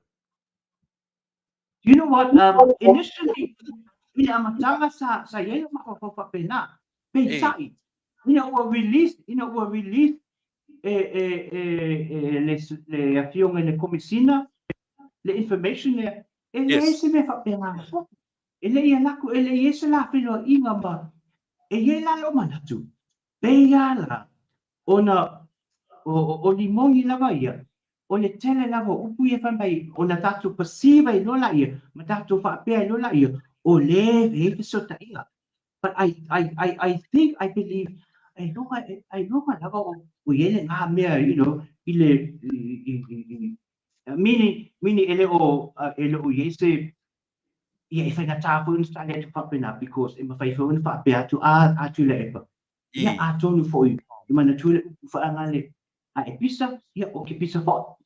You know what? Initially, I amatanga sa yelo makapapa pena. Peitai. Were released. Le Afioga le komisina le information le se me fa pena. Ele ia laku ele yese la filo inga ma. Ye la lo manatu. Peiala. Ona o limongi lava ia. O le tele lava upu ia whamai, o na tatu pasiva I lola ia, ma tatu whapea I lola ia, o le veke sota ia. But I think, I believe, I longa lava o iele ngā mea, you know, mini ele o iese, ia I whainga tāpu insta le tu whapena, because e ma whaifu ina whapea atu a Tuilaepa. Ia a tonu fo I mana tūle upu whaanga le, a e pisa, ia o ke pisa fo.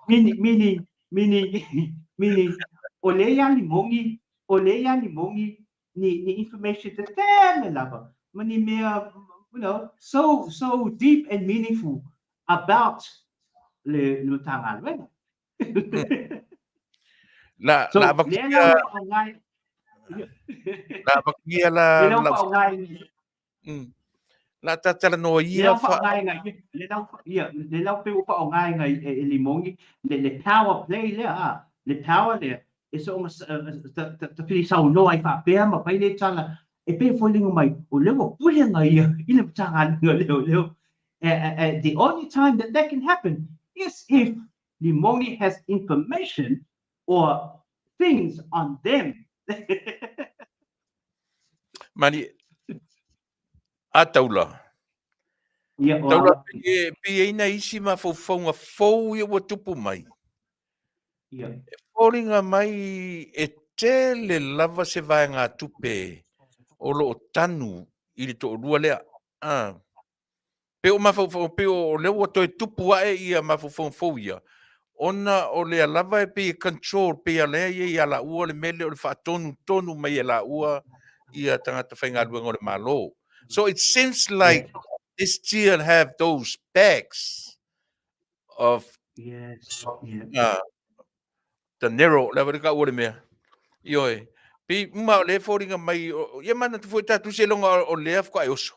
Mini o le ia limongi ni information te tēne lava mani mea you know so deep and meaningful about le tanga luenga so le la Faatalanoaga fa le lau pe upa o ngai ngai limongi le power play le power le is almost the pili sau no ai fa pe ma pai le tala e pe folingo mai o le o pule ngai I le tanga leo the only time that can happen is if limongi has information or things on them mani a taula pe ina isi ma faufaunga fau ia ua tupu mai Fōringa mai e tele lava se vai ngā tupe o lo tanu I le to rua lea. Pe o mafau pe o le o toi tupu ae ia mafau ia. Ona o le lava e pe control pe a lea ia la ua le mele o le whaatonu mai la ua ia tangata whainga luenga o le malo. So it seems like this still have those bags of the narrow level ka ua le mea. Ioi. Pi uma le fōringa mai ia mana tu foi tatu se longa o le af ka oso.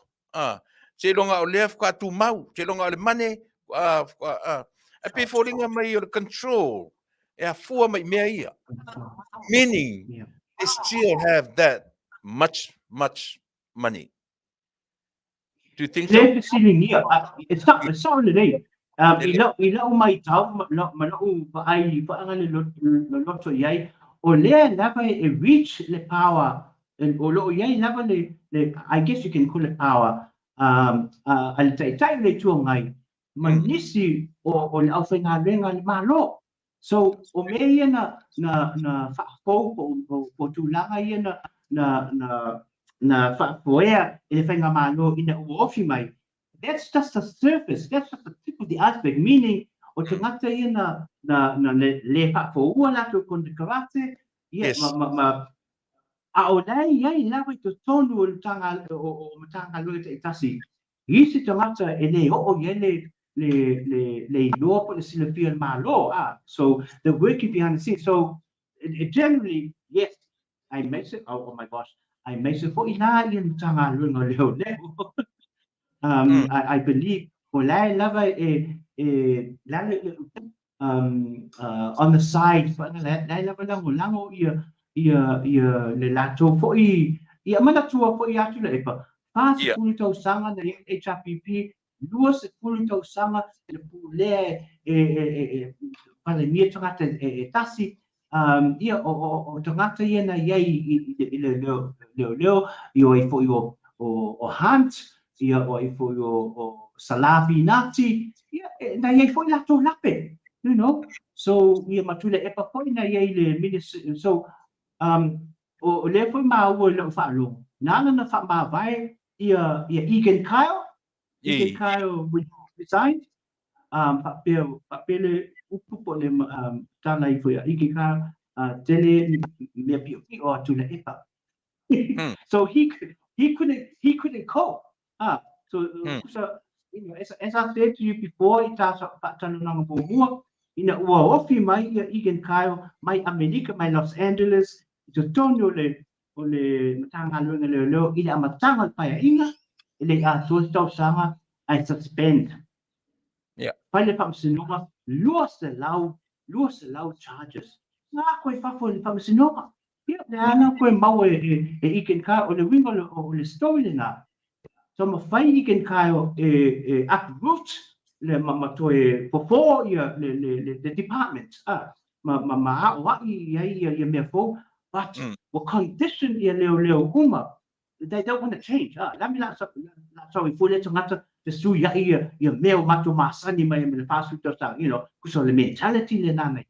Se longa o le af ka tu mau, se longa o le mane E pe fōringa mai o control. E a fua mai mea ia. Meaning, Yeah. they still have that much money. Do you think so? Le feeling here, it's not today. Ila mai tau ma pa ai pa ngani lo to yai o le lava e reach the power and o lo yai lava le I guess you can call it power al tai le tu ngai manisi o le au whainga renga le malo. So o me ia na whakapou po tūlanga ia na whakapoea e whainga malo ina uofi mai. That's just the surface. That's just the tip of the iceberg. Meaning, o te ngata ia na le whakapoua lato kon te karate, ia Yes. a o lai iai lawa i to tonu o matanga lua te itasi. Isi te ngata e le o ia le loa po le silafia malo. So the working behind the scenes. So generally, yes, I makes it. Oh my gosh, I makes it for ina ia matanga lua leo leo. I believe Olai lava on the side, but lai lava lango ia le lato fo ia mana tua fo ia tu le pa. Fasa Yeah. puli tau sanga na HRPP, lua se puli tau sanga le pule pale mia tangata tasi. Ia o tangata ia na iai leo io e fo io o hunt ia o i fo o salafi nati ia na ia fo la to lape, you know, so ia matule e pa fo na ia le minister. So o le fo ma o le fa lo na fa ma vai ia Egan Kyle resigned pa pele upu le tana i fo ia Egan Kyle tele me pio o tule e pa. So he couldn't cope. So you know, as I said to you before, it has Faafetai more in a ofi mai Egan Kyle, my America, my Los Angeles, to tono le matanga lo ila matanga pa inga ile a so sanga I suspend. Yeah. Pale pam sinoma lost the low charges. Na koi fa fo le pam sinoma. Ia ana koe mau Egan Kyle o le wingo o le story na. So ma fai Egan Kyle uproot le mamatoe before the department. Ma wa ia me fo, but what condition ia leo uma. They don't want to change. Let me not sorry for let's not the su ia meo mato masani mai me pasu to sa, you know, kuso le mentality le na.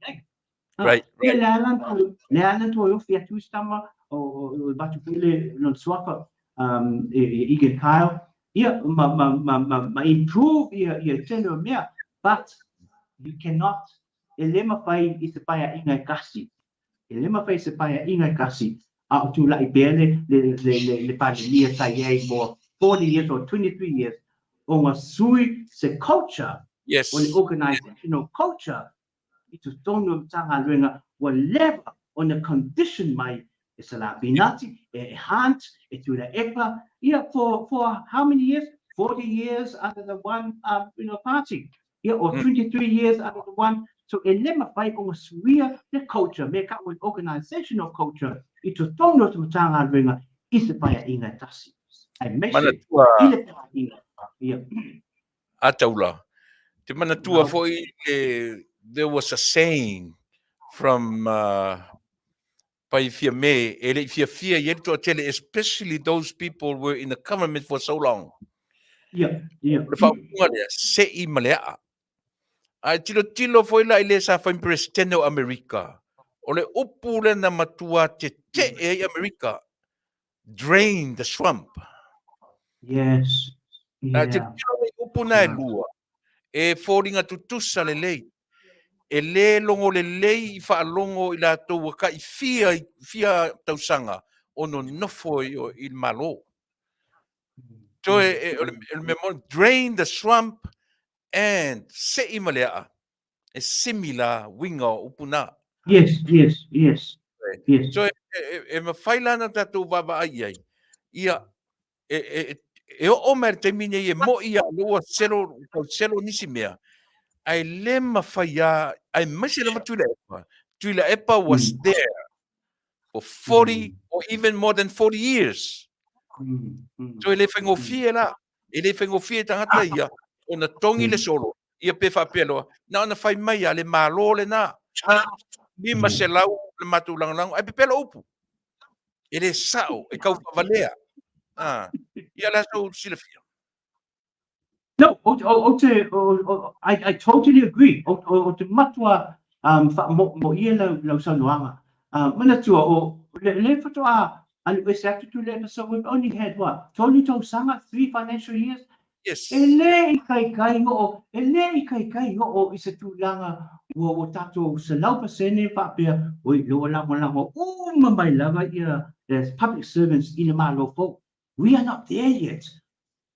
Right. Ia le alan to yo fia tu stama o batu pule non swapa Egan Kyle. Ia ma improve ia general mea, but you cannot elema fai I se paia inga kasi. Elema fai se paia inga kasi. A tu la ibele le pandemia tai ai more 40 years or 23 years. O ma sui se culture. Yes. O le organizational culture. Itu tono tanga luenga whatever on the condition mai is la binati hunt Tuilaepa for how many years? 40 years under the one party, or 23 years under the one. So elema fai o suia the culture make up with organizational culture itu tono tanga luenga is paia inga tasi. I message ile inga Ataula. Te manatua foi there was a saying from pai fia me, ele fia yet to tell, especially those people were in the government for so long. Yeah. Le whaapunga lea, se I malea. Ai tilo foi la ile sa whaim presidente o Amerika. O le upu le na matua te e Amerika. Drain the swamp. Yes. Te tilo le upu na e lua. E fōringa tutusa le lei. E le longo le lei I whaalongo I la tau waka I fia tausanga o no nofo I malo. So drain the swamp and se I malea. E similar winga upuna. Yes. So e mawhaila na tatou baba ai. Ia e o mer te mine I mo ia lua selo nisi mea. ai le mawhaia, ai masi lama Tuilaepa. Tuilaepa was there for 40 or even more than 40 years. So ele whengofie la, ele whengofie tangata ia, o na tongi le solo, ia pe whapelo, na ona whai mai a le malo le na, lima se lau le matu langalango, ai pe pelo upu. Ele sao, e kau whavalea. Ia la so silafia. No, I totally agree. O te matua mo ia lau sanoanga. Mana tua le whatoa and we said to Tuilaepa, so we've only had what? Tony Tausanga, 3 financial years. Yes. Ele i kai o isa tūlanga o tato sa lau pasene whapea o i loa lango mamai lava ia as public servants i le malo fo. We are not there yet.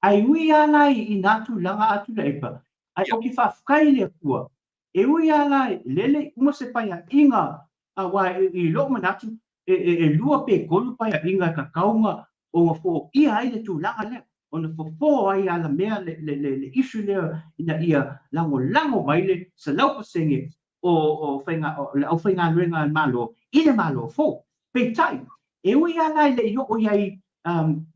Ai ui ala i nā tūlanga a Tuilaepa. Ai o ki whawhkai le kua. E ui ala lele uma se pai a inga a wai i lo manatu e lua pe kolu pai a inga ka kaunga o ngā fo ia ai le tūlanga le. Ona fo ai ala mea le issue lea ina ia lango mai le sa lau pasenge o whainga nuenga malo i le malo fo. Pe tai, e ui ala le i o iai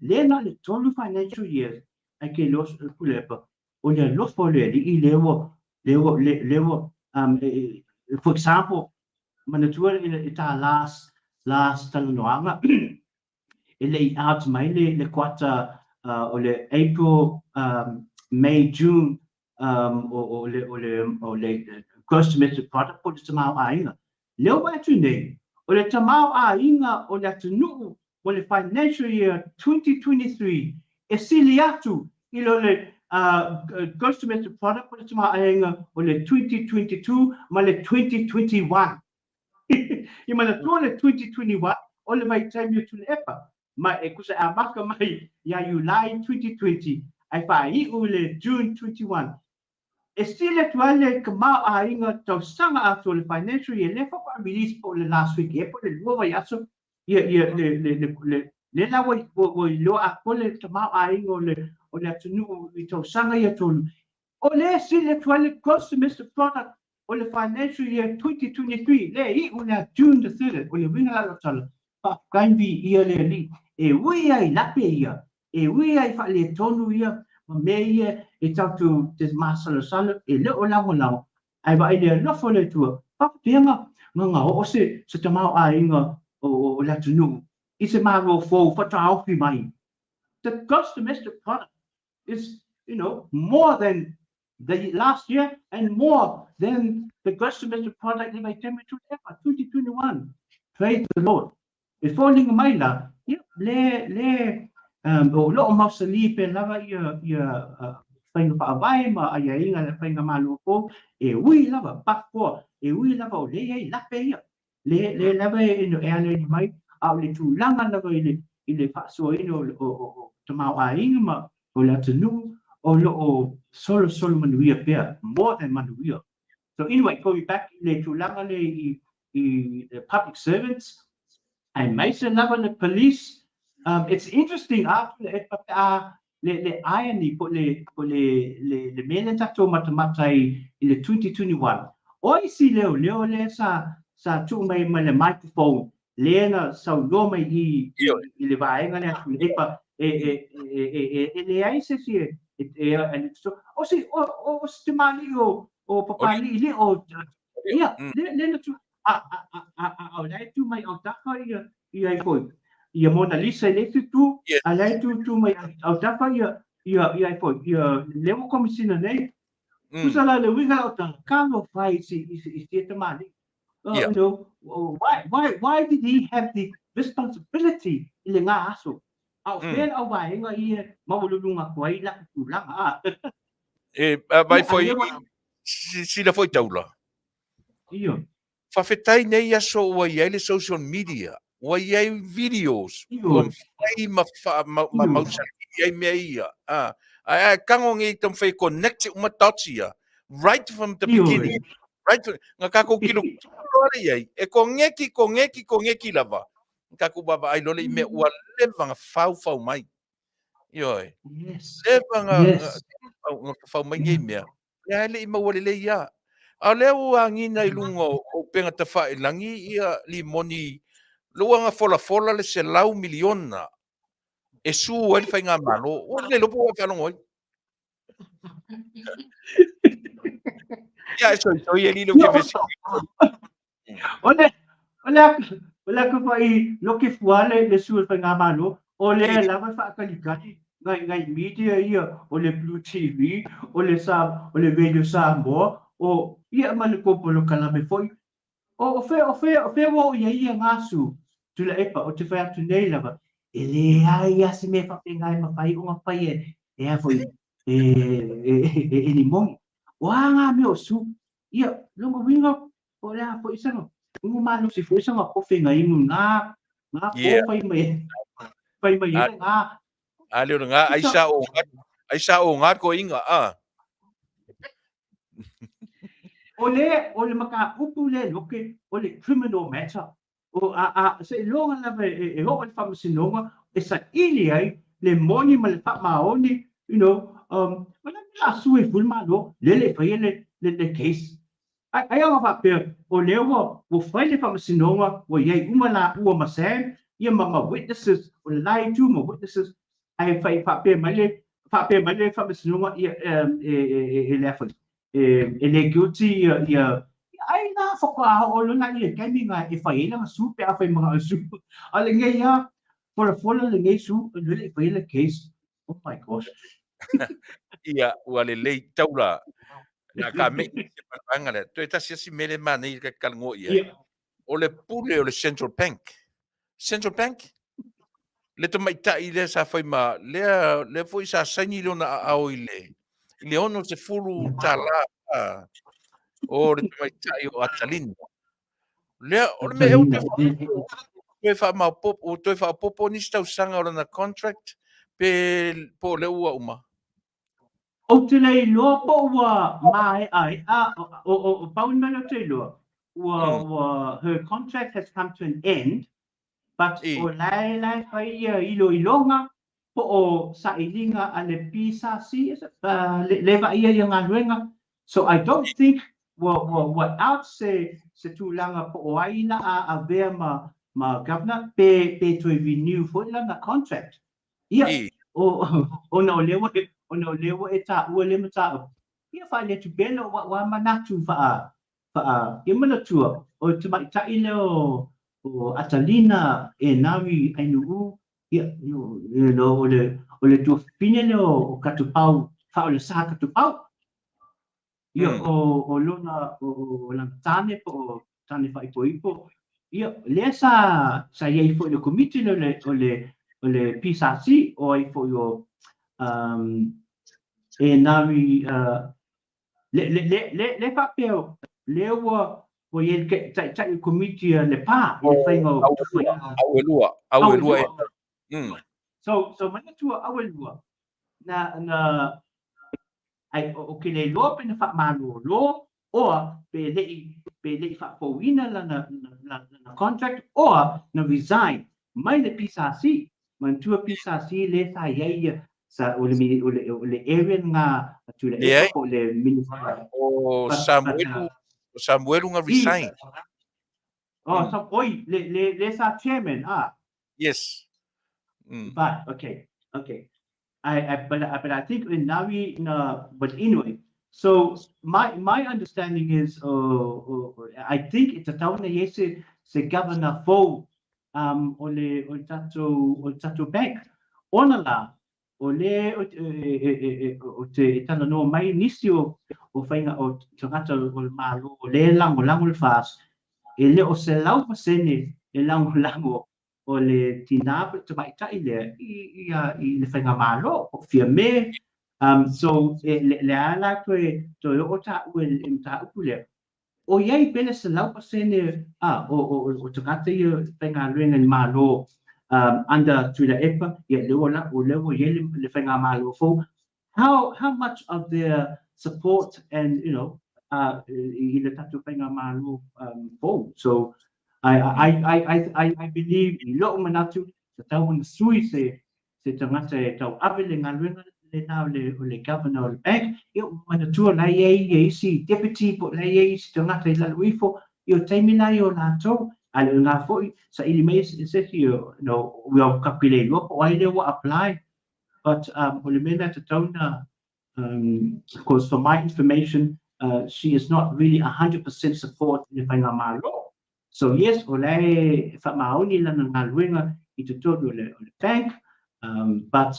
le na le tolu financial years ai ke los Tuilaepa o le lofo le i lewo for example manatua i ta last Taulapapa ele i out mai le kwata o le April May June o le gross domestic product po le tamau ainga leo atu nei o le tamau ainga o le atunu o le financial year 2023 e sili atu i lo le gross domestic product po le tamau ainga o le 2022 ma le 2021 i mana tua le 2021 o le mai taimi o Tuilaepa ma e kusa a maka mai ia July 2020 ai whai o le June 21 e stile tuale ka mau a inga tau sanga ato le financial year le whaka release po le last week e po le lua vai aso le lawa o i loa a kole ka mau a inga o le atunu i tau sanga ia tolu o le stile tuale gross domestic product o le financial year 2023 le i o le June the 3rd o le winga la tala whakainvi ia le li e ui ai lape ia e ui ai wha le tonu ia ma me ia e tautu te masalo e le o lango ai wa ai le lofo le tua papapenga nganga o se tamau a inga o la tunu i se maro fo whatau fi mai the gross domestic product is more than the last year and more than the gross domestic product in my 2021 praise the Lord e falling mai la le o lo ma se li pe lava ia whainga whaavai ma a ia inga le whainga malu ko e ui lava pakua e ui lava o le ei lape ia le lava e no ea le mai au le tūlanga lava i le whaasua ino o tamau a inga ma o le atanu o lo o solo Manuia pea more than Manuia. So anyway, going back le tūlanga le i the public servants I may say lava the police. It's interesting after le irony po le mele tato matamata i le 2021. Oi si leo le sa tu mai le microphone le na sa lo mai i le vaenga le Tuilaepa le ai se si o si o stimali o papali le o ia le na tu a lai tu mai o taka ia ai foi ia Mona Lisa le tu a lai tu mai o taka ia ai foi ia le mo komisina nei kusala le winga o taka kalo fai si te mani why did he have the responsibility ile nga aso au fen au vai nga ia maulunga kwai la tu la vai foi si la foi taula ia Faafetai nei aso ua iai le social media, ua iai videos, ua mwhai mausaki iai mea ia. Kango ngi tam whai connect uma totsia, right from the beginning. Right from, ngā kako kilo lore iai, e ko ngeki lava. Kako baba ai lole i mea ua leva ngā whau mai. Ioi. Leva ngā whau mai ngai mea. ya le mawale le ya a le wangi na ilungo o penga tafa langi ia limoni luanga fola le se lau miliona e su el fainga malo o le lo po ka no ya so ia li lo que fez Ole, ole, ole ko fai lo ke fuale le sul fa ngamalo. Ole la fa ka likati ngai media ia ole Blue TV ole radio Samoa o ia man ko polo kala me foi o fe wo ia ngasu Tuilaepa o te fai atu nei lava ele ai ase me fa ngai ma fai o fai e foi ni mongi wa nga me o su ia longo winga o la foi sano ngu malu si foi sanga ko fe ngai nga ko fai mai nga ale nga aisa o nga ko inga ole maka upu le loke ole criminal matter o se longa na e ho al fam sinonga e sa ili ai le moni ma le fa maoni wala la sui ful ma lo le fa le case ai anga fa pe o le wo fa le fam sinonga wo ye umala u ma sen ye ma witnesses o lie to ma witnesses ai fa pe ma le fam sinonga le fa ele guilty ia ai na foka o lona ia kemi nga e fai na su pe a fai mga su ale nge ia for le nge su le fai le case oh my gosh ia wale le taula na ka me se panga le to eta si mele mani ka kalngo ia o le pule o le central bank le to mai tai le sa fai ma le foi sa sani lona ao ile ono se fulu tala o le to mai tai o atalin le o me eu te fa ma pop o te fa popo ni sta usanga o na contract pe po le ua uma o te lei loa po ua mai ai o paun mana te loa ua her contract has come to an end but o lai fai ilonga po o sa ilinga ale pisa si leva ia ngā luenga so I don't think what out se tūlanga po o aina a vea ma governor pe to renew for na contract ia o na lewa e ta ua le mata ia fa le tu belo wa manatu fa ia mana tua o te mai tai le o Atalina e nawi ainu ia ole tu pine le o katupau fa ole sa katupau ia o lona o lantane po tane fa ipo ia le sa ia fo le committee le PSC o ai fo yo e nawi le papel le o ye ke tai committee le pa le faingo tu foi awelua so mana tua awelua na ai o ke le lo pe na fa malu lo o pe le fa poina na contract o na resign mai le PSC man tua PSC le sa ye sa ole area nga Tuilaepa po le minister o Samuel nga resign so oi le sa chairman yes but okay but I think in Navi but anyway so my understanding is I think it's a town yes se governor fo ole tato bank ona la ole o te Taunuu mai nisio o fainga o tangata o malo le lango fas ele o se lau pasene e lango o le tinapa te mai tai le i le fainga malo o fia me so le ala ko to o ta o le ta upule o iai pele se lau pasene o tangata i fainga luenga ni malo under Tuilaepa le o le fainga malo fo how much of their support and i le tatu fainga malo so I believe i lo manatu se tau na sui se tangata e tau awe le ngā luenga now le governor le bank yo mana tua lai e si deputy po lai e si tangata ila luifo yo taimina yo na to ale nga foi sa ili mai se yo no we are kapile lo po ai le wa apply but ole mena to tona of course for my information she is not really 100% support le whainga malo so yes ole fa maoni la na luenga I te todo le bank but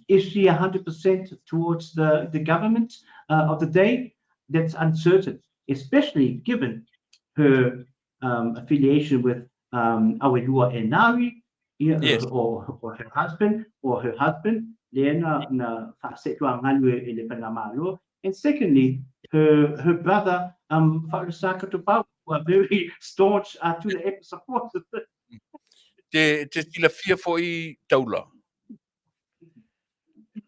is she 100% towards the government of the day? That's uncertain, especially given her affiliation with Awelua Enari Yes. or her husband, Lena na Fasetua Ngalwe Elepanamalo. And secondly, her brother, Falusaka Tupau, who are very staunch Tuilaepa supporters. Te tila fia fo I taula.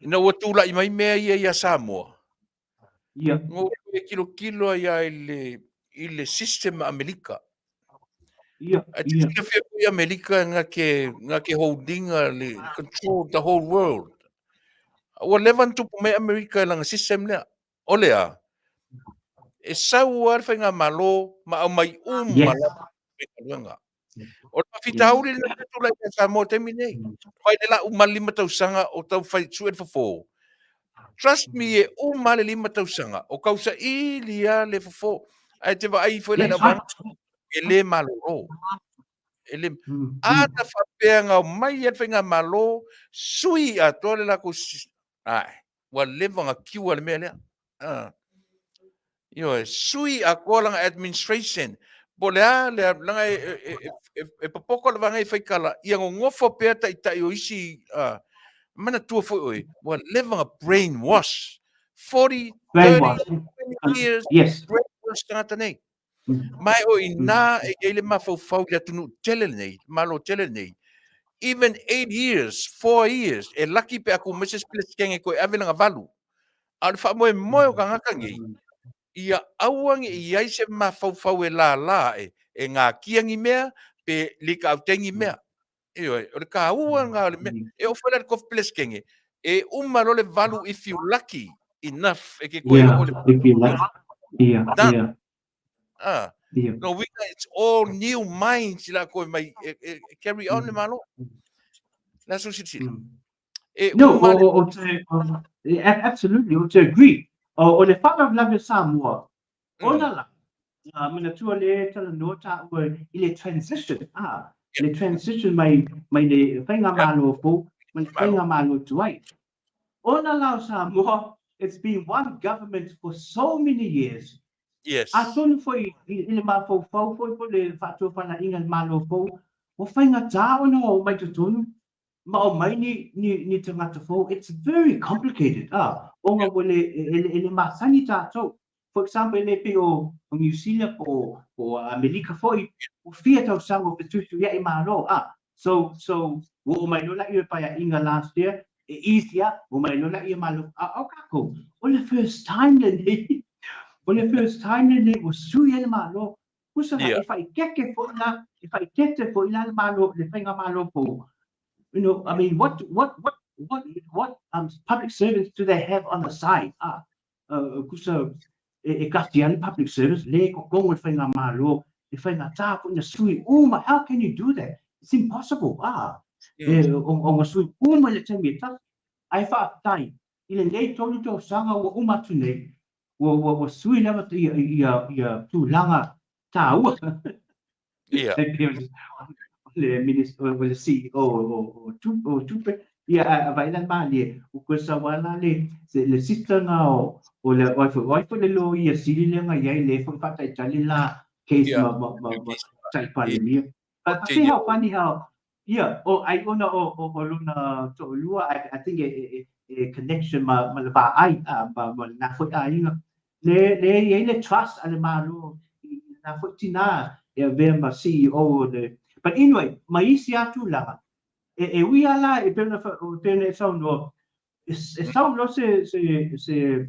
Ina ua tula I mai mea ia Samoa. Yeah. Ngō kilo ia ile system Amerika. Yeah. Te tila fia fo I Amerika nga ke holdinga le control the whole world. Ua levan tupu me Amerika langa system lea. Olea. E sau ar whainga malo ma au mai Yes. Luenga. O ta fita hauri na tula I Samoa temi nei. Mai de la umalima tausanga o tau whai suet fofo. Trust me e umale lima tausanga o kausa I lia le fofo. Ai te wa ai foi le na wang e le malo. Ele ana whapea ngau mai at whainga malo sui a tole la ko ai. Wa levanga kiwa le mea lea. Yo sui a kolang administration. Bolea le langa e popoko le vanga I whaikala ia ngofo pea ta I o isi mana tua foi oi. Wa levanga brainwash. 40, 30, 20 years Yes. brainwash tangata nei. Mai o ina e le mafau ya tunu tele nei, malo tele nei. Even 8 years, 4 years, e lucky pe aku Mrs. Pleskenge ko ave nga valu. Al fa mo mo ka ngakangi. Ia auangi I ai se mafau e la e ngā kiangi mea pe lika au tengi mea. E oi, o le ka ua ngā le mea. E o whaila kof Pleskenge. E umaro le valu if you lucky enough. E ke koe o le Yeah. No, it's all new minds la koe mai carry on le malo. La so sit. No, absolutely, I agree. O le whaka lave Samoa, ona la, mana tua le tala nota o I le transition, le transition mai le whainga malo fo, mai le whainga malo tuai. Ona la Samoa, it's been one government for so many years. Yes. A tonu foi I le mafau foi po le whātua whana inga malo fo, o whainga tā ona o mai tu tonu. Ma o mai ni tangata fo, it's very complicated. Onga wale ele masani tātou. For example, ele pe o New Zealand o Amerika foi, o fia tau sango petutu ia I malo. So o mai no la ia pa inga last year, e easier, o mai no la ia malo. Au kako, o le first time le nei, o le first time le nei, o sui ele malo. Kusanga, if I keke fo ila, if I kete fo ila malo, le whainga malo po. You know, I mean, what public servants do they have on the side? Kusa Castian public service, le go with whainga malo, le whainga tā po na sui uma. How can you do that? It's impossible. O sui uma le temi ta. Ai Faafetai, ile le tolu to sanga o uma tu nei. O sui lava ia tu langa tā ua. Yeah. Le ministro o le CEO o tupe ia vai lan mali o kosa wala le sistema o le o le lo ia sili le nga ia le fa ta tali la case ma tai pali ni but see how funny how o I ona o luna to lua I think a connection ma le ba ai ma na foi ai le trust ale malu na foi tina e ve ma CEO de. But anyway, maisi atu lava. E ui ala e pena sound no. Sound no se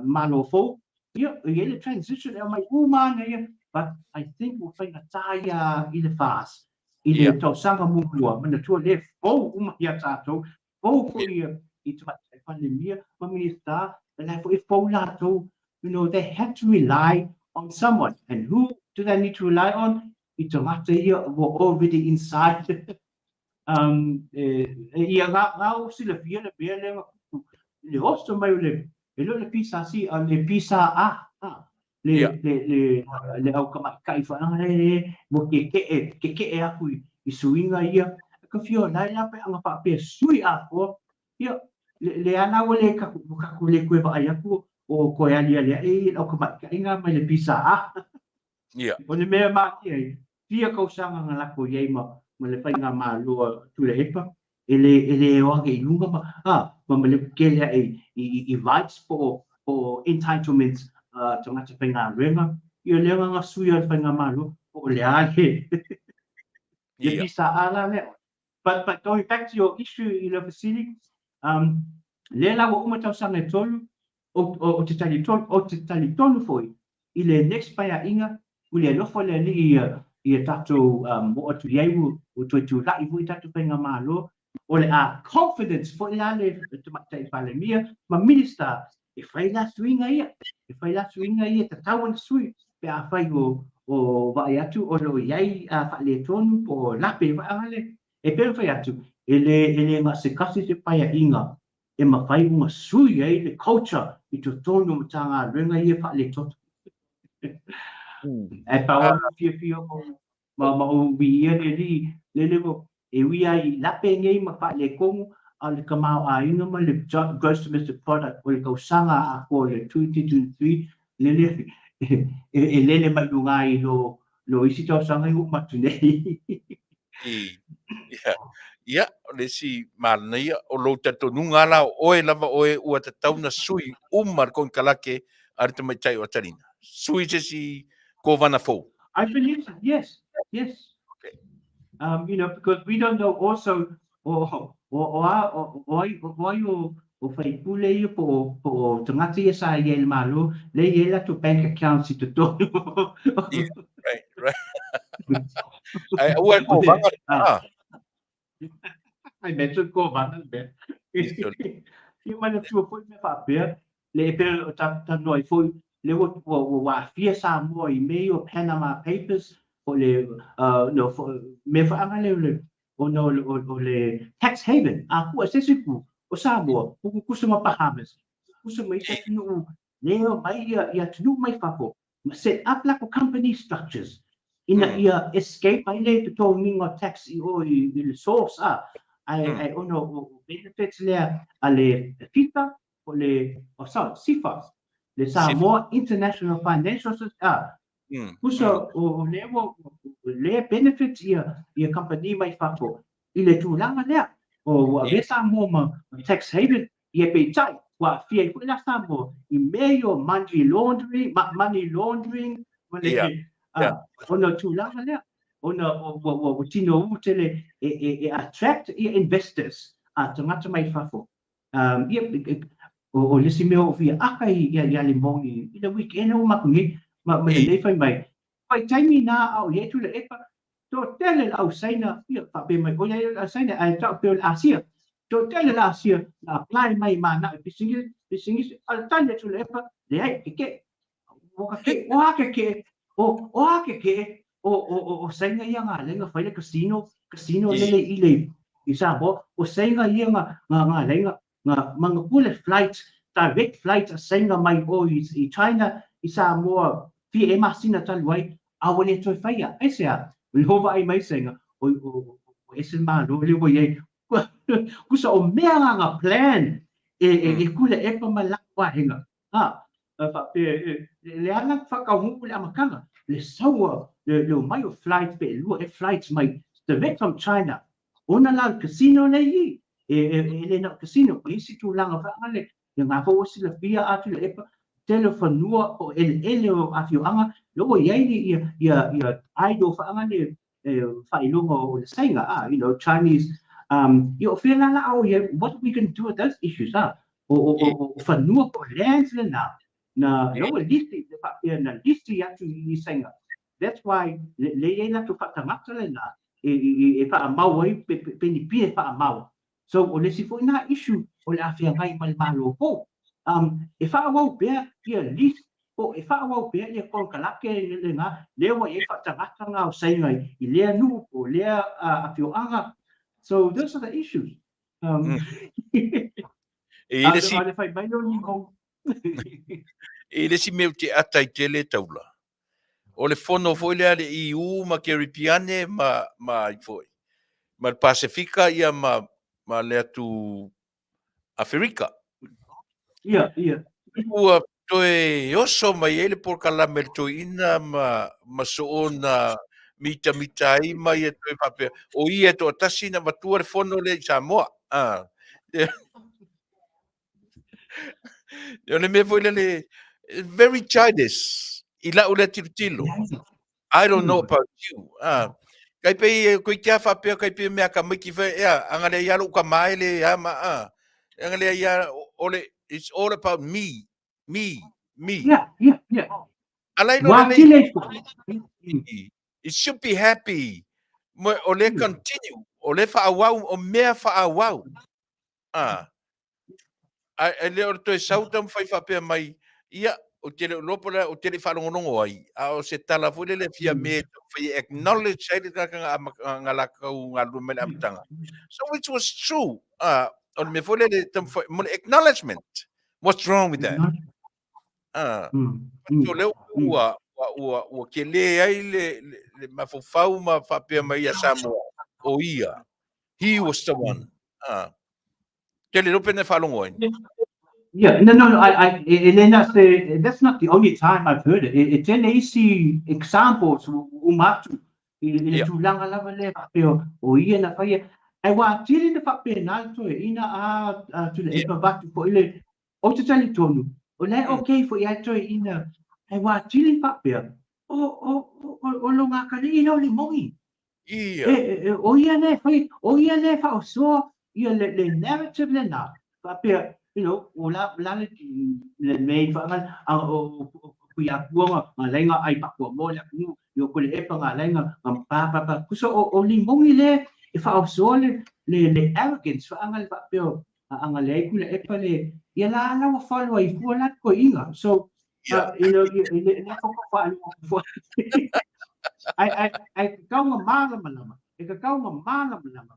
malo fo. Ia le transition e mai uma ne. But I think we'll find a taya I le fast. I le tau sanga mua mana tua le fo uma ia tato. Fo ia I tu pandemia, minister, and if they have to rely on someone. And who do they need to rely on? It's a matter here were already inside. Ia ngau sila fia le bia le hosto mai le pisa si le pisa le au kama kai fa le mo ke aku I suinga ia ka fio lai la pe anga pa pe sui a ko ia le ana le ka le ko ba ia ku o ko ya le au kama kai nga mai le pisa o le me ma ki fia ko sanga ngala ko ye ma le fa nga ma lo Tuilaepa ele o ke lunga ma le ke le rights for entitlements tanga te penga renga ia le nga suia fa nga ma lo o le ale le pisa ala le but going back to your issue Vasily le la wo umata sanga tolu o te tali tolu foi ile next paya inga ule lo fo le ni ia tato mo atu yaiu o tu la I tato penga malo o le confidence fo le ale te matai pale mia ma minister e fai la swinga ia te tawan sui pe a fai o vai atu o lo iai fa le tonu po lape va ale e pe fai atu ele ma se kasi te paya inga e ma fai uma sui ai le culture I to tonu tanga renga ia fa le toto e pa fia ma o wi le mo e wi ai lape ngai ma fa le kongu al kamau a inga ma le gross domestic product o le kausanga a ko le 2023 le ma lunga I lo isi tau sanga I matu nei ia le si Manuia o lo tatonunga la oe lava oe ua te tauna sui umar kon kalake ar te maitai o tarina sui se si ko vana fou. I believe so. Yes. Okay. Because we don't know also o fai pule I po tangati ia sa ia malu le ia to bank account si to Right. Ai ua ko vanga ai mentioned ko vanga be I mana tu foi me fa pe le pe ta noi foi le wa fia sa mo I meio Panama Papers o le me fa anga le o le tax haven ku se ku o Samoa ku se ma Bahamas ku se mai ta no le mai ia tu mai fa ko set up like company structures in ia escape ai le to mingo tax o I source ai ono benefits le ale fita o le SIFA le Samoa International Financial Kusa o le benefits ia company mai fako I le tūlanga lea o ve Samoa ma tax haven ia pe tai wa fia I la Samoa I meio money laundering ona tūlanga lea ona o tino utele e attract investors tangata mai fako ia o lesi mea o fia aka ia le mongi I le weekend o makungi ma le fai mai pai taimi na au ye Tuilaepa to tele au saina ia pa pe mai oia au saina ai ta pe Asia to tele la Asia na apply mai mana pisingi al tanya Tuilaepa le ai ke o hake o sainga ia nga lenga fai le casino lele I Samoa o sainga ia nga lenga nga manga pule flight direct flight sainga mai o I China I Samoa fi masina talwai awale to faia esa lova ai mai sainga o ese ma lo le voi kusa o mea nga plan e kule e pa malakwa hinga le ana whakahungu le amakanga le saua le mai o flight pe lua flights mai direct from China ona la casino nei le na casino isi tu langa whaangale le ngā fawasi la fia atu le epa telefonua o ele o Afioga lo ia idol whaangale whailunga o le sainga Chinese you feel la what we can do with those issues o whanua o lands le na lo listi na listi atu I sainga that's why le na tu whakamata le na e wha mau ai pe ni pie wha mau So o le si fo ina issue o le afia ngai mal malo po. E fa wa pe ia list po e fa wa pe ia kon kala ke le nga le wa e fa tanga nga o sai ngai I le nu o le Afioga. So those are the issues. E le si Ale fai mai no ni ko. e le si meu te ata I tele taula. O le fono foi le ale EU ma Keripiane ma I foi. Ma le Pasifika ia ma le atu Afrika. Ia, ia. Ua toe oso mai ele por kalame to ina ma so ona mita ai mai e toe pape. O ia to tasi na matua le fono le Samoa. Yo le me foi le very childish. Ila ule tilo. I don't know about you. Kai pe ko kia fa pe kai pe me ka miki fa ya angale ya lu ka mai le ya ma angale ya ole it's all about me. Yeah, yeah, yeah. Alai no le Wakile. it should be happy. Mo ole continue. Ole fa awau o me fa awau. Ai le o to sautam fai fa pe mai ia o tele lopora o tele fa longonongo ai a o se tala fo le fia me fai acknowledge ai ka ngala ka ngalu me aptanga so which was true on me fo le mo acknowledgement what's wrong with that so le ua ke le ai le mafofau ma fa pe mai a Samoa o ia he was the one tele lopene fa longo ai Yeah, no. Elena, that's not the only time I've heard it. It's an AC examples. Umatu, in tulanga lava le papel, o ia na faya. I want tili na papel nalto ina to the epa back for ile. O te tali tonu. O le okay for ya to ina. I want tili papel. O longa kali ina le mongi. O ia ne fai. O ia ne fa o so ia le narrative le na papel. You know, wala le main fa ngal o kuya kuanga ngalenga ai pa ko mo la ku yo ko le pa ngalenga ngam pa kuso o limongi le e fa o so le arrogance fa ngal pa pero angal le ku le pa le ya la fa lo ai fu la ko inga so you know le fa fa ai ka nga malama e ka nga malama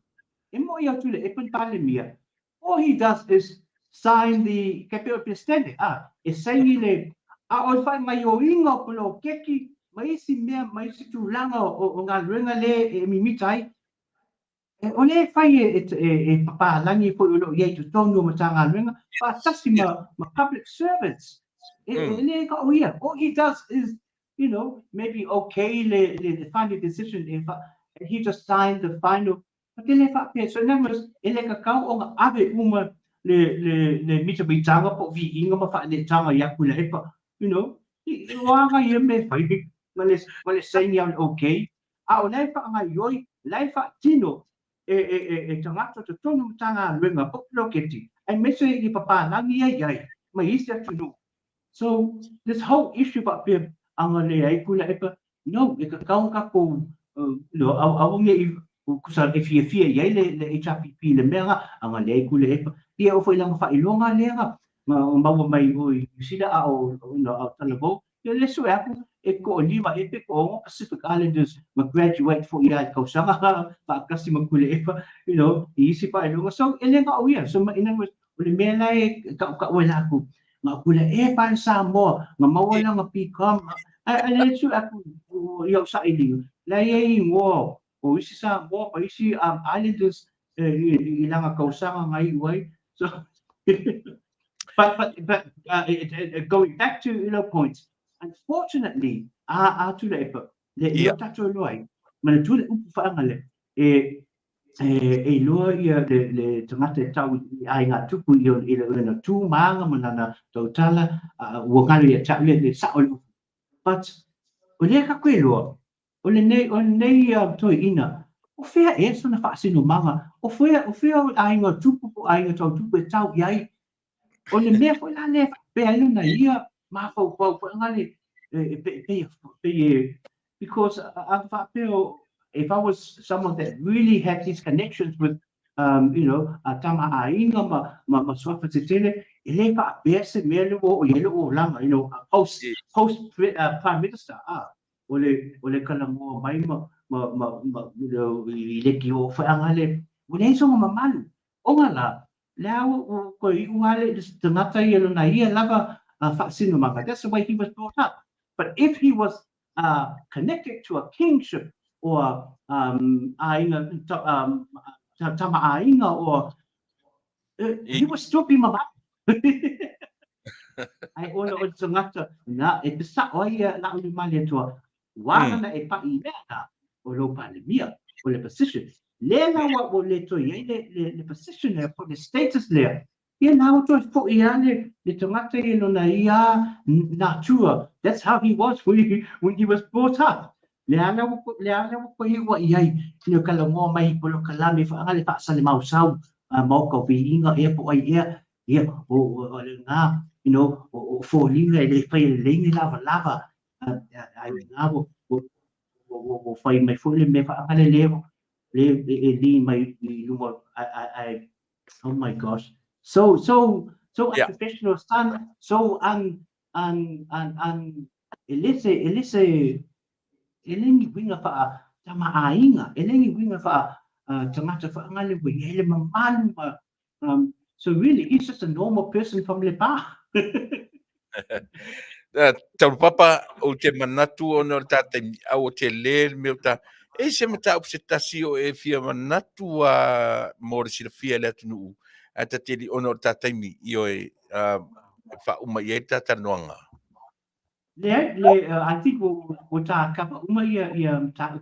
e mo ia tu le e pa le mia all he does is sign the capio pestende e sai le o fai mai o inga polo keki mai si mea mai si tu langa o ngā ruenga le e mimitai o le fai e papa langi po ulo ye tu tonu ma tanga ruenga pa tasi ma public servants le ka o ia all he does is you know maybe okay the final decision if he just signed the final but le fa pe so numbers ele ka ka o nga ave uma le mita bitanga po vi inga ma fa le tanga ya kula epa you know wanga ye me fai male senya okay o le fa nga yoi le fa tino tanga to tonu tanga luenga po loketi ai me se I papa langi ai ma isia tu so this whole issue about being anga le ai kula epa no e ka ka ko no au nge kusa e fia ye le HRPP le mega anga le kula epa ia o foi langa fa ilonga le nga ma mai oi sida o no au talabo le so aku e ko lima e pe ko Pacific Islanders ma graduate for ia ko sanga pa kasi magkula epa you know isi pa ilonga so elenga o ia so ma ina le mela ka wala ku nga kula e pan Samoa nga mawala nga pikam ale su aku yo sa ili la ye ngo o isi Samoa o isi Islanders ilang kausanga ngai wai so but going back to points unfortunately Tuilaepa le tato loi mana tu fa ngale loa ia le tangata tau ai ngā tupu I le tū maanga manana tau tala ua ngalo ia tau le sa olu but o le ka koe loa o le nei toi ina o whea e sona whaasino manga o whea ai ngā tupu po ai ngā tau tupu e tau iai o le mea koe la le pe alu na ia ma fau ngale because if I was someone that really had these connections with tama ainga ma swafa te tele, ele pa bese mele o yelo o langa, post prime minister, ole kala mo mai ile ki o whaangale, ole so mamalu, o ngala, leo ko I wale tangata yelo na ia lava whaasino manga, that's the way he was brought up. But if he was connected to a kingship or tama ainga or he would still be mama. Ai ona o tangata na e pesa o ia na uni mali tua wala na e pa I mea o lo palemia o le position. Lela wa o le to ia le position e po le status lea. Ia na o to fo ia le tangata I no na ia na tua. That's how he was when he was brought up. Le ana ko I wa ia I kala mo mai polo kala me fa ngale fa sale mau sau mau ko vi inga e po ai ia o le nga o folinga e le fai le lengi lava ai nga o fai mai fo le me fa ngale le li mai lumo I oh my gosh so unprofessional son so elise elengi winga fa tama ainga elengi winga fa tangata fa ngale winga ele mamalu so really he's just a normal person from Lepa. Taulapapa o te manatu o no tātai au o te lēr me o tā. E se mata o se tasi o e fia manatu a mōre sila fia le atunu. A ta te li o no tātai mi I o e wha uma I e tātanoanga. I think o tā kapa uma ia tā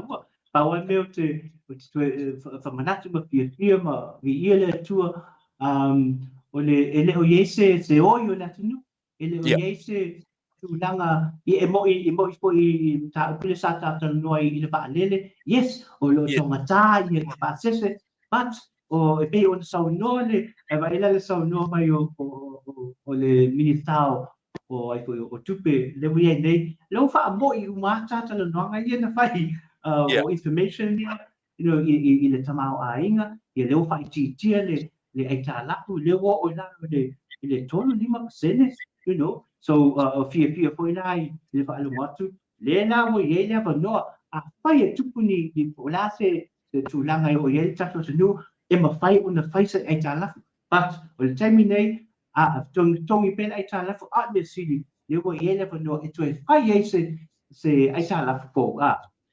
ua. Paua meo te whamanatu ma fia ma vi le tua o le ele o iese se oi o le atunu. Ele o iese tulanga I mo I ta upile sa tātanoa I le paalele. Yes, o lo tongata I le paasese. But o e pe o na saunoa le e waila le saunoa mai o le minitao o ai o tupe le wi nei lo fa mo I umata tala noanga I na fai o information I le tamao ainga I le fa I tia le ai ta lapu le o la le tolu 5% so fia foi lai le fa alu matu le na mo ye le fa no a fai e tupu ni la se tulanga o ye tato se nu e ma fai una fai se ai ta lapu but o le time nei tongi pena ai ta lafu le sili le wo ye le no e toe fai ai se ai ta lafu ko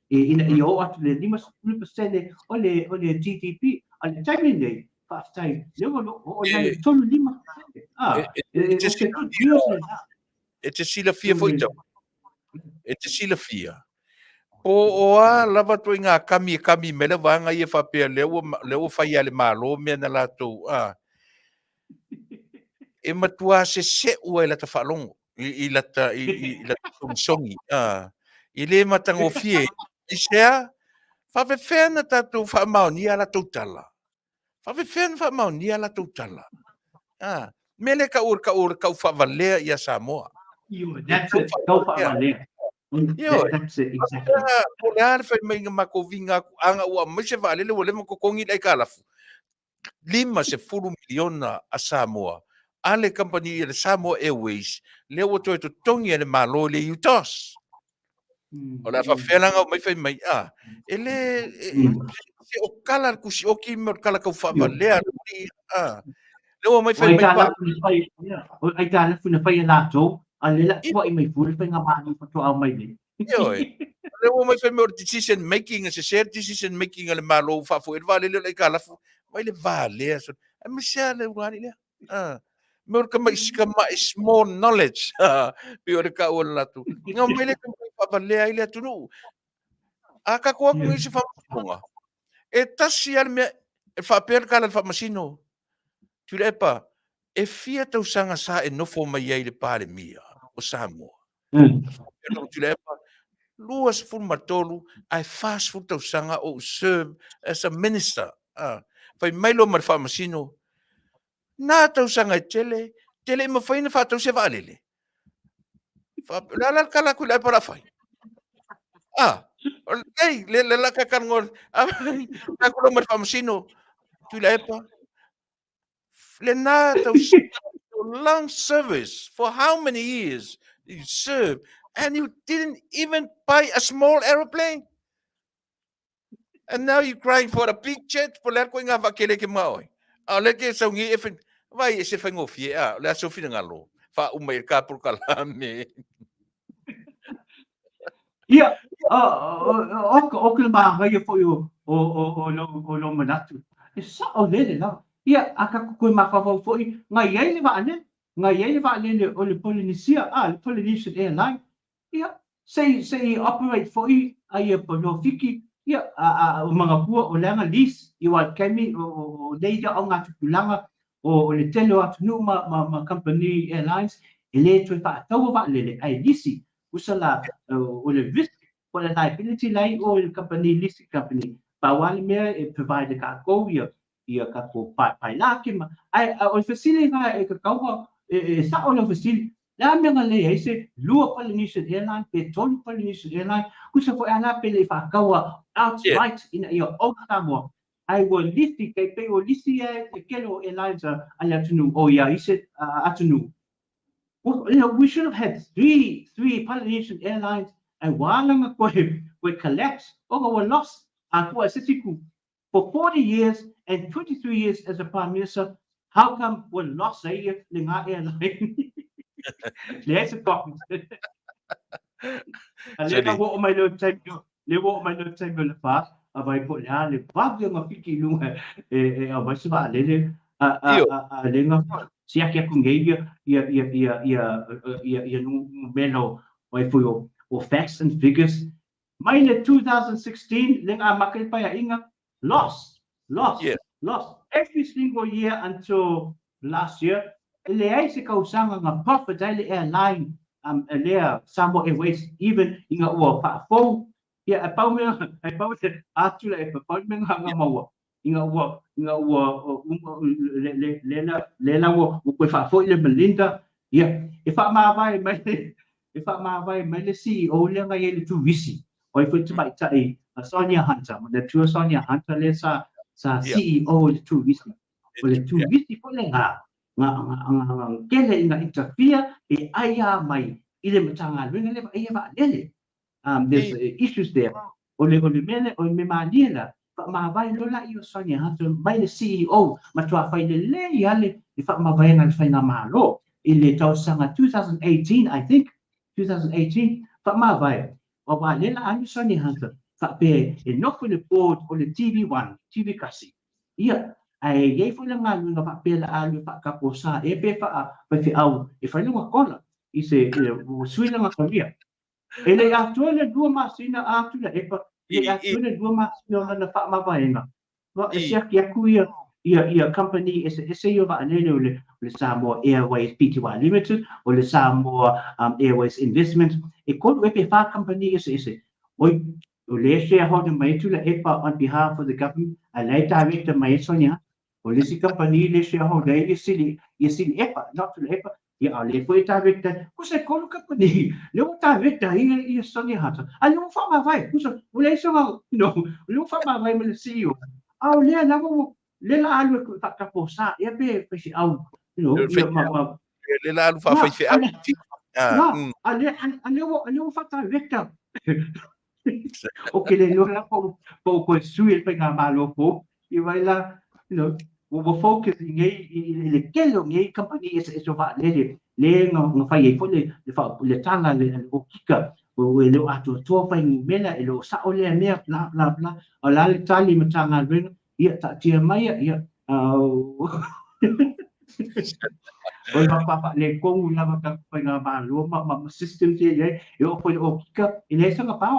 I o atu le 5% o le GDP o le time nei Faafetai le wo o le tolu 5% E se good news le e te sila fia foi tau. E te sila fia. O a lava to ngā kami me le wanga I e whapea leo whai ale malo mea na lātou. E matua se ua I lata whalongo. I lata songi. I le matango fie. I sea, whawewhea na tātou whamaoni ala tautala. Whawewhea na whamaoni ala tautala. Mele ka ur kau whawalea I a Samoa. That's it. Kau whawalea. That's it, exactly. O le ala whai mai ngā mako vinga anga ua maise wale le wale mako kongi lai ka alafu. 5 miliona a Samoa. Ale company I le Samoa Airways. Le o toi to tongi ale malo le UTOS. O la whawhelanga o mai whai mai. Ele se o kala kusi oki me o kala kau whawalea. Le o mai whai mai pa. Ai tā lafu na whai a lātou. A le la tua I mai furi whai ngā maani whato au mai le. Le o mai whai mai o decision making. Se share decision making ale malo whafo. E vale le lai ka lafu. Mai le vale. A me sea le wani lea. Me o ka mai sika mai small knowledge. Pe o re ka o latu. Ngā mai le ka mai whawalea I le atunu. A ka kua kungi se whamasinonga. E tasi ale mea. E whapea ka la whamasino. Tuilaepa. E fia tau sanga sa e nofo mai ai le pare mia. O Samoa. Tuilaepa. Luas ful matolu. Ai fast ful tau sanga o serve as a minister. Fai mailo mar whamasino. Nā tau sanga tele ma whaina whātau se wālele. Lala kala kui lai para whai. Ei, le laka kanngor. Ka kula mar whamasino. Tuilaepa. Lenata long service for how many years you served, and you didn't even buy a small aeroplane. And now you're crying for a big jet. Polar ko nga vakele ke maoi. Leke sa ngi efin vai se fango fia. La so fina ngalo. Fa umay ka por kalame. Ia, o ke maha ia fo o lo manatu. E sa o lele la. Ia, a ka kukui mawhawau fo i, ngai ei le waane, ngai ei le waane le o le Polynesia, le Polynesian Airline. Ia, say operate fo i, a ia pono fiki, ia, o mga pua o leanga lease, i wa kemi o leida o ngā tukulanga, o le tele o atunu ma company airlines, e le tui wha tau wa lele, ai lisi, usala o le risk o le liability lai o le company leasing company pa wale mea e provide ka ko ia ka ko pai la ke ma ai o le facility nga e ka kaua e sa o le facility la me nga le ai se lua Polynesian Airline pe tolu Polynesian Airline kusa fo ala pe le fa kaua outright in ia o Samoa ai wo listi ke pe o listi e kelo airlines ala tunu o ia ise atunu. Well, we should have had three Polynesian airlines and one we collapsed or were lost for 40 years and 23 years as a prime minister. How come we're lost here in our airline? There's a problem. What am I not saying? What am I not saying in the past? Abai po ya le bagyo nga fiki lunga abai sa le lenga sia kia kungeia ia melo oi foi o facts and figures mai le 2016 lenga makai pa ya inga lost every single year until last year le ai se kausanga nga Faafetai airline le Samoa Airways even inga o pa fo ia pau me atu le pau me nga maua inga le la wo ko fa fo le Melinda ia e fa ma vai mai le CEO le nga ele tu visi oi fo tu mai tai Sonia Hunter le tu Sonia Hunter le sa CEO le tu visi o le tu visi fo le nga kele inga interfere e aia mai ile matanga le le ia va lele there's issues there o le mele o me maniela fa ma vai lo la io Sonia Hunter mai le CEO ma tua fai le yale e fa ma vai na fai na malo ile tau sanga 2018 I think 2018 fa ma vai o va le la io Sonia Hunter fa pe e no for the board o le TV1 TV kasi ia ai ye fo le ngalu nga fa pe la alu fa ka posa e pe fa fi au e fa no kola i se o suila nga kavia ele atu le dua masina atu le epa le atu le dua masina na fa ma vaenga wa sia ki aku ia company ese yo va le Samoa Airways Pty Limited o le Samoa Airways Investment e ko we fa company ese oi o le shareholder mai tu le epa on behalf of the government a le director mai Sonia o le si company le shareholder isi epa not le epa ia le foi director kusa ko company le director ia Sonia Hunter ale mo fa ma vai kusa o le so no le fa ma vai me CEO au le la mo le la alu ko ta posa ia be si au ia ma le la alu fa fi ale mo fa director okay le no la po sui pe nga malo po i vai la we're focusing le kelo ngai company is va le nga fai fo le tanga le o kika o le atu to fai mena e lo sa o le mea bla bla bla o la le tali ma tanga ring ia ta tia mai ia o la papa le ko la ka fai nga ba lo ma system te e o o kika e le sanga pa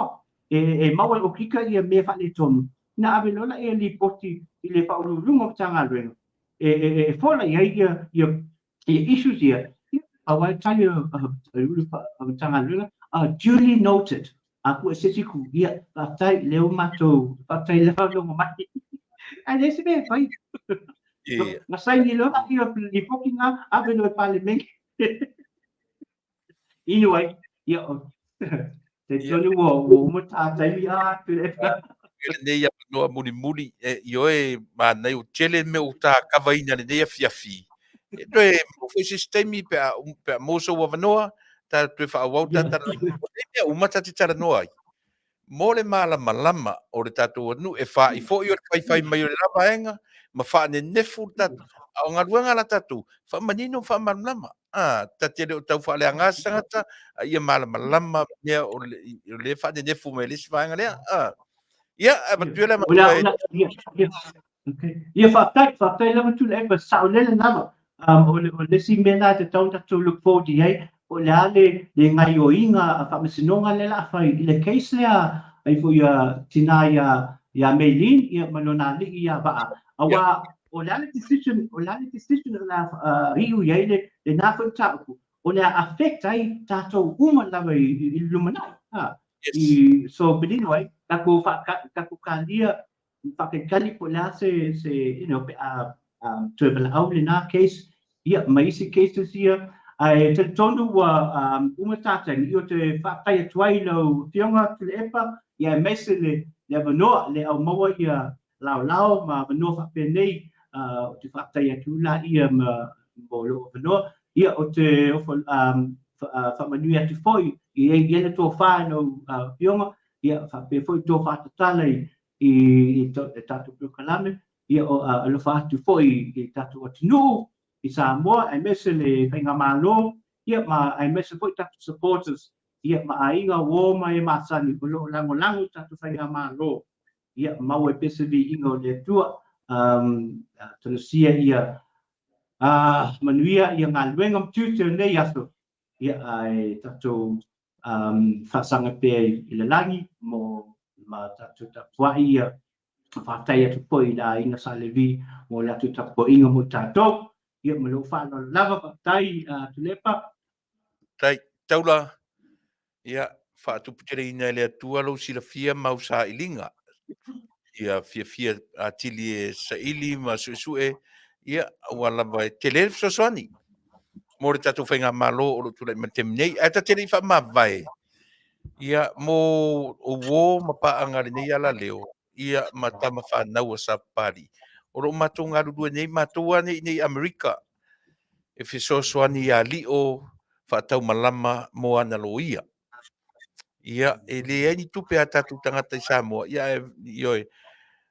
e ma o kika ia me fa le tom na ave lola e li poti i le pa o lungo tanga ring e fola ia issues here I tell you duly noted aku sesi ku ia patai leo mato patai leo no mati ai se be pai na sai ni lo ia li pokinga ave no parliament anyway ia te tonu wo mo ta tai ia tu nei ia no muli io e ma nei o tele me o ta kavaina nei Afiafi e mo foi sistemi pe mo so wa noa ta te fa wauta ta o mata te tara noa mo le malama o le tatu nu e fa i fo i o fai mai o le lava ma fa ne nefu tatu o nga ruanga la tatu fa manino fa malama ta te o tau fa le angasa ta ia malama ne o le fa ne nefu me le fa nga le ia ba tu le ma ia Faafetai lava Tuilaepa saʻolele lava o le simena te tau tatou look forward i ai o le ale le gaioiga faamasinoga le laafai i le case lea ai foi tina ia Meilin ia malona alii ia vaa auā o le ale decision o la iu i ai le na foi taupu o le affect ai tatou uma lava i lumanai i so bedino ai kako kalia fakekali po la se you know travel out in our case mai si cases ia ai te tonu wa umata i o te whakai tuai lo fionga Tuilaepa ia mesele le vanoa le au maua ia lao ma vanoa whapenei o te whakai atu la ia ma lo vanoa ia o te Manuia tu foi i ele to whānau fionga ia whape foi to whātatalai i tatu Pukalame ia o alofa atu foi i tatu Taunuu i Samoa ai mese le whainga malo ia ma ai mese foi tatu supporters ia ma ainga wo mai masani lo lango tatu whainga malo ia mau e pese vi ingo le tua tolosia ia Manuia ia ngā luenga mtutu nei aso ia ai tatu whasanga pe i le langi mo ma tatu tapuai ia whātai atu poi la inga sa levi mo le atu tapo inga mo tātou ia mo lo whāna lava whātai Tuilaepa tai taula ia whaatuputere ina le atua lo sila fia mau sa ilinga ia fia atili e sa ili ma suesue ia wala vai tele soswani mo le tatu whainga malo o lo tula ma temnei ata tele wha ma vai ia mo o wo ma pa angari nei ala leo ia ma tama whanau sa pari o lo matou ngā rurua nei matou nei Amerika e fisoswani a li o whaatau malama mo ana lo ia e le ai tupe a tatu tangata i Samoa ia e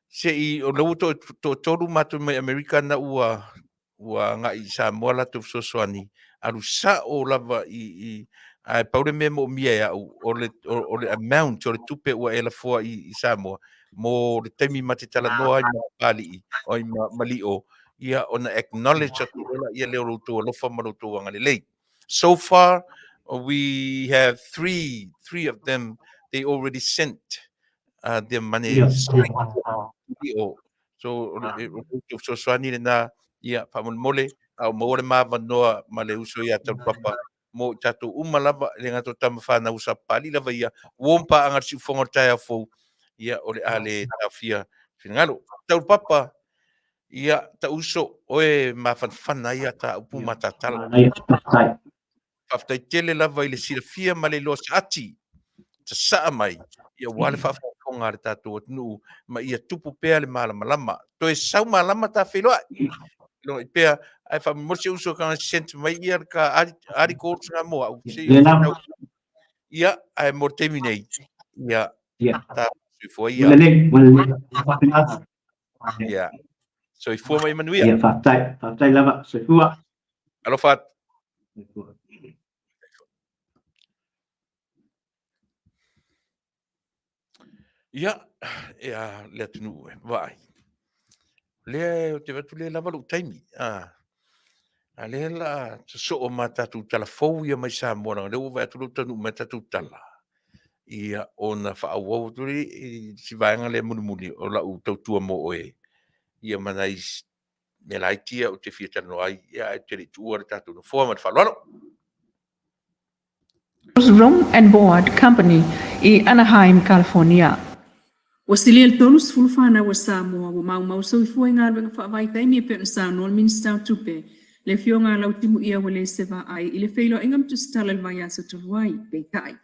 se i o lo to toru matou mai Amerika na ua nga i Samoa la tu fisoswani alu sa o lava i ai paure me mo mia o le amount o le tupe ua ela foa i Samoa mo le taimi matitala noa i mapali o i malio ia ona acknowledge atu ola ia leo loutou alofa ma loutou agalelei so far we have three of them they already sent their money so so swani na ia pamole au mo le mavanoa ma le uso ia Taulapapa mo tatu uma lava le ngato tama whana usa pali lava ia wompa anga si whongotai a fou ia o le ale tawhia whingalo Taulapapa ia ta uso oe ma whanwhana ia ta upu matatala whaftai tele lava i le sirafia ma le los ati ta saa mai ia wale whawhonga le tatu atunu ma ia tupu pea le malama to e sau malama ta wheloa lo i pea ai fa mo se uso ka sent mai ia ka ari ko sa mo au se ia ai mo terminate ia ta se foi ia ia so i foi mai Manuia ia Faafetai lava se fua alo fat ia le tunu vai le o te vatu le lava lu taimi ale la so o matatu tala fou ia mai sa mona le o vatu lu tanu matatu tala ia ona fa o tuli si vaanga le muni o la u tautua mo oe ia manai me lai tia o te fiata no ai ia te tu o tatu no forma fa lolo Room and Board Company i Anaheim, California. Wasiliel tolus fulfana wa Samoa wa mau so ifua ngā wenga whaavaitai mi pe sa no minister tupe le fionga lau timu ia wale seva ai ile feilo ingam tu stala vaya sa tuwai pe kai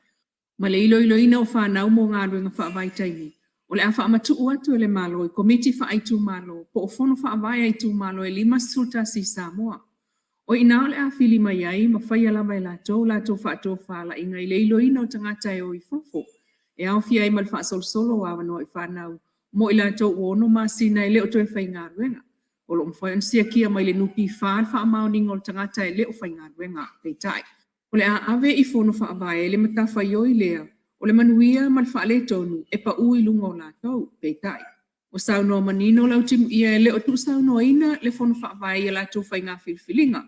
ma le ilo ina o whanau mo ngā wenga whaavaitai mi O le afa amatu atu le malo, komiti fa aitu malo, po ofono fa avai aitu malo e 5 sulta si Samoa. O ina le afili mai ai, ma fai ala mai lato fa ato fala, inga i leilo ina o tangata e o i fofo. E au fia i malfa sol solo wa wano i whanau, mo i lato uono ma sina i leo to e whai ngā ruenga. O lo mwhai ansia kia mai le nupi whaan wha amau ningo le tangata e leo whai ngā ruenga, peitai. O le a ave i fono wha avai, le matafa yoi lea, o le manuia malfa le tonu, e pa ui lunga o lato, peitai. O sau noa manino lau timu ia e leo tu sau noa ina, le fono wha avai e lato whai ngā filfilinga.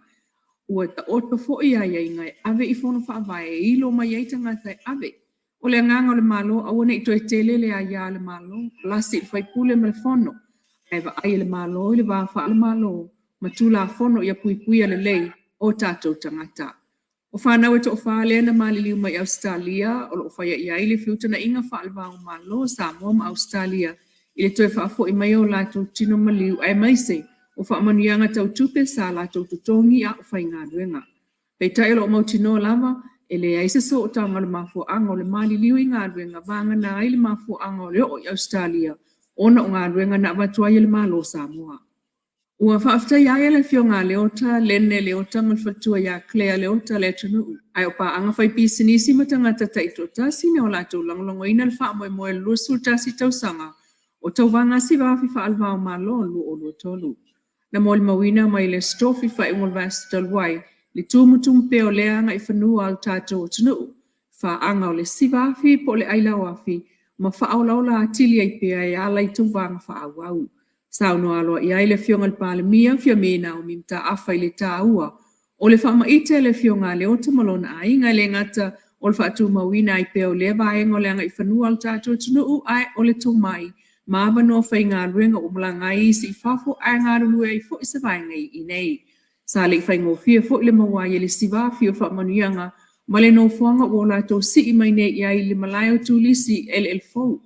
Ua ta oto fo ia ia inga ave i fono wha avai e ilo mai ai tangata e ave. O le nganga o le malo, awane i toi tele le aia le malo, lasi i whai pule me le fono. Eva ai le malo, le wafa le malo, matula fono ia pui pui le lei o tatou tangata. O whanau e to o whaalea na maliliu mai Australia, o lo whaia ia i le fiuta na inga whaalwao malo, Samoa ma Australia, i le toi whaafo i mai o lato tino maliu ai maise, o whaamanuianga tau tupe sa lato tutongi a o whai ngā ruenga. Pei tai lo mau tino lava, e le aise so o tanga le mafu anga o le maliliu i ngā ruenga, vanga na ai le mafu anga o le o i Australia, ona o ngā ruenga na watua i le malo Samoa. Ua Faafetai ia le fionga leota, lene leota, malfatua ia Claire leota le Taunuu. Ai o pa anga whai pisinisi matangata taito tasi ne o lato langolongo ina le wha moe moe lua sultasi tau sanga, o tau wanga si wafi wha alvao malo lu o lua tolu. Na mo le mawina mai le stofi wha ingol vasi talwai, le tumutum pe o leanga i whanua al tato o Taunuu. Wha anga o le si wafi po le aila wafi, ma wha au laula atili ai pia e ala i tau wanga wha awau. Sao no aloa i aile fionga le pale mia fia mena o mimta afa i le tā ua. O le wha maite le fionga le o tamalona ai ngai le ngata o le wha atu mawina i peo le vaenga o le anga i whanua al tātou Taunuu ai o le tau mai. Maava no whai ngā ruenga o mala ngai si i whafo ai ngā rulua i fo isa vaenga i nei. Sa le i whai ngō fia fo i le mawa i le siva fio wha manuianga ma le no fuanga o la tau si i mai ne i ai le malayo tulisi el fau.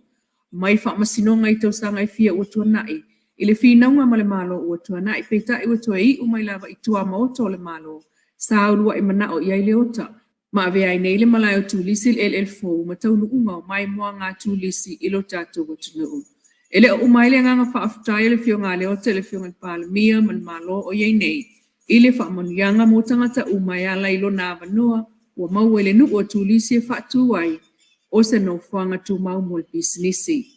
Mai wha masinonga i tau sanga i fia ua tuanai. I le whinaunga ma le malo ua tuanai peitai ua tua i umai lava i tua maoto le malo. Sa urua i manao i ai leota. Ma ave ai nei le malayo tulisi el fau ma tau nuunga o mai mua ngā tulisi i lo tātou wa Taunuu. Ele o umai le nganga Faafetai le fionga leota le fionga le pala mia ma le malo o iei nei. I le whaamanuianga mo tangata umai ala i lo nā wanoa ua mau ele nu o tulisi e whaatu ai o se no whanga tu mau mo le bisinisi.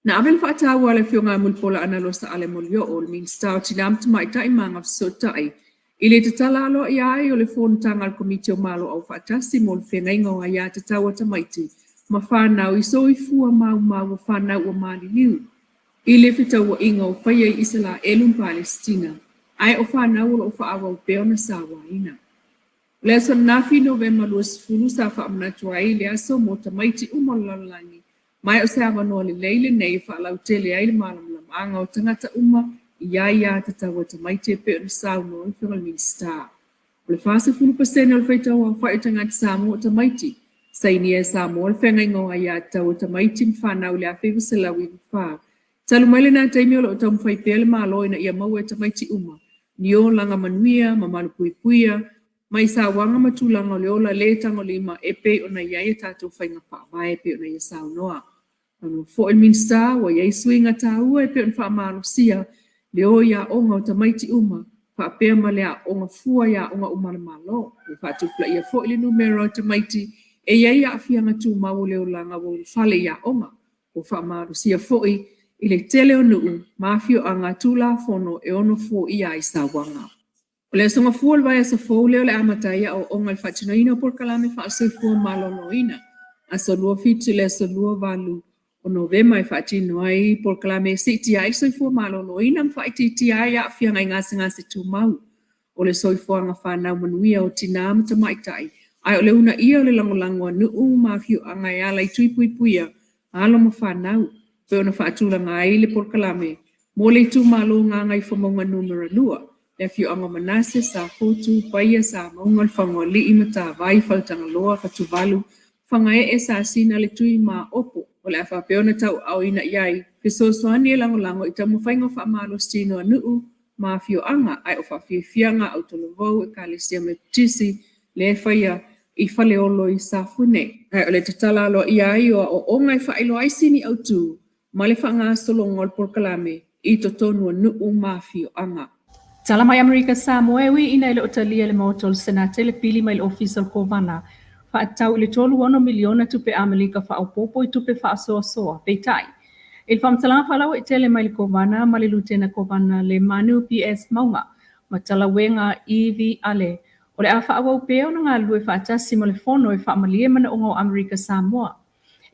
Na abel whaatawa le fionga mulpola Analyst ale molio o le minsta o tinam tamai tai manga fsotai. I le tatala alo i ai o le whonutanga al komiti o malo au whaatasi mo le whenga inga o aia tatawa tamaiti. Ma whanau i so i fua mau mau o whanau o mali liu. I le whitaua inga o whaia i Isla Elum Palestina. Ai o whanau o whaawa o peona sawa ina. Le son nafi November luas fulu sa whaamanatua ai le aso mo tamaiti umolalangi. Mai o se avanoa le leile nei whaalau tele ai le malamlama anga o tangata uma ia tatawa tamaiti e peona sau no i whingal minsta. O le Fasa 10% o le whaitau a whai tangata Samoa tamaiti. Saini e Samoa le whenga ingoa ia tau tamaiti mwhanau le awhiwa se lau i wha. Talu maile nā taimi o lo tau mwhai pele malo ina ia mau e tamaiti uma. Ni o langa Manuia, ma malu puipuia, mai sa wanga matulanga o le ola le tango lima e pe o na iai e tātou whainga whaamae pe o na ia sao noa. Anu fo el minsta wa iai suinga tāua e pe on whaamalo sia le o ia onga o tamaiti uma whaapea ma lea onga fua ia onga umana malo. Le whaatupla ia fo ili numero o tamaiti e iai a afianga tū mau leo langa wo whale ia onga. O whaamalo sia fo i le tele o nuu mafio a ngā tūla fono e ono fo ia i sa wanga. O le songa fuol vai asa fo leo le amataia o onga le whatinoina por kalame whaasoi fua malo noina. Asa lua fitu le asa lua valu. O Novema e whaatino ai por kalame siti ai soi fua malo noina mwhaiti ti ai a whianga i ngasi tū mau. O le soi fua ngā whanau Manuia o tina amata maitai. Ai o le una ia o le langolangoa nuu mafio a ngai ala i tuipuipuia. Alo ma whanau. Pe ona whaatula ngai le por kalame. Mo le tū malo ngā ngai whamonga numera lua. Le fio anga manase sa fotu paia sa maungal whangoa li imata vai faltanga loa katuvalu. Whangae e sa sina le tui ma opo. O le awha peona tau au ina iai. Peso soani e langolango i tamu whainga whaamalo stino a nuu. Ma fio anga ai o whawhifianga au tolovou e ka le sia me tisi. Le whaia I whaleolo I safune. O le tatala alo i ai o ngai whaelo aisini au tū. Ma le whanga solongo al porkalame I to tonu nuu mafi o anga. Tala mai Amerika Samoa wi ina ile otalia le maotol senate le pili mai le official kovana. Fa tau le tolu 1 miliona tupe Amerika fa opopo I tupe fa soa peitai. Il fam tala fa lawa itele mai le kovana ma le lutena kovana le Manu PS maunga. Ma tala wenga EV ale. O le afa awa upeo na ngā lue fa atasi ma le fono fa amalie mana ongo Amerika Samoa.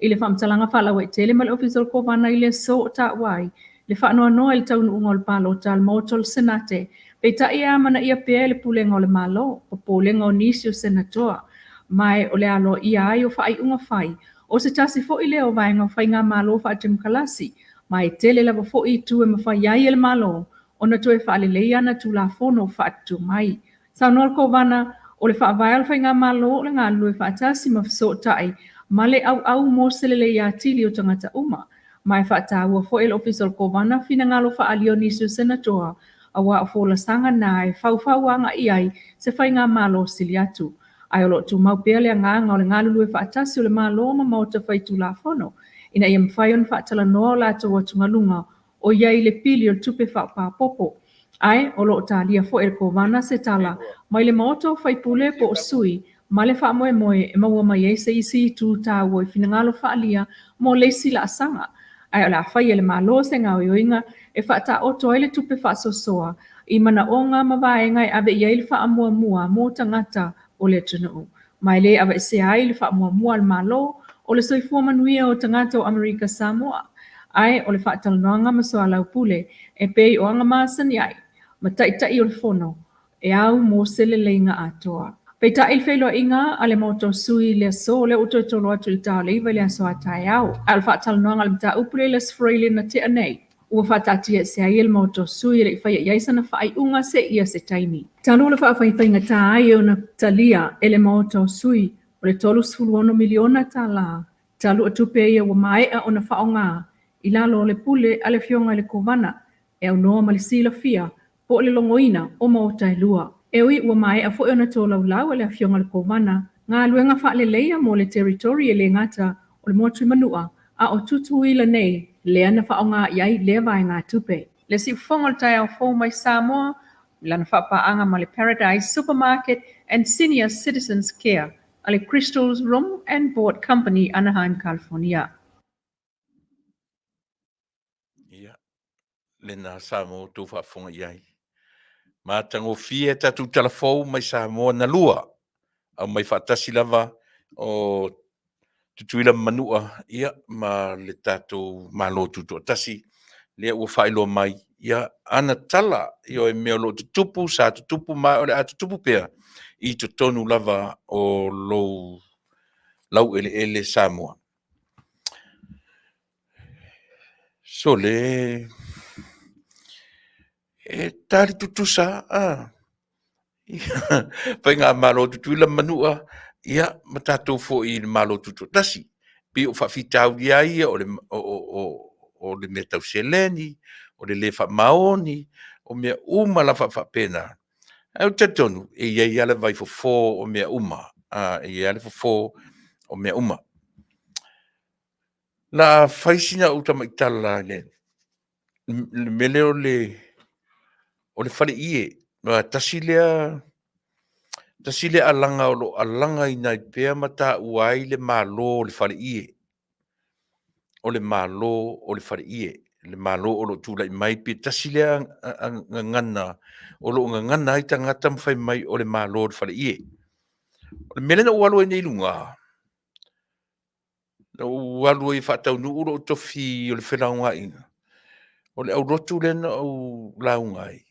I le fam talanga fa lawa itele ma le official kovana I le so ta wai. Le whanua noa il taunu unga o le palo tal maotol senate. Peita ia mana ia pea le pulenga o le malo, o pulenga o nisi o senatoa. Mai o le alo ia ai o whai unga whai. O se tasi fo I leo vaenga o whai ngā malo wha atim kalasi. Mai tele lava fo I tu e mawhai iai le malo. O na toe wha le leia na tu la fono wha atu mai. Sau noa ko vana o le wha vai al whai ngā malo o le ngā lue wha atasi ma fiso tai. Ma le au mo se le leia tili o tangata uma. Mai whaataua fo il official kovana fina ngalo wha alio nisu senatoa a wa o fola sanga nai whauwhauanga I ai se whai ngā malo sili atu. Ai o lo tu mau pele ngā o le ngā lulue whaatasi o le malo ma mauta whai tu la whono. Ina ia mwhaion whaatalanoa la tu watungalunga o iai le pili o tupe whaapapopo. Ai o lo talia fo il kovana se tala mai le maoto whai pule po o sui ma le wha moe e maua mai e se isi tu tāua I fina ngalo wha alia mo leisi la asanga. Ai o la whai ele malo se ngā oinga e whaata o toile tupe whaasosoa I mana o ngā mawaenga I ave iai le wha mua mō tangata o le Taunuu. Mai le ave se ai le wha mua al malo o le soifua Manuia o tangata o Amerika Samoa. Ai o le whaatalanoanga masoa lau pule e pei o anga maasani ai. Ma tai o le fono e au mō sele leinga atoa. Peita il felo inga ale moto sui le so le uto tolo atu I tau le iwa le aso atai au. Al whaatalanoanga le mta upule le sfreile na te anei. Ua whaatati e se ai il moto sui le iwhaia iaisana whaai unga se ia se taimi. Tano le whaawhaiwhainga tā ai o na talia ele moto sui o le tolu 1 miliona tā la. Talu atupe ia wa maea o na whaonga. I lalo le pule ale fionga le kovana e au noa malisila fia po le longoina o mauta e lua. Ewi ua mai a fo ona to lau le afionga le kovana ngā luenga wha le leia mo le territory e le ngata o le motu manua a o tutuila nei le ana wha o ngā iai le vai ngā tupe. Le si fonga le tai au fo mai Samoa lana wha paanga ma le Paradise Supermarket and Senior Citizens Care a le Crystal's Room and Board Company Anaheim, California. Ia, le nā Samoa tō whaafonga iai. Ma tango fie tatu telefou mai Samoa na lua. Au mai whaatasi lava o Tuilaepa Manua. Ia, ma le tatu malo tutu atasi. Lea ua whaelo mai. Ia, ana tala. Io e mea lo tutupu, sa tutupu mai, o le a tutupu pea. I to tonu lava o lau ele Samoa. So le... E tari tutusa, pai ngā malo Tuilaepa Manua, ia, ma tātou fo I malo tutu tasi. Pi o whawhitau ia ia o le mea tau seleni, o le wha maoni, o mea uma la whapena. Au tatonu, e ia le vai fo o mea uma. E ia le fo o mea uma. La whaisina uta maitala le mele o le whale ie. Tasi lea alanga o lo alanga I nai pea mata uai le malo o le whale ie. O le malo o le whale ie. Le malo o lo tūlai mai pe tasi lea ngana. O lo ngana ai tangata mwhai mai o le malo o le whale ie. O le mele na ualo e nei lunga. Na ualo e whatau nu uro tofi o le whenau inga. O le au rotu le na au laungai.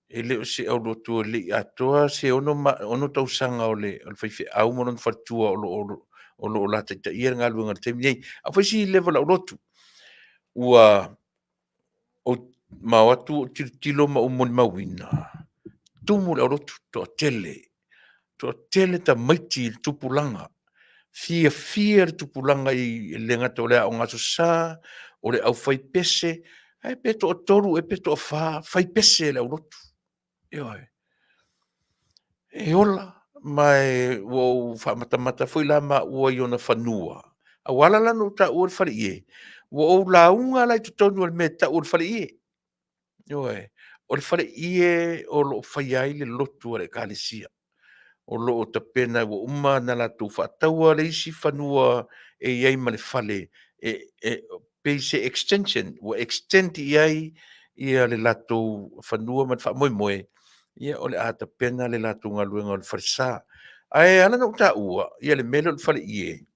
E leo se au rotu le atoa se ono tausanga o le whaiwhi au monon whatua o lo la taita ia ngā luenga le teimi nei. A whaisi level au rotu. Ua o mawatu o tilo ma umoni mawina. Tumu le au rotu to tele ta maiti le tupulanga. Fia le tupulanga I le ngata o le au ngaso sa, o le au whai pese, ai peto o toru e peto o whai pese le au rotu. E ola, mai wo whamatamata fui la ma ua i ona whanua. A wala lana o ta ua whare ie. Wo o la unga lai tu tonu al me ta ua whare ie. Oe, o le whare ie o lo whaiai le lotu ale kālesia. O lo o ta pena wo uma na la tu whataua le isi whanua e iai ma le whale. Pe se extension, wo extend iai ia le lato whanua ma wha moe moe. Ia o le ata pena le lato ngā luenga o le wharisa. Ai ala na uta ua, ia le mele o le whare ie.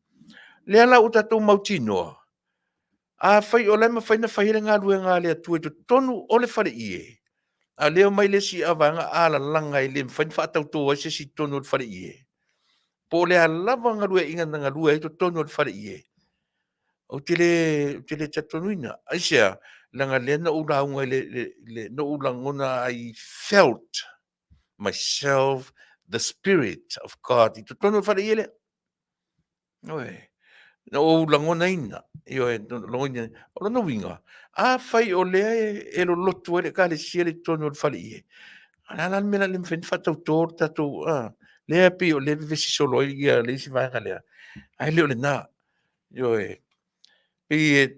Le ala uta tau mautinoa. A whai o lema whaina whahira ngā luenga le atu e tu tonu o le whare ie. A leo mai le si awanga ala langa i le whain whaatau toa se si tonu o le whare ie. Po le alawa ngā lue inga ngā lue i tu tonu o le whare ie. O te le tatonuina. Aisea, langa le na ula unga le na ula ngona I felt myself, the spirit of God. I tu tonu o le whare ie le. Oe. Na o langona ina. Io e longoina. O lana winga. A whai o lea e lo lotu e le ka le sia le tonu o le whare ie. Ala mena le mfen fatau tor tatu le pi o le vesi solo ia le si vai galea ai le na yo e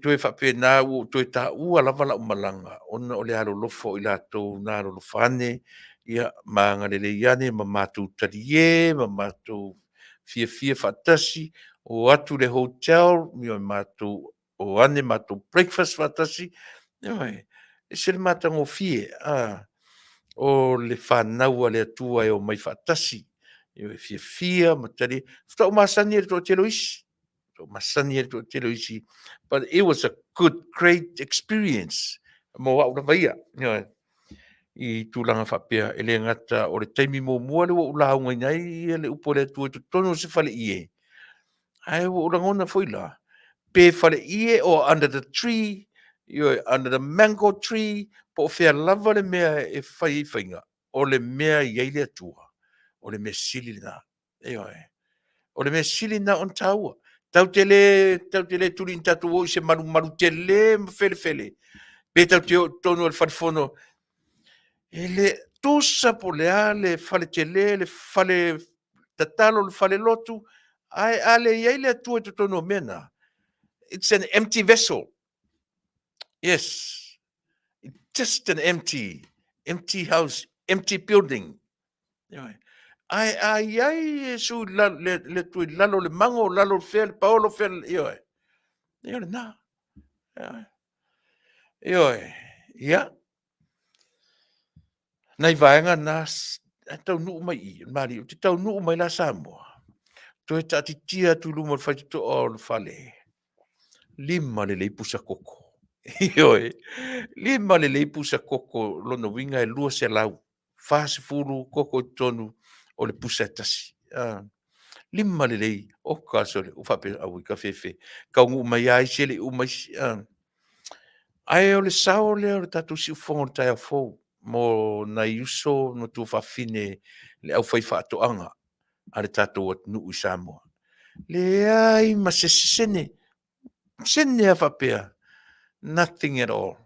tu e fa pe na u tu ta u ala vala malanga ona o le alo lofo i la to na lo fane ia manga le iane ma matu talie ma matu fia fatasi o atu le hotel mi o matu o ane matu breakfast fatasi yo e se le matango fie o le whanau le atua e o mai whaatasi. I o fia, matari. Fta o masani e to telo isi. O masani e to telo isi. But it was a good, great experience. Mo wa ura vaia. I tūlanga whapea. E le ngata o le taimi mo mua le wa ula haunga inai. I le upo le atua e to tono se whale ie. Ai wa ura ngona foila. Pe whale ie o under the tree. Under the mango tree. Po fea lava le mea e whai whainga. O le mea iei le atua. O le mea sili na. O le mea sili na on taua. Tau te le turi in tatu o se maru te le fele. Pe tau te tonu al wharifono. E le tosa po le a le whale te le whale tatalo, le whale lotu. Ai ale iei le atua e tonu mena. It's an empty vessel. Yes. Just an empty house, empty building. Ai su le tu lalo le mango lalo fel paolo fel io na. Ya. Nai vaenga nas tau nu mai mari ti tau nu mai la Samoa. Tu ta ti tia tu lu mo fa to all fale. Lima le pusa koko. Lima le pusa koko lono winga e lua se lau. Fase furu koko tonu o le pusa tasi. Lima le o ka so le ufape au ka fefe. Ka ngu mai ai se le umai ai o le sao le tatu si fongo tai fo mo na yuso no tu fa fine le au fai fa to anga ale tatu o nu Samoa. Le ai ma se sene a fapea. Nothing at all.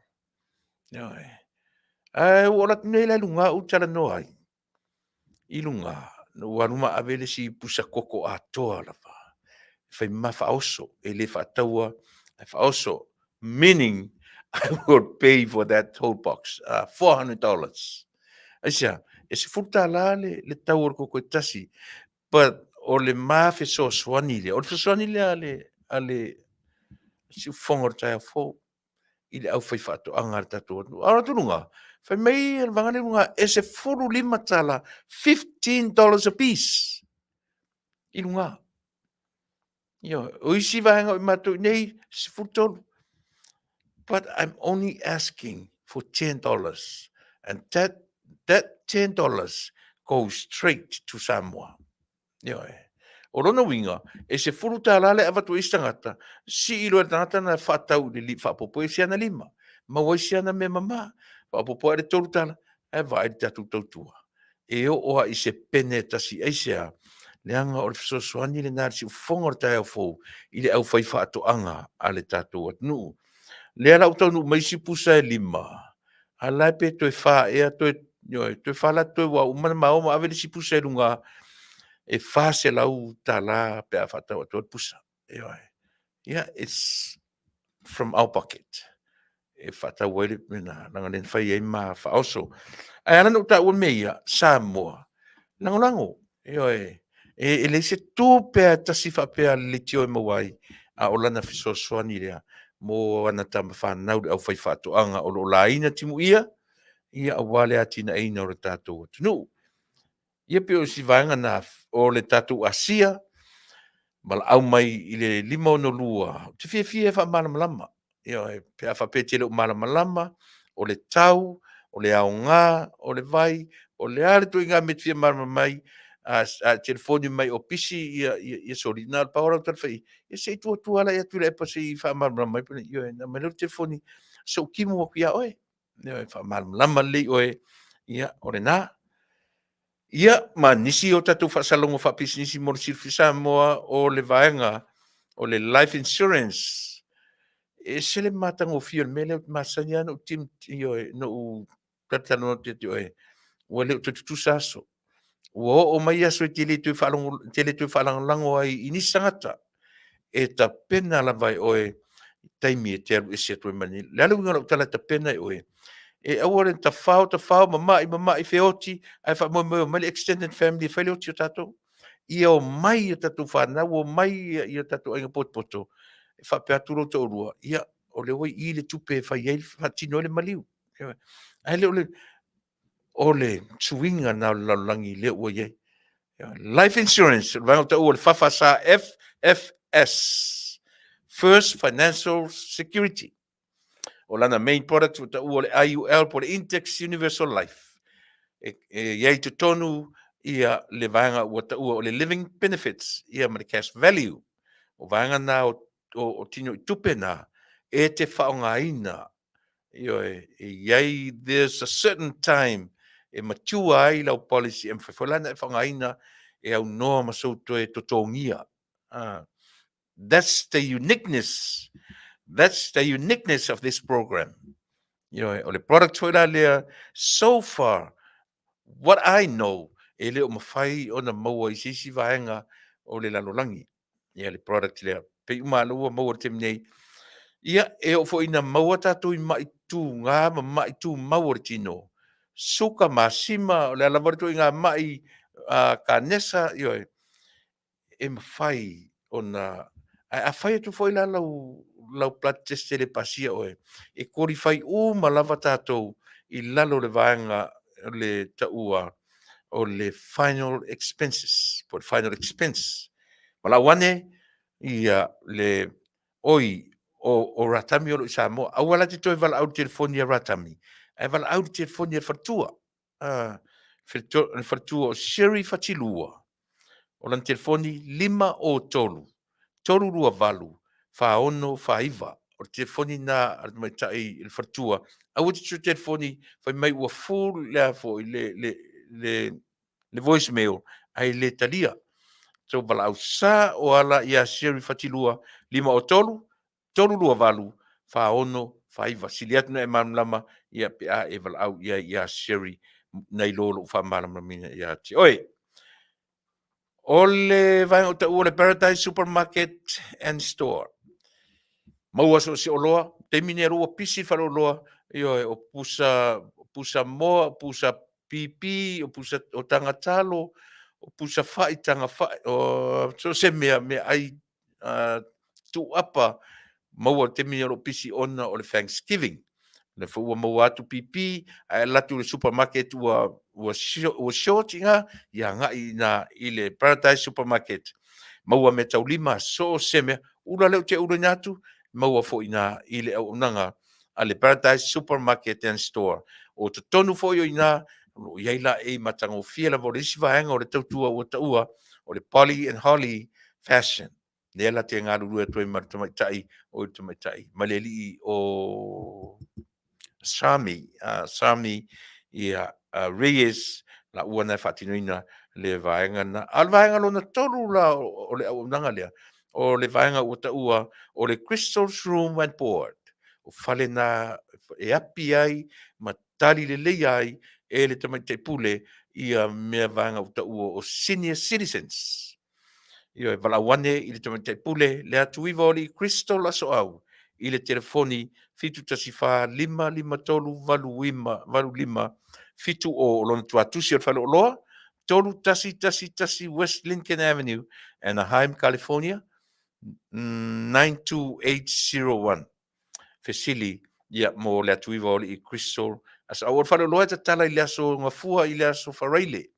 Ai ora nei la lunga u tala no ai. I lunga no waruma avele si pusa koko a toa la fa. Fai ma fa oso e le fa taua fa oso meaning I will pay for that whole box $400. Asia e se futa la le taua koko tasi but o le ma fe so swani le o fe swani le ale si fongo tai fo ile au fai fato angar tatu ara tunga fai mai el vangane lunga ese furu lima tala $15 a piece ilunga o isi vanga matu nei se futo but I'm only asking for $10 and that $10 goes straight to Samoa o lona winga e se furu tala le avatu istangata si ilo tangata na fatau li fapopo e siana lima ma wai siana me mama fapopo e tolu tala e vai tatu tautua e o i se pene tasi e sea leanga o le sosoani le nari si fonga o tai au fou i le au fai fato anga a le tatu atnu le ala utau nu mai si pusa e lima a lai pe to e fa e to e fa la to wa umana ma o ma ave si pusa e lunga e fase lau tala pe a whatau atua pusa. Yeah, it's from our pocket. E whatau waile mena, nanga nen whai e ma whaoso. Ai ana nuta ua meia, Samoa. Lango, e le se tū pēa tasi whapea le tio e mawai, a o lana fisosoani lea, mo ana tama whanau au whai whatoanga o lo laina timu ia a wale atina eina o le tātou atunu. Ia pe o si vaenga na o le tātou asia, mal au mai i le 5 te fia wha malamalama. Pe a whapetele o malamalama, o le tau, o le ao ngā, o le vai, o le ale tu inga met fia malamamai, a telefoni mai o pisi ia sori na paora tal fai. Ia sei tua la ia Tuilaepa sei wha malamalama mai, na mai lo telefoni, so kimu o kia oe. Wha malamalama lei oe, o le nā. Ia, ma nisi o tatu whaasalongo whapisi nisi mo sirfi Samoa o le vaenga, o le life insurance. E sele matango fio le mele masanya no tim no tatano te o le tutu saso. O mai aso tele tu whalango ai inisangata. E ta pena la vai oe taimi e te alu e se tu mani. Lalu ngalo tala ta pena oe. E awore ta whao, mamai feoti, ai wha mo extended family, whaleoti o tatou. Ia o mai o tatou whanau, o mai i o tatou ainga poto. E wha pea turo to urua. Ia, o le oi i le tupe whai ei, whatino le maliu. Ai le o le tuinga na laulangi le ua ye. Life insurance, vanga ta ua le Fasa FFS, First Financial Security. O lana main product o ta ua le IUL po le Index Universal Life. Iai te tonu ia le vanga o ta ua o le living benefits, ia ma le cash value. O vanga na o tino i tupe na, e te whaongaina. Iai, there's a certain time e matua ai lau policy em whawhalana e whaongaina e au noa masouto e totongia. That's the uniqueness. That's the uniqueness of this program. O le product toila lea, so far, what I know, e leo mawhai o na maua i sisi vaenga o le lalolangi. Ia le product lea, pe uma lua maua te mnei. Ia e o fo ina maua tatu i maitu, ngā maitu maua tino. Suka masima, o le alavarito i ngā mai ka nesa, e mawhai o na, a whai atu fo ila lau plat teste le pasia oe. E kori whai malava tātou i lalo le vaenga le taua o le final expenses, por final expense. Mala wane ia le oi o ratami o Samoa. Awala te toi vala au telefonia ratami. E vala au telefonia fatua. Fatua o siri fatilua. O lan telefoni 5 o tolu. Tolu rua valu. Faono faiva. O telefoni na mai tai il fatua. Au te telefoni fai mai ua full le fo le voicemail ai le talia. So vala au sa o ala ia siri fatilua 5 o tolu. Tolu lua valu, faono, faiva. Siliatu na e mamlama, ia pia e vala au ia siri nei lolo fa mamlamina ia ti. Oi, ole vai o ta ua le Paradise Supermarket and Store. Maua so si oloa, te mine rua pisi whaloloa, o pusa moa, pusa pipi, o pusa o tangatalo, o pusa whai tanga whai, o so se mea ai tu apa, maua te mine ro pisi ona o le Thanksgiving. Le fu maua atu pipi, a latu le supermarket ua short inga, ia ngai na i le Paradise Supermarket. Maua me tau 5 so se mea, ura leo te ura nyatu, maua fo ina i le au nanga a le Paradise Supermarket and Store. O te tonu fo i ina, o iaila e matango fia la vore isi vahenga o le tautua o taua, o le Polly and Holly Fashion. Nea la te ngā rurua toi martamaitai o i tamaitai. Maleli o Sami ia Reyes la uana fatinoina le vaenga na. Al vaenga lo na tolu la o le au nanga lea. O le vaenga o ta ua o le Crystal's Room and Board. O fale na e api ai, ma tali le lei ai, e le tamaiti pule ia mea vanga o senior citizens. Ia e valawane i le tamaiti pule le atu iwa o li Crystal aso au i le telefoni fitu tasifa 553 fitu o lona tuatusi o whalo loa, tolu tasi West Lincoln Avenue, Anaheim, California, 92801. Fesili ia mo le atu iwa o li Crystal asa au o whalo loa ta tala i le aso ngafua i le aso wharaile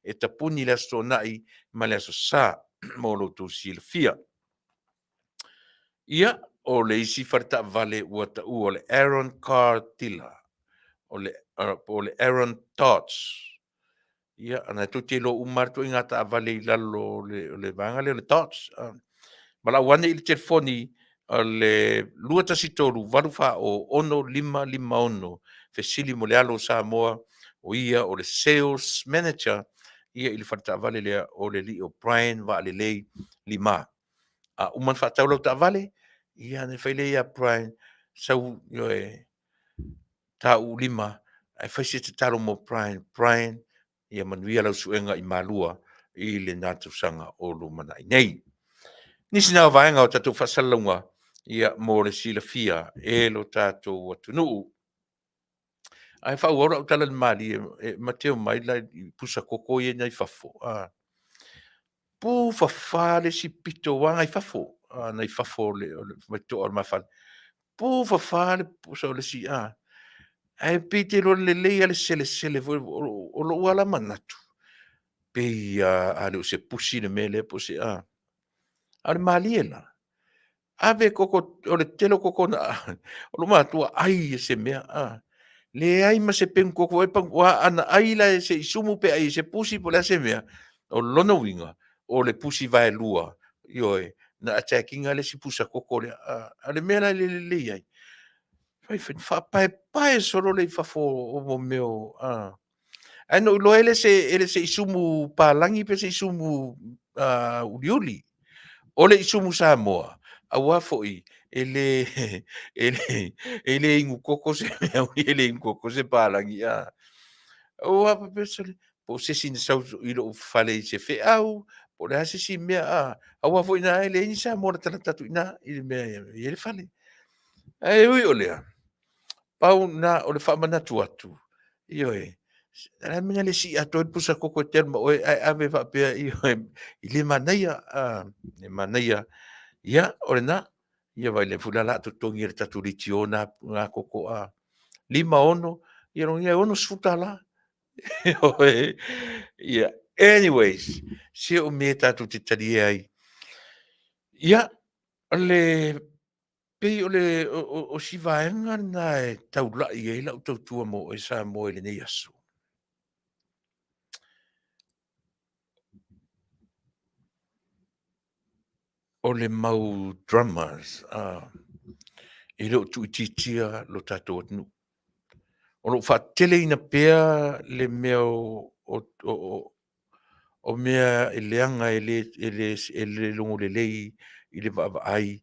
e tapuni le aso nai ma le aso sa mo lo tu silfia. Ia o le isi farta vale ua ta u o le Aaron Cartilla o le Aaron Tots. Ia ana tu te lo umartu ingata vale i lalo le vanga le Tots. Mala wane i le telefoni le lua tasitoru varufa o 0551 fesili mo le alo Samoa o ia o le sales manager ia i le farta vale lea o le li o Brian Vale lei lima. Uman whaatau lau ta vale, ia ne whaile ia Brian, sau yo e ta u lima, ai whaise te taro mo Brian, ia manuia lau suenga i malua, i le nātu sanga o lu mana i nei. Nisi nā vaenga o tatou whasalunga, ia mo le sila fia, e lo tatou atunuu. Ai whau ora o tala le mali, e mateo mai lai pusa koko i nei fafo. Pu fafale si pito wanga i fafo. Nei fafo le to or mafal. Pu fafale pu so le si ai pite lo le le sele o lo wala manatu. Pe ale se pusi le mele pu se ale maliela. Ave koko o le telo koko na o lo matua ai se mea le ai ma se pen koko e pa wa ana ai la se isumu pe ai se pusi po la se mea o lono winga o le pusi vai lua ioe na attacking ale si pusa koko le ale mea le ai fai fa pai solo le fa fo o meu ai no lo ele se isumu palangi pe se isumu uliuli o le isumu Samoa aua foi ele ingu koko se ele ingu koko se palangi o apa pesale po se sin sau i lo fale se fe au po le se si mea aua foi na ele ni sa mo tala tatu na i me ele fale ai ui olea pau na o le fa mana tuatu io la mina le si ato pusa koko terma o ave va pe i le manaya ia ore na ia vai le fulala to tongi le tatu ritiona nga koko lima ono ia no ia ono sfutala ia anyways se o me tatu te tali ai ia le pe o le o si vaenga na e taula i e la tua mo e sa mo e le nei aso o le mau drummers e lo tu titia lo tato nu o lo fa tele ina pea le meo o mea e leanga e le longo le lei i le va ai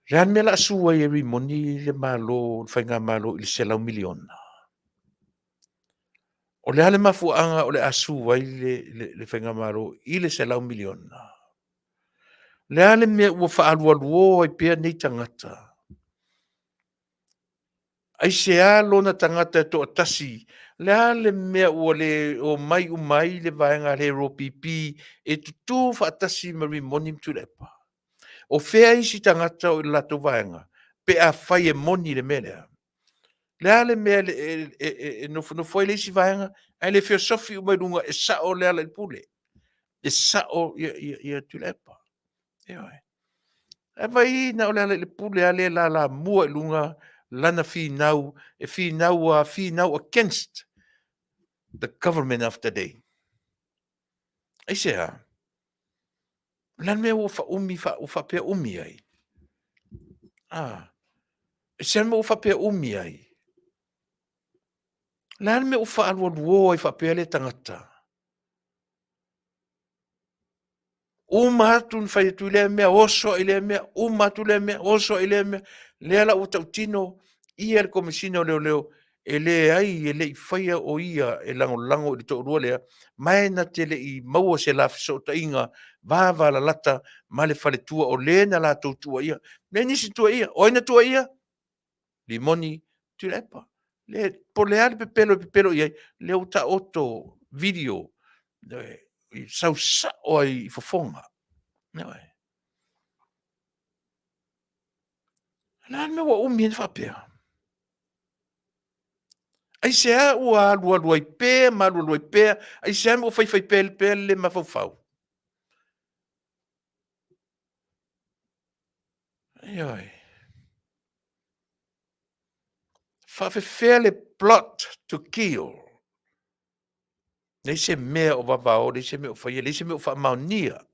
Ran me la sua e rimoni le malo whainga malo i le selau miliona. O le hale mafuanga o le asua i le whainga malo i le selau miliona. Le hale mea ua whaalualuo ai pia nei tangata. Ai se lona tangata to atasi. Le hale mea ua le o mai umai le vaenga le ropipi e tutu whaatasi marimoni Tuilaepa. O fea isi tangata o lato vaenga. Pe a whai e moni le mea. Le ale mea no foi le isi vaenga. Ai le filosofi umai runga e sao le ala i pule. E sao ia Tuilaepa. E vai na o le ala i pule ale la mua i lunga lana fi nau against the government of the day. Ai sea. Lan mea ua fa pea umi ai. E sea mea ua fa pea umi ai. Lan mea ua fa alualuo ai fa pea le tangata. Atu fai tu le mea oso ile mea atu le mea oso ile mea le ala uta utino ia le komisino leo e le ai, e le I whaia o ia, e lango I to rua lea, mai na te le I maua se la fiso ta inga, vava la lata, ma le whale tua o le na la tau tua ia. Le nisi tua ia, oina tua ia, limoni, Tuilaepa. Le, po le ale pepelo ia, le o ta oto video, I sau sa o ai fofonga. La me wa umi en whapea. Ai sea ua lua I pē, ma lua I pē, ai sea mo fai pē le ma fau. Ai. Faafetai le plot to kill. Nei se mea o wawao, nei se mea o whaia, nei se mea o whaamaunia.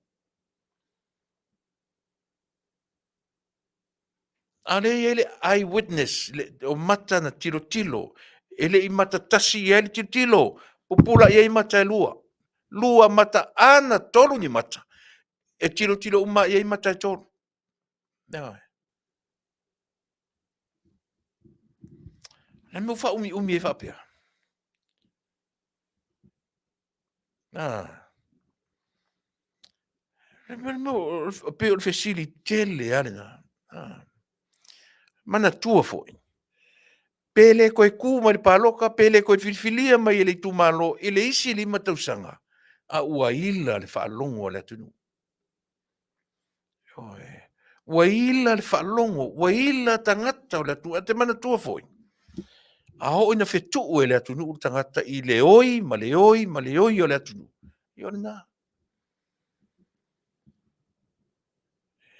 Ale ele eyewitness, o mata na tilo. Ele I mata tasi ele tilo. Pupula I mata e lua. Lua mata ana tolu ni mata. E tilo uma I mata e tolu. Ai. Na me fa umi e whapea. Pe o fesili tele ana. Mana tua foi. Pele koe ku mai paloka, pele koe filfilia mai ele tu malo, ele isi lima tausanga. A ua ila le whaalongo le atunu. Ua ila le whaalongo, ua ila tangata o le atu, ate mana tua foi. A ho ina fetu o le atunu o tangata I le oi, ma le oi o le atunu. Ione na.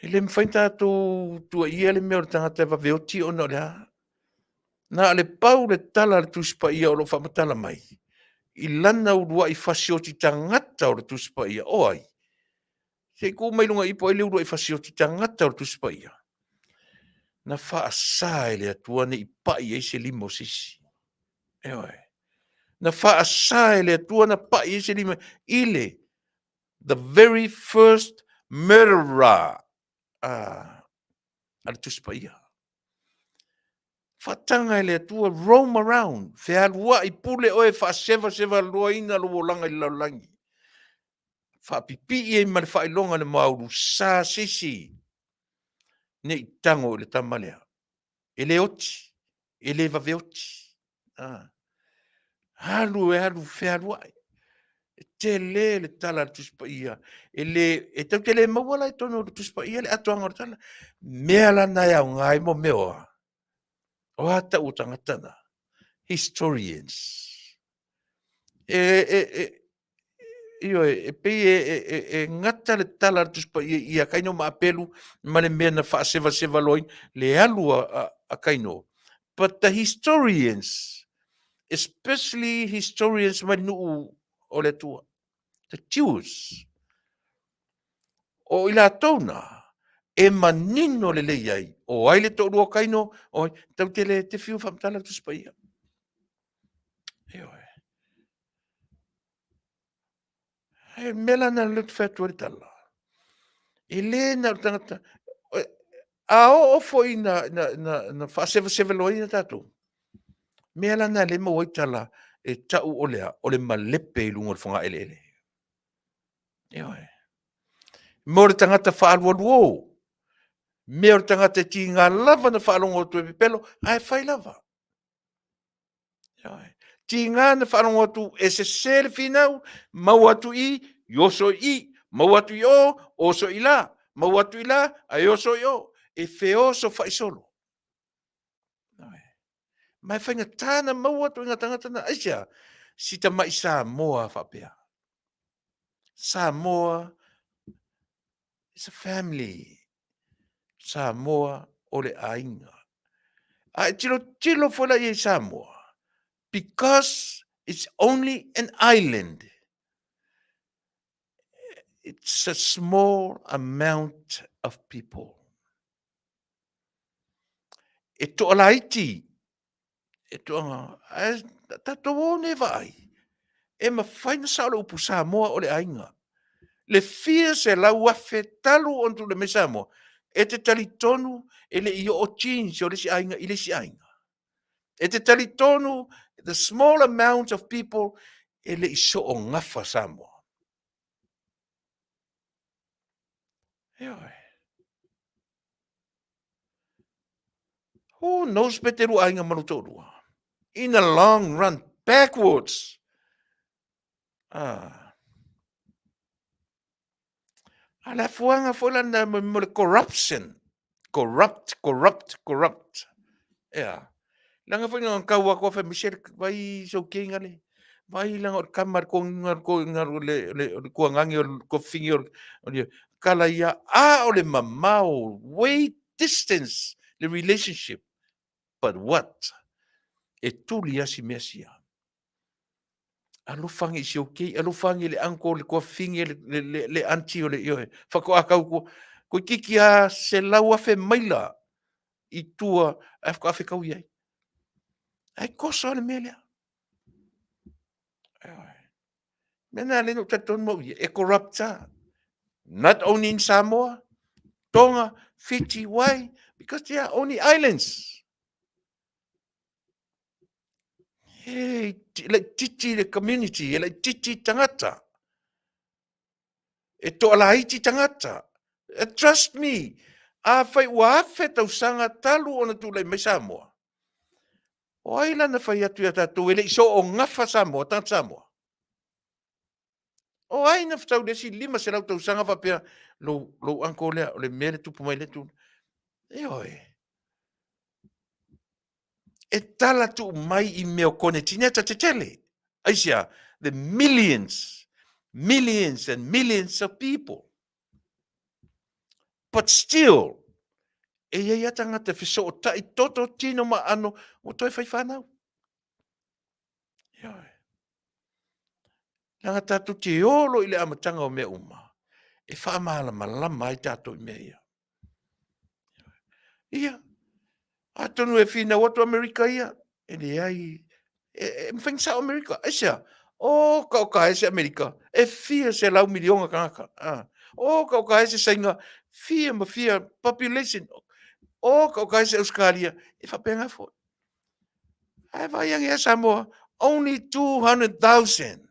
Ele mwhainta tua ia le mea o le tangata wa veoti o no le ha. Na le pau le tala le tuspa ia o lo whamatala mai. I lana urua I whasioti tangata o le tuspa ia. O ai. Se ku mai lunga ipo ele urua I whasioti tangata o le tuspa ia. Na whaasa ele atua ne I pai eise limo sisi. Eoi. Na whaasa ele atua na pai eise limo. Ile. The very first murderer. Ale tuspa ia. Fatanga ele atua roam around. Whealua I pule oe whaaseva lua ina lo langa I laulangi. Whaapipi e mare whailonga le mauru sa sisi. Ne I tango le tamalea. Ele oti. Ele vave oti. Halu whealua. E te le tala tuspa ia. E tau te le mawala I tono tuspa ia le atuanga o tala. Mea lana ia ngai mo meoa. O hata utangatana. Historians. E ngata le tala tuspa ia kaino ma apelu ma le mea na whaaseva loin le alua a kaino. But the historians, especially historians manu o le tua, the Jews, o ila tona, e manino le leiai, o ai le to'urua kaino, o tau te fiu whamtala tuspa ia. E mela na le whatua le tala. E le na tangata, a o foi na whaaseva loin na tātou. Mea lana le mawai tala e tau o lea o le malepe I lunga le whanga ele. Mo le tangata whaalualuo. Mea le tangata ti ngā lava na whaalonga o tue pipelo, ai whai lava. Ti ngā na whaalonga o tu e se sele whinau, mau atu I, yoso I, mau atu I o, oso I la, mau atu I la, ai oso I o, e feoso whaisolo. Mai whainga tāna maua tu inga tangata na aisia. Sita mai Samoa whapea. Samoa is a family. Samoa o le ainga. Ai tilo whala I Samoa. Because it's only an island. It's a small amount of people. E to alaiti. E to anga. Tato o ne vai. E ma whaina saole upu Samoa o le ainga. Le fia se lau afe talu ontu le me Samoa. E te tali tonu e le I o change o le si ainga I le si ainga. E te tali tonu, the small amount of people, e le iso o ngafa Samoa. Who knows better ainga manutorua? In the long run, backwards. Ala fuanga fulana mo corruption. Corrupt. Yeah. Langa fo ngang kawa ko fa Michelle vai so kinga le. Vai lang or kamar ko ngar le ko ngangi ko finger kala ya ole mamao way distance the relationship. But what? E tulia si mesia. Alufangi si okay, alufangi le anko le ko finger le anti le yo. Fa ko akau ko kikia se lawa fe maila i tua Afrika uai. Ai koso le melia. Mena le no taton mo e corrupta. Not only in Samoa, Tonga, Fiji, why? Because they are only islands. Hey, like titi the community, like titi tangata. E to alaiti tangata. Trust me. A fai wa fe tau sanga talu ona tu le me Samoa. O aila na fai atu ya tatu ele so o ngafa Samoa, tan Samoa. O ai na ftau desi lima se lau tau sanga fa pia lo anko le mele tupu mai le tu. E oi. E tala tu mai I meo kone tineta te tele. Aisia, the millions and millions of people. But still, e ia tanga te fiso o tai toto tino ma ano o toi fai whanau. Ioi. Langa tatu te olo I le amatanga o mea uma. E whaamala malama I tato I mea ia. Ia. Atonu e fina watu Amerika ia. E le ai. E mwheng sa Amerika. Aisia. O ka ese Amerika. E fia se lau milionga kanaka. O ka ese sainga. Fia population. O ka ese Australia. E whapenga fo. Ai vai angi a Samoa. Only 200,000.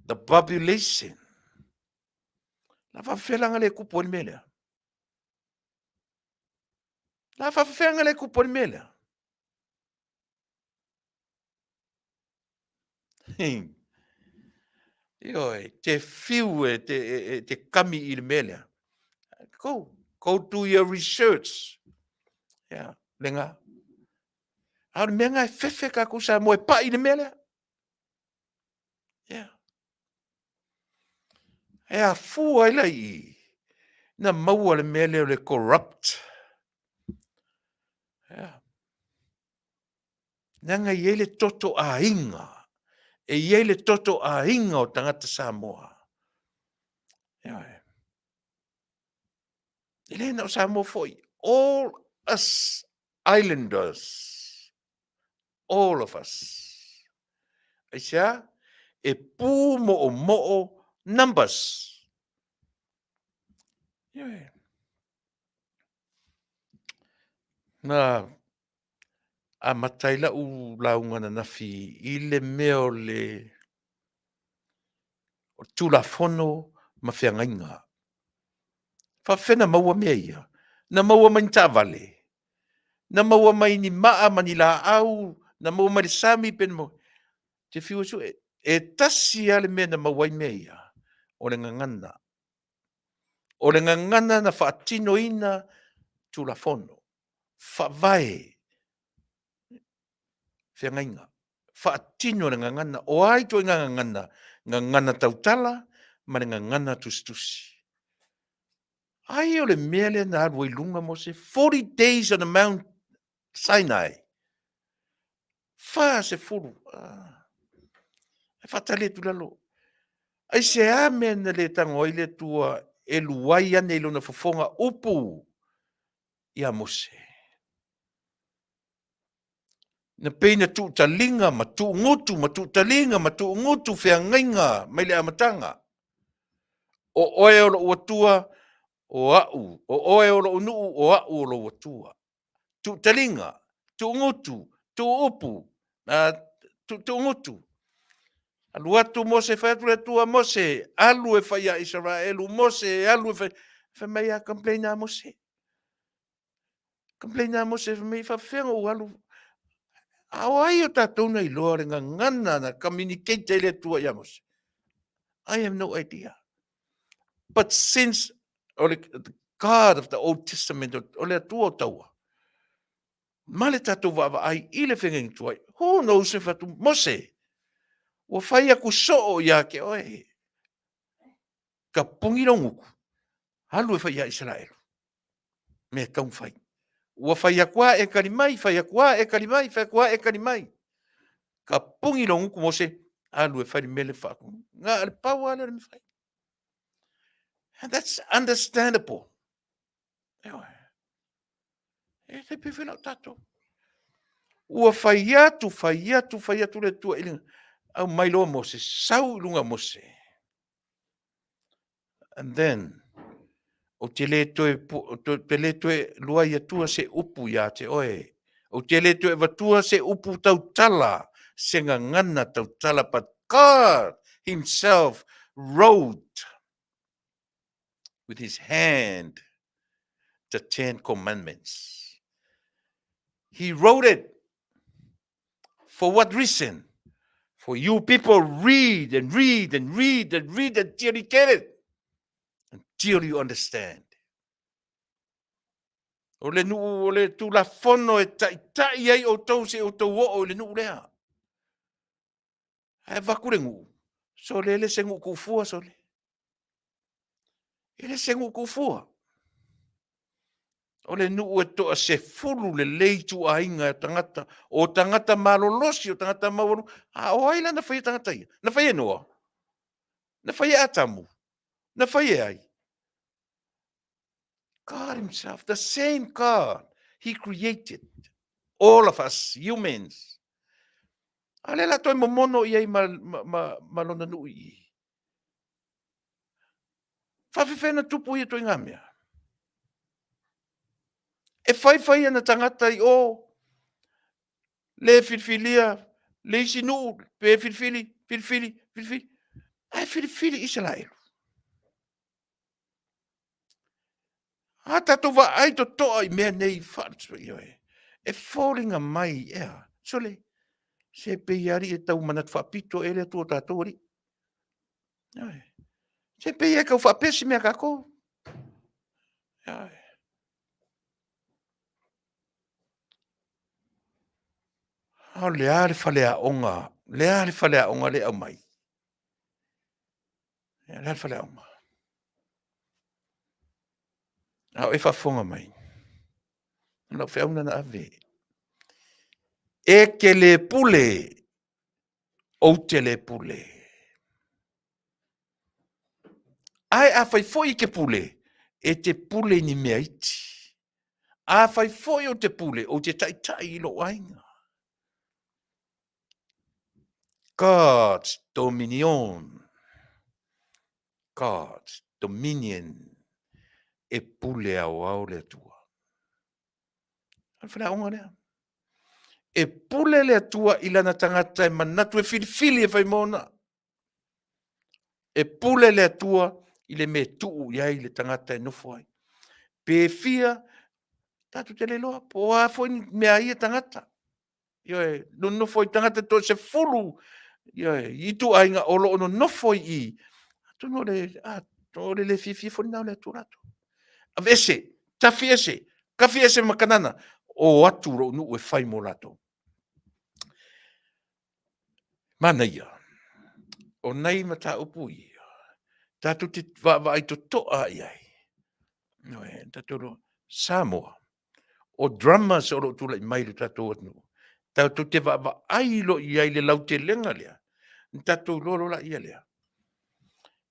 The population. La whawhelanga le kupo ni melea. La whawhelanga le kupo ni melea. Ioi, te fiu te kami I le melea. Go do your research. Yeah, lenga. Au le menga fefe ka kusa mo pa I le melea. Yeah. Ea fu ai lai. Na maua le melea le corrupt. Yeah. Nanga yele toto a inga. E yele toto a inga o tangata Samoa. Yeah. Elena o Samoa foi. All us islanders. All of us. Aisha, e pu mo numbers. Yeah. Na a mataila u launga na fi ile meo le o tulafono mawhiangainga. Whawhena maua mea ia. Na maua mai ta Vale. Na maua mai ni maa manila au. Na maua mai sami pen mo. Te whiu su e tasi ale mea na mawai mea ia. O le ngangana. O le ngangana na whaatino ina tulafono. Whawai. Whiangainga. Whaatino le ngangana. O ai toi ngangana. Ngangana tautala. Ma le ngangana tustusi. Ai o le mea le na arwai lunga mo se 40 days on the Mount Sinai. Fa se furu. E whatale tu lalo. Ai se ame na le tango ile tua e luai ane ilo na fofonga upu ia mose. Na peina tu talinga ma tu talinga ma tu ngutu whiangainga mai le amatanga. O oe o lo tua o au. O oe o lo nuu o au o lo tua. tu talinga, tu ngutu, tu upu, tu ngutu. Alu atu Mose whaiatu le tua Mose, alu e whaia Israelu, Mose, alu e whaia, whamei a complain a Mose. Complain a Mose, whamei whawhenga o alu. Ao ai o tātou nei loa ringa ngana na communicate le tua ia Mose. I have no idea. But since the God of the Old Testament, o le tua o taua, male tātou wawa ai, ile whengengi tuai, who knows if atu Mose, o whaia ku soo ia ke oe, ka pungi ronguku, halu e whaia Israelu, me kaung whai. Ua whaia kua e karimai, whaia kua e karimai, whaia kua e karimai. Ka pungi ronguku Mose, halu e whai mele whaku. Ngā ale pau ale me whai. And that's understandable. Ewa. E te pewhina o tatou. Ua whai atu le tua ilinga. Au mailoa Mose, sau ilunga Mose. And then, o te le toe lua ia tua se upu ia te oe. O te le toe vatua se upu tau tala, se ngana tau tala, but God himself wrote with his hand the 10 Commandments. He wrote it. For what reason? For you people read and read and read and read until you get it. Until you understand. O le nuu o le tu la fono e tai ai o tau se o tau o le nuu lea. Hai vakure ngu. So le se ngu kufua so le. Ele se ngu kufua. O le nuu e toa se fulu le leitu a inga e tangata. O tangata malolosi o tangata mawaru. A o aila na whaia tangata ia. Na whaia noa. Na whaia atamu. Na whaia ai. God himself, the same God, he created all of us, humans. Alela toi momono iai malona nui. Whawhiwhena tupu ia toi ngamia. E whai ana tangata i o le whirwhilia, le isi nuu, pe whirwhili. Ai whirwhili Israel. Ha tatu wa ai to toa I mea nei whaatsu i oe. E falling mai ea. Sole, se peiari e tau manat whapito e le tua tātou ri. Se pei e kau whapesi mea kako. Hau leare whalea onga. Leare whalea onga le au mai. Leare whalea onga. Hau e whafonga mai. Nau whiauna na ave. E ke le pule. O te le pule. Ai a whai foi ke pule. E te pule ni mea iti. A whai foi o te pule. O te tai lo ainga. God's dominion. God's dominion. E pule au le tua. Alwhera onga lea. E pule le tua ilana tangata e manatu e whirwhili e whai mona. E pule le tua I le me tuu iai le tangata e nofo ai. Pe fia, tatu te le loa, po a foi mea ia tangata. Ioe, no nofo I tangata to se fulu. Ioe, I tu ainga olo no nofo I. Tu no le fifi fo nau le turato. Avese, tafiese, kafiese makanana. O atu ro nu e whai mo lato. Manuia. O nei mata upu I. Tatu te wa I to toa iai. Noe, tatu ro Samoa. O drummers o lo tula I mai le tatu atu. Tatu te wa ai lo iai le lau te lenga lea. Tatu lolo la ia lea.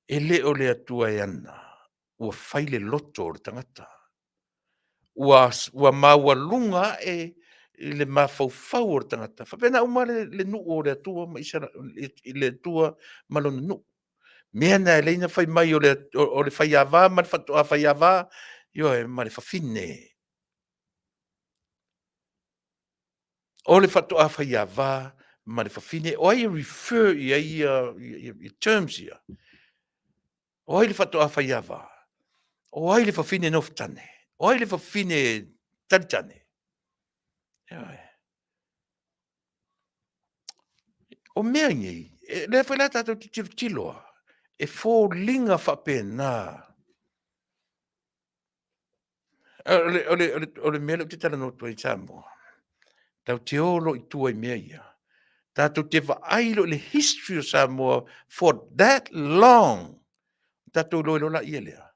E le o le atua e ana. Ua whai le loto o le tangata. Ua maua lunga e le mawhau o le tangata. Whapena uma le nu o le atua ma isa le atua malona nu. Mea na e leina whai mai o le whai awa, ma le whatoa whai awa, io e ma le whawhine. O le whatoa whaiawa, ma le whawhine, o ai refer i terms ia. O ai le whatoa whaiawa. O ai le whawhine noftane. O ai le whawhine taritane. O mea ngai, le whaila tātou ti tiloa, e fō linga whapena. O le mea leo te tala no tua i Samoa. Tau te olo i tua i mea ia. Tātou te whaailo le history o Samoa for that long. Tātou loilola ia lea.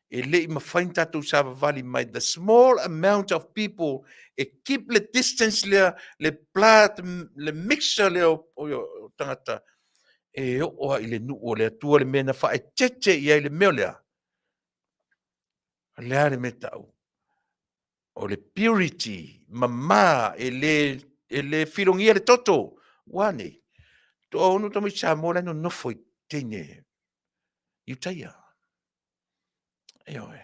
E le I mawhain tātou Sava Valley mai, the small amount of people, e keep le distance lea, le plat, le mixture lea o tangata, e oa I le nuu o lea tua le mena whae tete I ai le meo lea. Lea le me tau. O le purity, mama, e le filongia le toto, wane. To onu tomi Samoa le no nofo I teine. Iutaia. Eoe.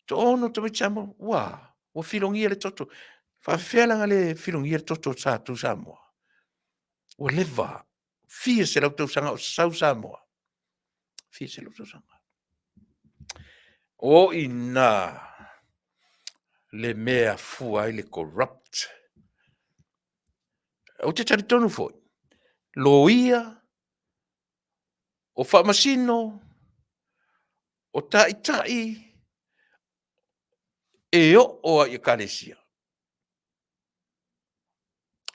To ono to chamo wa filongia le toto fa fela le filongia le toto sa tu Samoa o leva fie se lo to sanga o South Samoa fie se lo to sanga o ina le mea fua le corrupt o te tari tonu foi loia o famasino o tai e o I kalesia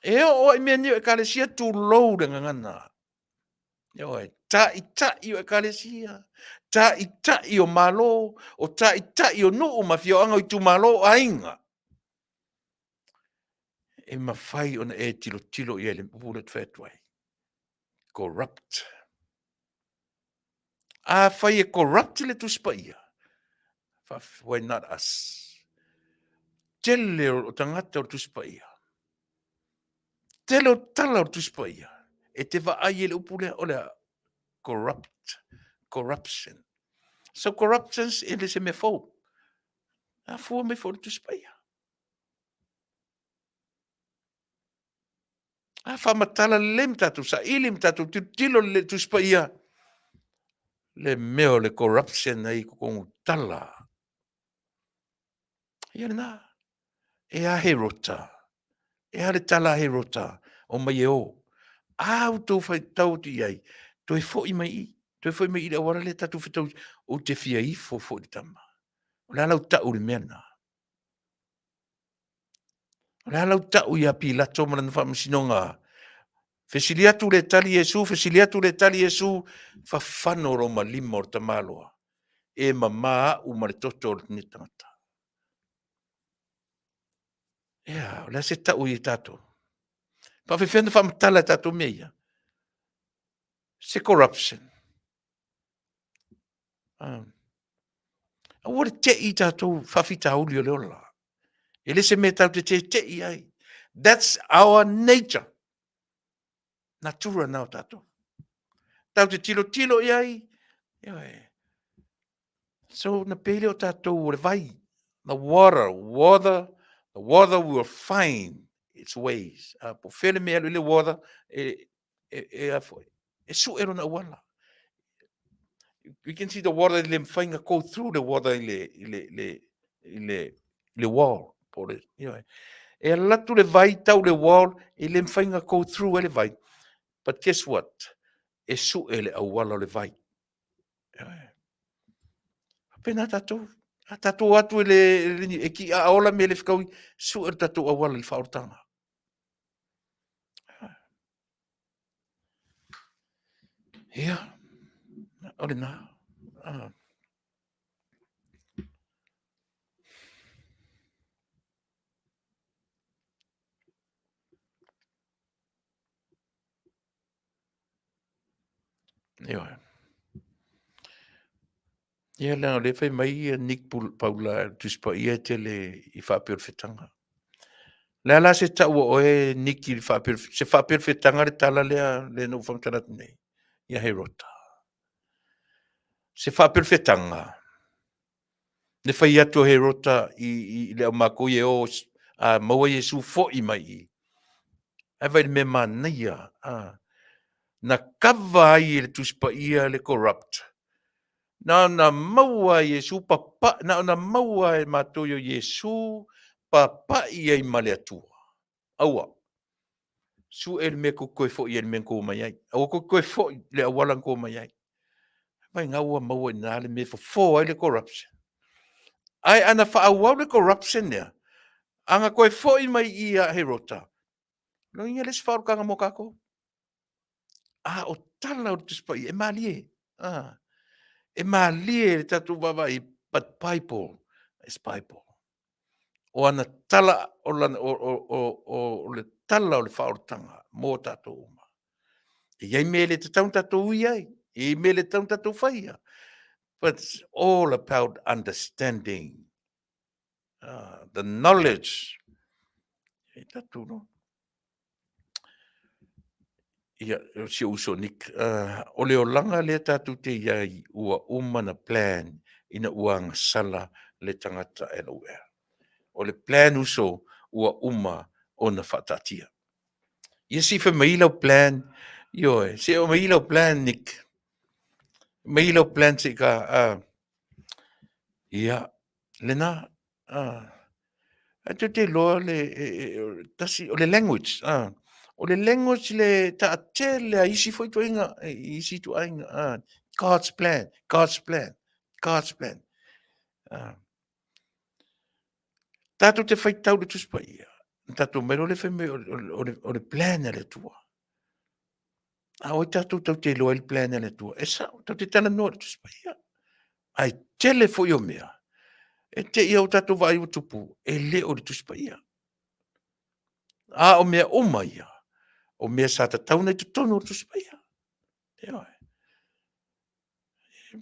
e o I meni e kalesia tu lou de ngana Oi, tai o ekalesia, tai o malo, o tai o nuu mafioanga I tu malo ainga. E mawhai ona e tilo I ele bullet fatway. Corrupt. A whai e corrupt le tu spaia. Why not us? Tele o tangata o tu spaia. Tele o tala o tu spaia. E te wa ai ele upule o le corruption. So corruptions ele se me fo. A fua me fo tu spaia. A whamatala lem tatu sa ilim tatu tilo le tu spaia. Le meo le corruption ai kong tala. Ia na. E a herota. E a le tala herota. O mai e o. Au tau whai tau ti ai. Toi fo I mai I. Toi fo I mai I le awara le tatu whetau. O te fia I fo I tama. O le alau tau le mea na. O le alau tau I api la toma na whamasinonga. Fesiliatu le tali Yesu, fa fano ro malimo o tamaloa. E mama u maritoto ni tangata. Ea, la se tau I tato. Pa fefendo fa matala tato meia. Se corruption. A wore te I tato fa fita ulio leola. Ele se me tau te I ai. That's our nature. Natura nao tato. Tau te tilo I ai. So na pele o tato ure vai. The water will find its ways. Po fele mea le water a foi. E su ero na wala. We can see the water le mfainga go through the water le wall. Por it, e latu le vai tau le wall le mfainga go through ele vai. But guess what? E su ele a wala le vai. Pena tato. A tato atu e ki a ola me le whikaui, su er tato a wala I whaortanga. Ia, ole nā. Ia. Ia la le fai mai Nick Paula tuspa ia te le I whapir whetanga. Lea la se tau o e Nick I se whapir whetanga le tala le no whamtarat nei. Ia he rota. Se whapir whetanga. Le whai atu he rota I le au mako I o Maua Yesu fo'i mai I. E vai me Manuia. Na kava ai le tuspaia le corrupt. Na maua Yesu papa, na maua e matoyo Yesu papa I ai male atua. Aua. Su el me ko koe fo'i el me ko mai ai. Aua ko koe fo'i le awalan ko mai ai. Vai ngaua maua ina le me fo ai le corruption. Ai ana whaawau le corruption nea. Anga koe fo'i mai ia he rota. No inga les whaarukanga mo kako. O tala o tuspaia, e malie. E malie le tatu wawai, but Bible is Bible. O ana tala o le tala o le whaorutanga, mō tatou uma. E iai me le tatou tatou iai, e me le tatou tatou whaia. But it's all about understanding, the knowledge. E tatou no. Ia, si uso nik, o leo langa le tatou te iai ua umana plan ina uanga sala le tangata e loea. O le plan uso ua uma o na whatatia. Ia si wha mailau plan, ioe, si o mailau plan nik. Mailau plan si ka, ia, lena, atu te loa le, tasi, o le language, o le language le ta te le isi foi tu inga, isi tu inga, God's plan, God's plan, God's plan. Tatu te fai tau le tuspaia. Tatu mero le fai o le plan le tua. Oi tatu tau te loa le plan le tua. E sa, tau te tala noa le tuspaia. Ai tele foi o mea. E te ia o tatu vai o tupu. E le o le tuspaia. O mea o maia. O mea sa ta tau nei tu tono o le tuspaia. E oi.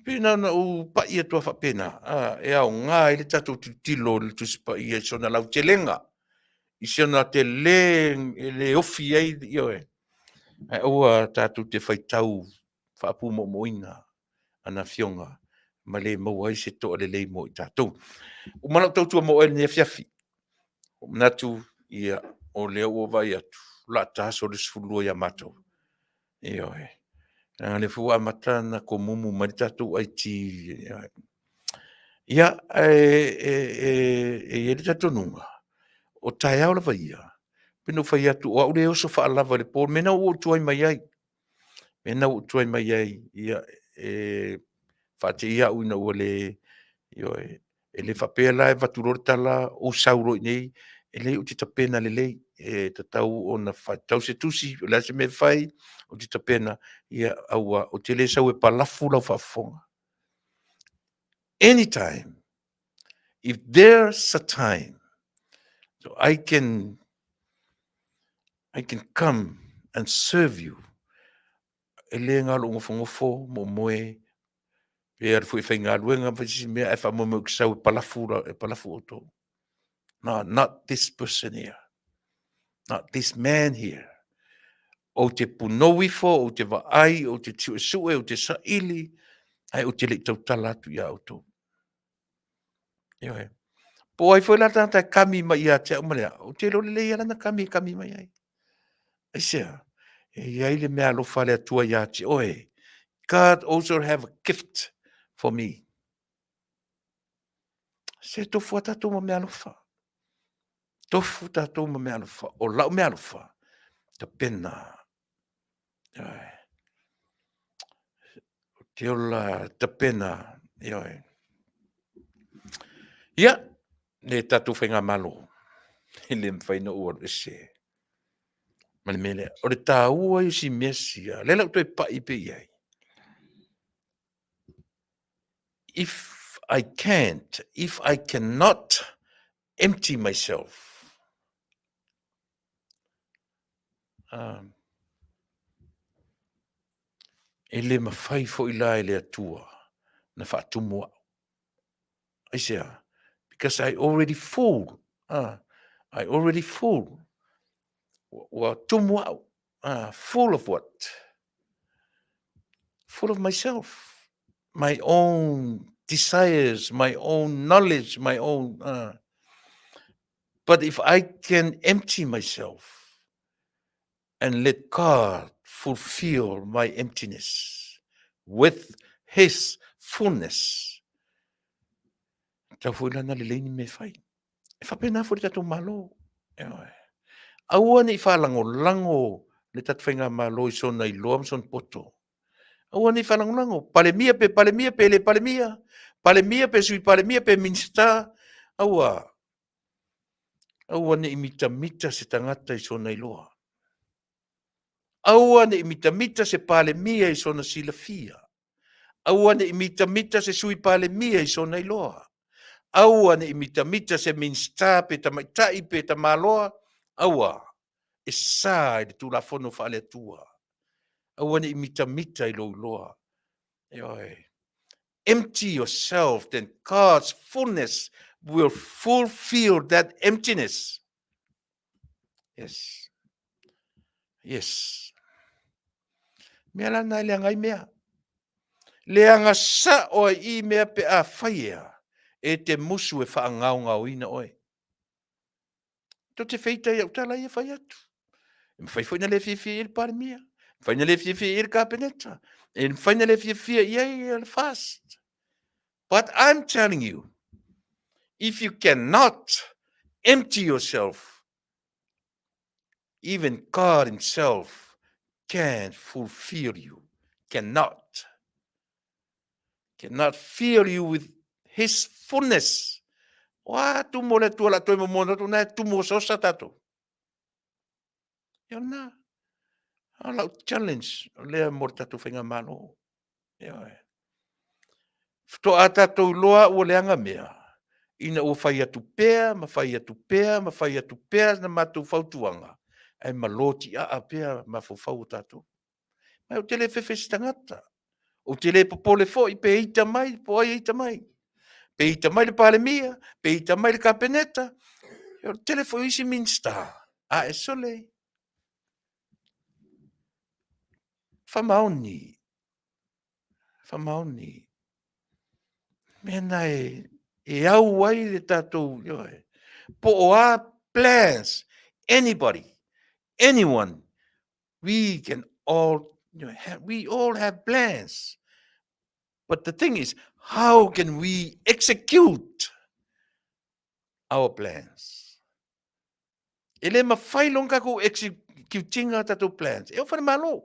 Pina na u pa ia tua fa pena. E au ngā ele tatu tu tilo le tuspaia. So na lau te lenga. I siona te le ofi ai ioe. Ai oa tātou te whaitau whaapu mo moina ana Afioga ma le mau ai se toa le lei mo I tātou. O mana tautua mo ele ni Afiafi. O manatu ia o leo o vai atu. La tāso le sfulua ia matou. Ioe. Nga le fua matana ko mumu mani tātou ai ti. Ia e le tātou nunga. O tai au la vaia. Pino fai atu o aure oso wha alava le pōr. Mena o tuai mai ai. Mena o tuai mai ai. Ia whate ia uina ua le. E le whapea la e vaturore tala o sauro nei. E le o te tapena le lei. E tatau o na whaitau se tusi. O le ase me whai. O te tapena. Ia aua o te le sau e palafu lau whafonga. Anytime. If there's a time. So I can come and serve you. E le ngalo ngofo mo moe. E ar fui whai ngā ruenga visi mea e wha momo kisau e palafu o tō. No, not this person here. Not this man here. O te punowifo, o te vaai, o te tiusue, o te saili, ai o te le tau talatu ia o tō. Ioe. Po ai foi la tanta kami mai ia te umanea. O te lo le ia lana kami mai ai. Ai sea. E ai le mea lo fale atua ia te oe. God also have a gift for me. Se tofu atatou ma mea alofa. Tofu tatou ma mea alofa. O lau mea alofa. Ta pena. Te ola ta pena. Ia. Ne tatou whainga malo. Ele mwhaina ua ese. Mane mele. O le tā ua i si mesia. Lela utoi pa i pe iai. If I cannot empty myself, ele mawhai fo I la ele atua na whaatumua. I say, because I already full. I already full. Wa tumua, full of what? Full of myself. My own desires, my own knowledge, my own But if I can empty myself and let God fulfill my emptiness with His fullness, tau na le leini me fai. E whapena furi tato malo. Aua ni whalango le tatu whainga malo I sona I loam son poto. Aua ni whalango palemia pe le palemia pe sui palemia pe minsta. Aua ni imita se tangata I sona I loa. Aua ni imita se palemia I sona silafia. Aua ni imita se sui palemia I sona I loa. Aua ni imita se minsta pe tamaitai pe tamaloa. Aua e sa I tu la fono fale tua. Aua ni imita I lo loa. Empty yourself, then God's fullness will fulfill that emptiness. Yes. Yes. Mea lana I leangai mea. Leanga sa o I mea pe a whaia e te musu e whaangau ngau ina oe. To te feita I au tala I e whai atu. Mwhaifoi le fia il parimia. Mwhaina le fia il kapeneta. E mwhaina le fia il fast. But I'm telling you, if you cannot empty yourself, even God Himself can't fulfill you. Cannot fill you with His fullness. Wa tu mo le tu la tu mo mo tu na tu mo so sa tato. Yo na. Ala challenge le mo tato fenga malo. Yo. Fto ata to loa o le anga mea. Ina o fai atu pea, ma fai atu pea na matu fautuanga. Ai maloti a pea ma fau tato. Mai o tele fefe stangata. O tele popole fo I pe ita mai, po ai ita mai. Pe ita mai le palemia, pe ita mai le kapeneta. O tele fo isi minsta. A e sole. Famaoni. Mena e au ai le tatou. Po o a plans. Anybody. Anyone. We can all, we all have plans. But the thing is, how can we execute our plans? Ele mawhai longa ko executinga tatou plans. E o whare malo.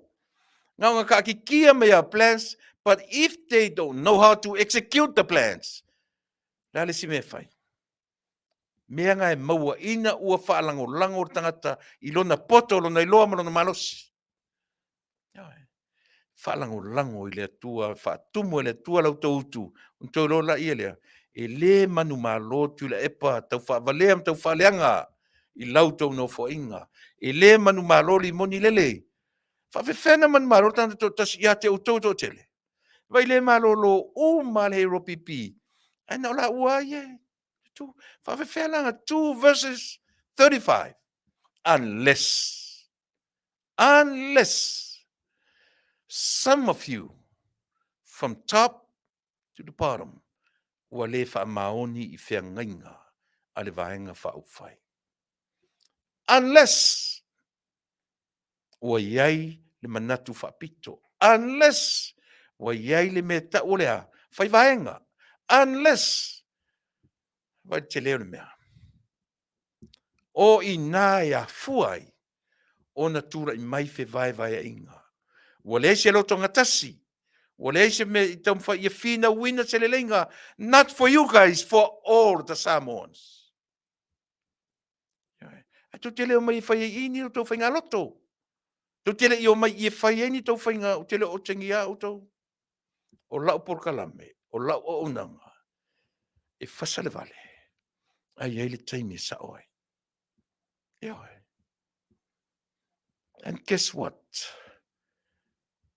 Nga ka ki kia mea plans, but if they don't know how to execute the plans, lale si me whai. Mea ngai maua ina ua whaalango tangata I lona poto, lona iloa malona malosi. Whaalango I le atua, whaatumu I le atua lau tautu, un tau lola I lea. E le manu malo Tuilaepa, tau whaavaleam, tau whaaleanga, I lau tau no foinga. E le manu malo li moni lele. Whawhewhena manu malo tanda to tas ia te utou to tele. Vai le malo lo o mal he ropipi. Ana la ua ye. Whawhewhena 2 verses 35. Unless some of you from top to the bottom ua le whaamaoni I whiangainga a le vaenga whaupwhai. Unless ua iai le manatu whapito. Unless ua iai le me ta olea whai vaenga. Unless vai te leo le mea. O I nā ia fuai o na tura I mai whe vai a inga. Ua le se loto ngatasi. Ua le se me I tam wha ia whina wina se le lenga. Not for you guys, for all the Samoans. A tu te leo mai whai ini o tau whainga loto. Tu te leo mai I whai ini tau whainga o te leo o tengia o tau. O lau porkalame, o lau o unanga. E Fasa le Vale. Ai ai le taimi sa oi. And guess what?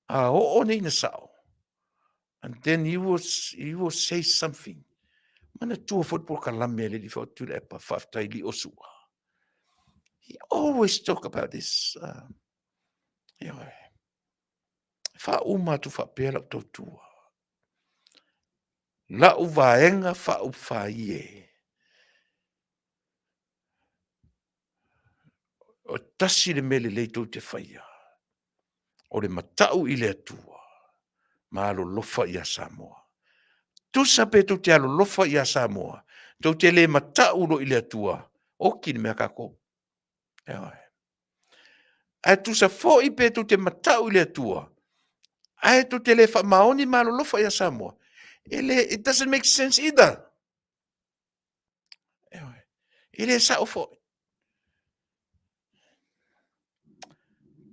O nei na sao. And then he will say something. Mana tua football kalame le for Tuilaepa Faafetai li osua. He always talk about this. Fa uma tu fa pela totua. La uvaenga fa ufaie. o tasi le mele le tau te whaia. O le matau i le atua. Ma alo lofa i a Samoa. Tusa pe tau te alo lofa i a Samoa. Tau te le matau lo i le atua. O ki ni mea kako. Ai tusa fo i pe tau te matau i le atua. Ai tau te le wha maoni ma alo lofa i a Samoa. It doesn't make sense either. Ele sa o fo.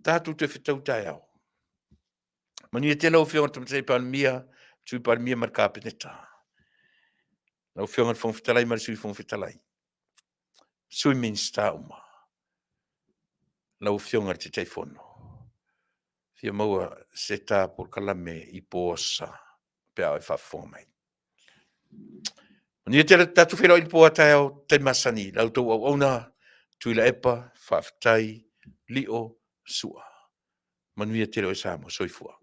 Tātou te whitau tai au. Manuia te lau whionga tam sei palmia, tui palmia mar kāpeneta. Lau whionga whong whitalai mar sui whong whitalai. Sui minsta uma. Lau whionga te tei whono. Whia maua se tā por kalame I pōsa. Pea ai whawhonga mai. Manuia te lau tātou whiro I pōa tai au te masani. Lau tau au ona, Tuilaepa, Faafetai, Lio, Sua. Manuia te lau sa mo soifua.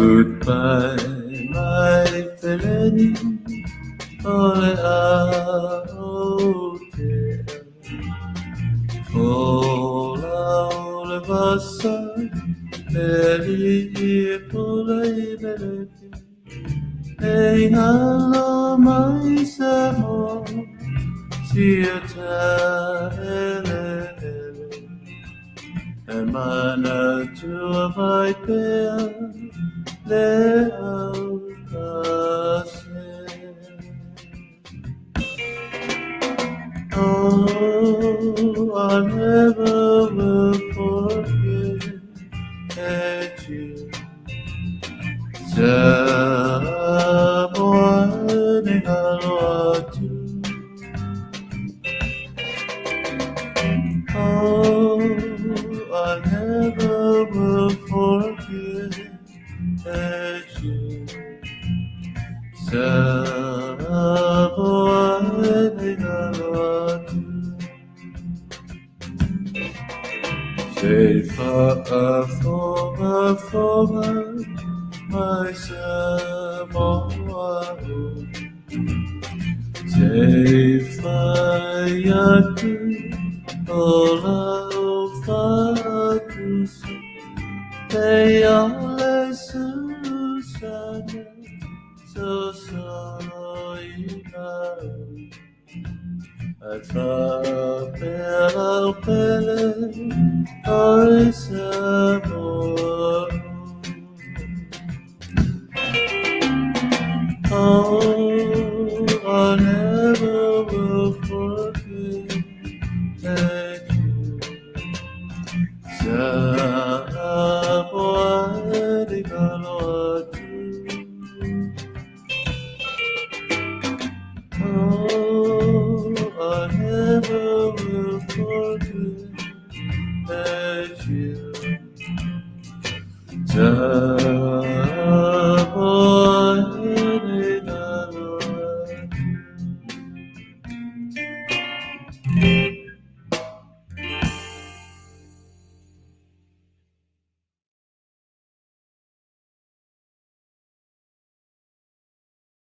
Goodbye, my felony, ole aotea. Ola ole vasa, leli polei beleki. Ei halo mai Samoa, sia ele. And mana tua vai pea le au kase. Oh, I never will forget you. Samoa ni haloatu. Oh, I never will forget you. Samoa ni haloatu. Say Faatalanoaga, my Samoa. Say Fayatu, ola fatus. They all Susana, so at Faafetai, oi Samoa. Oh, I never will forget you. Samoa ni haloatu. Oh, I never will forget you.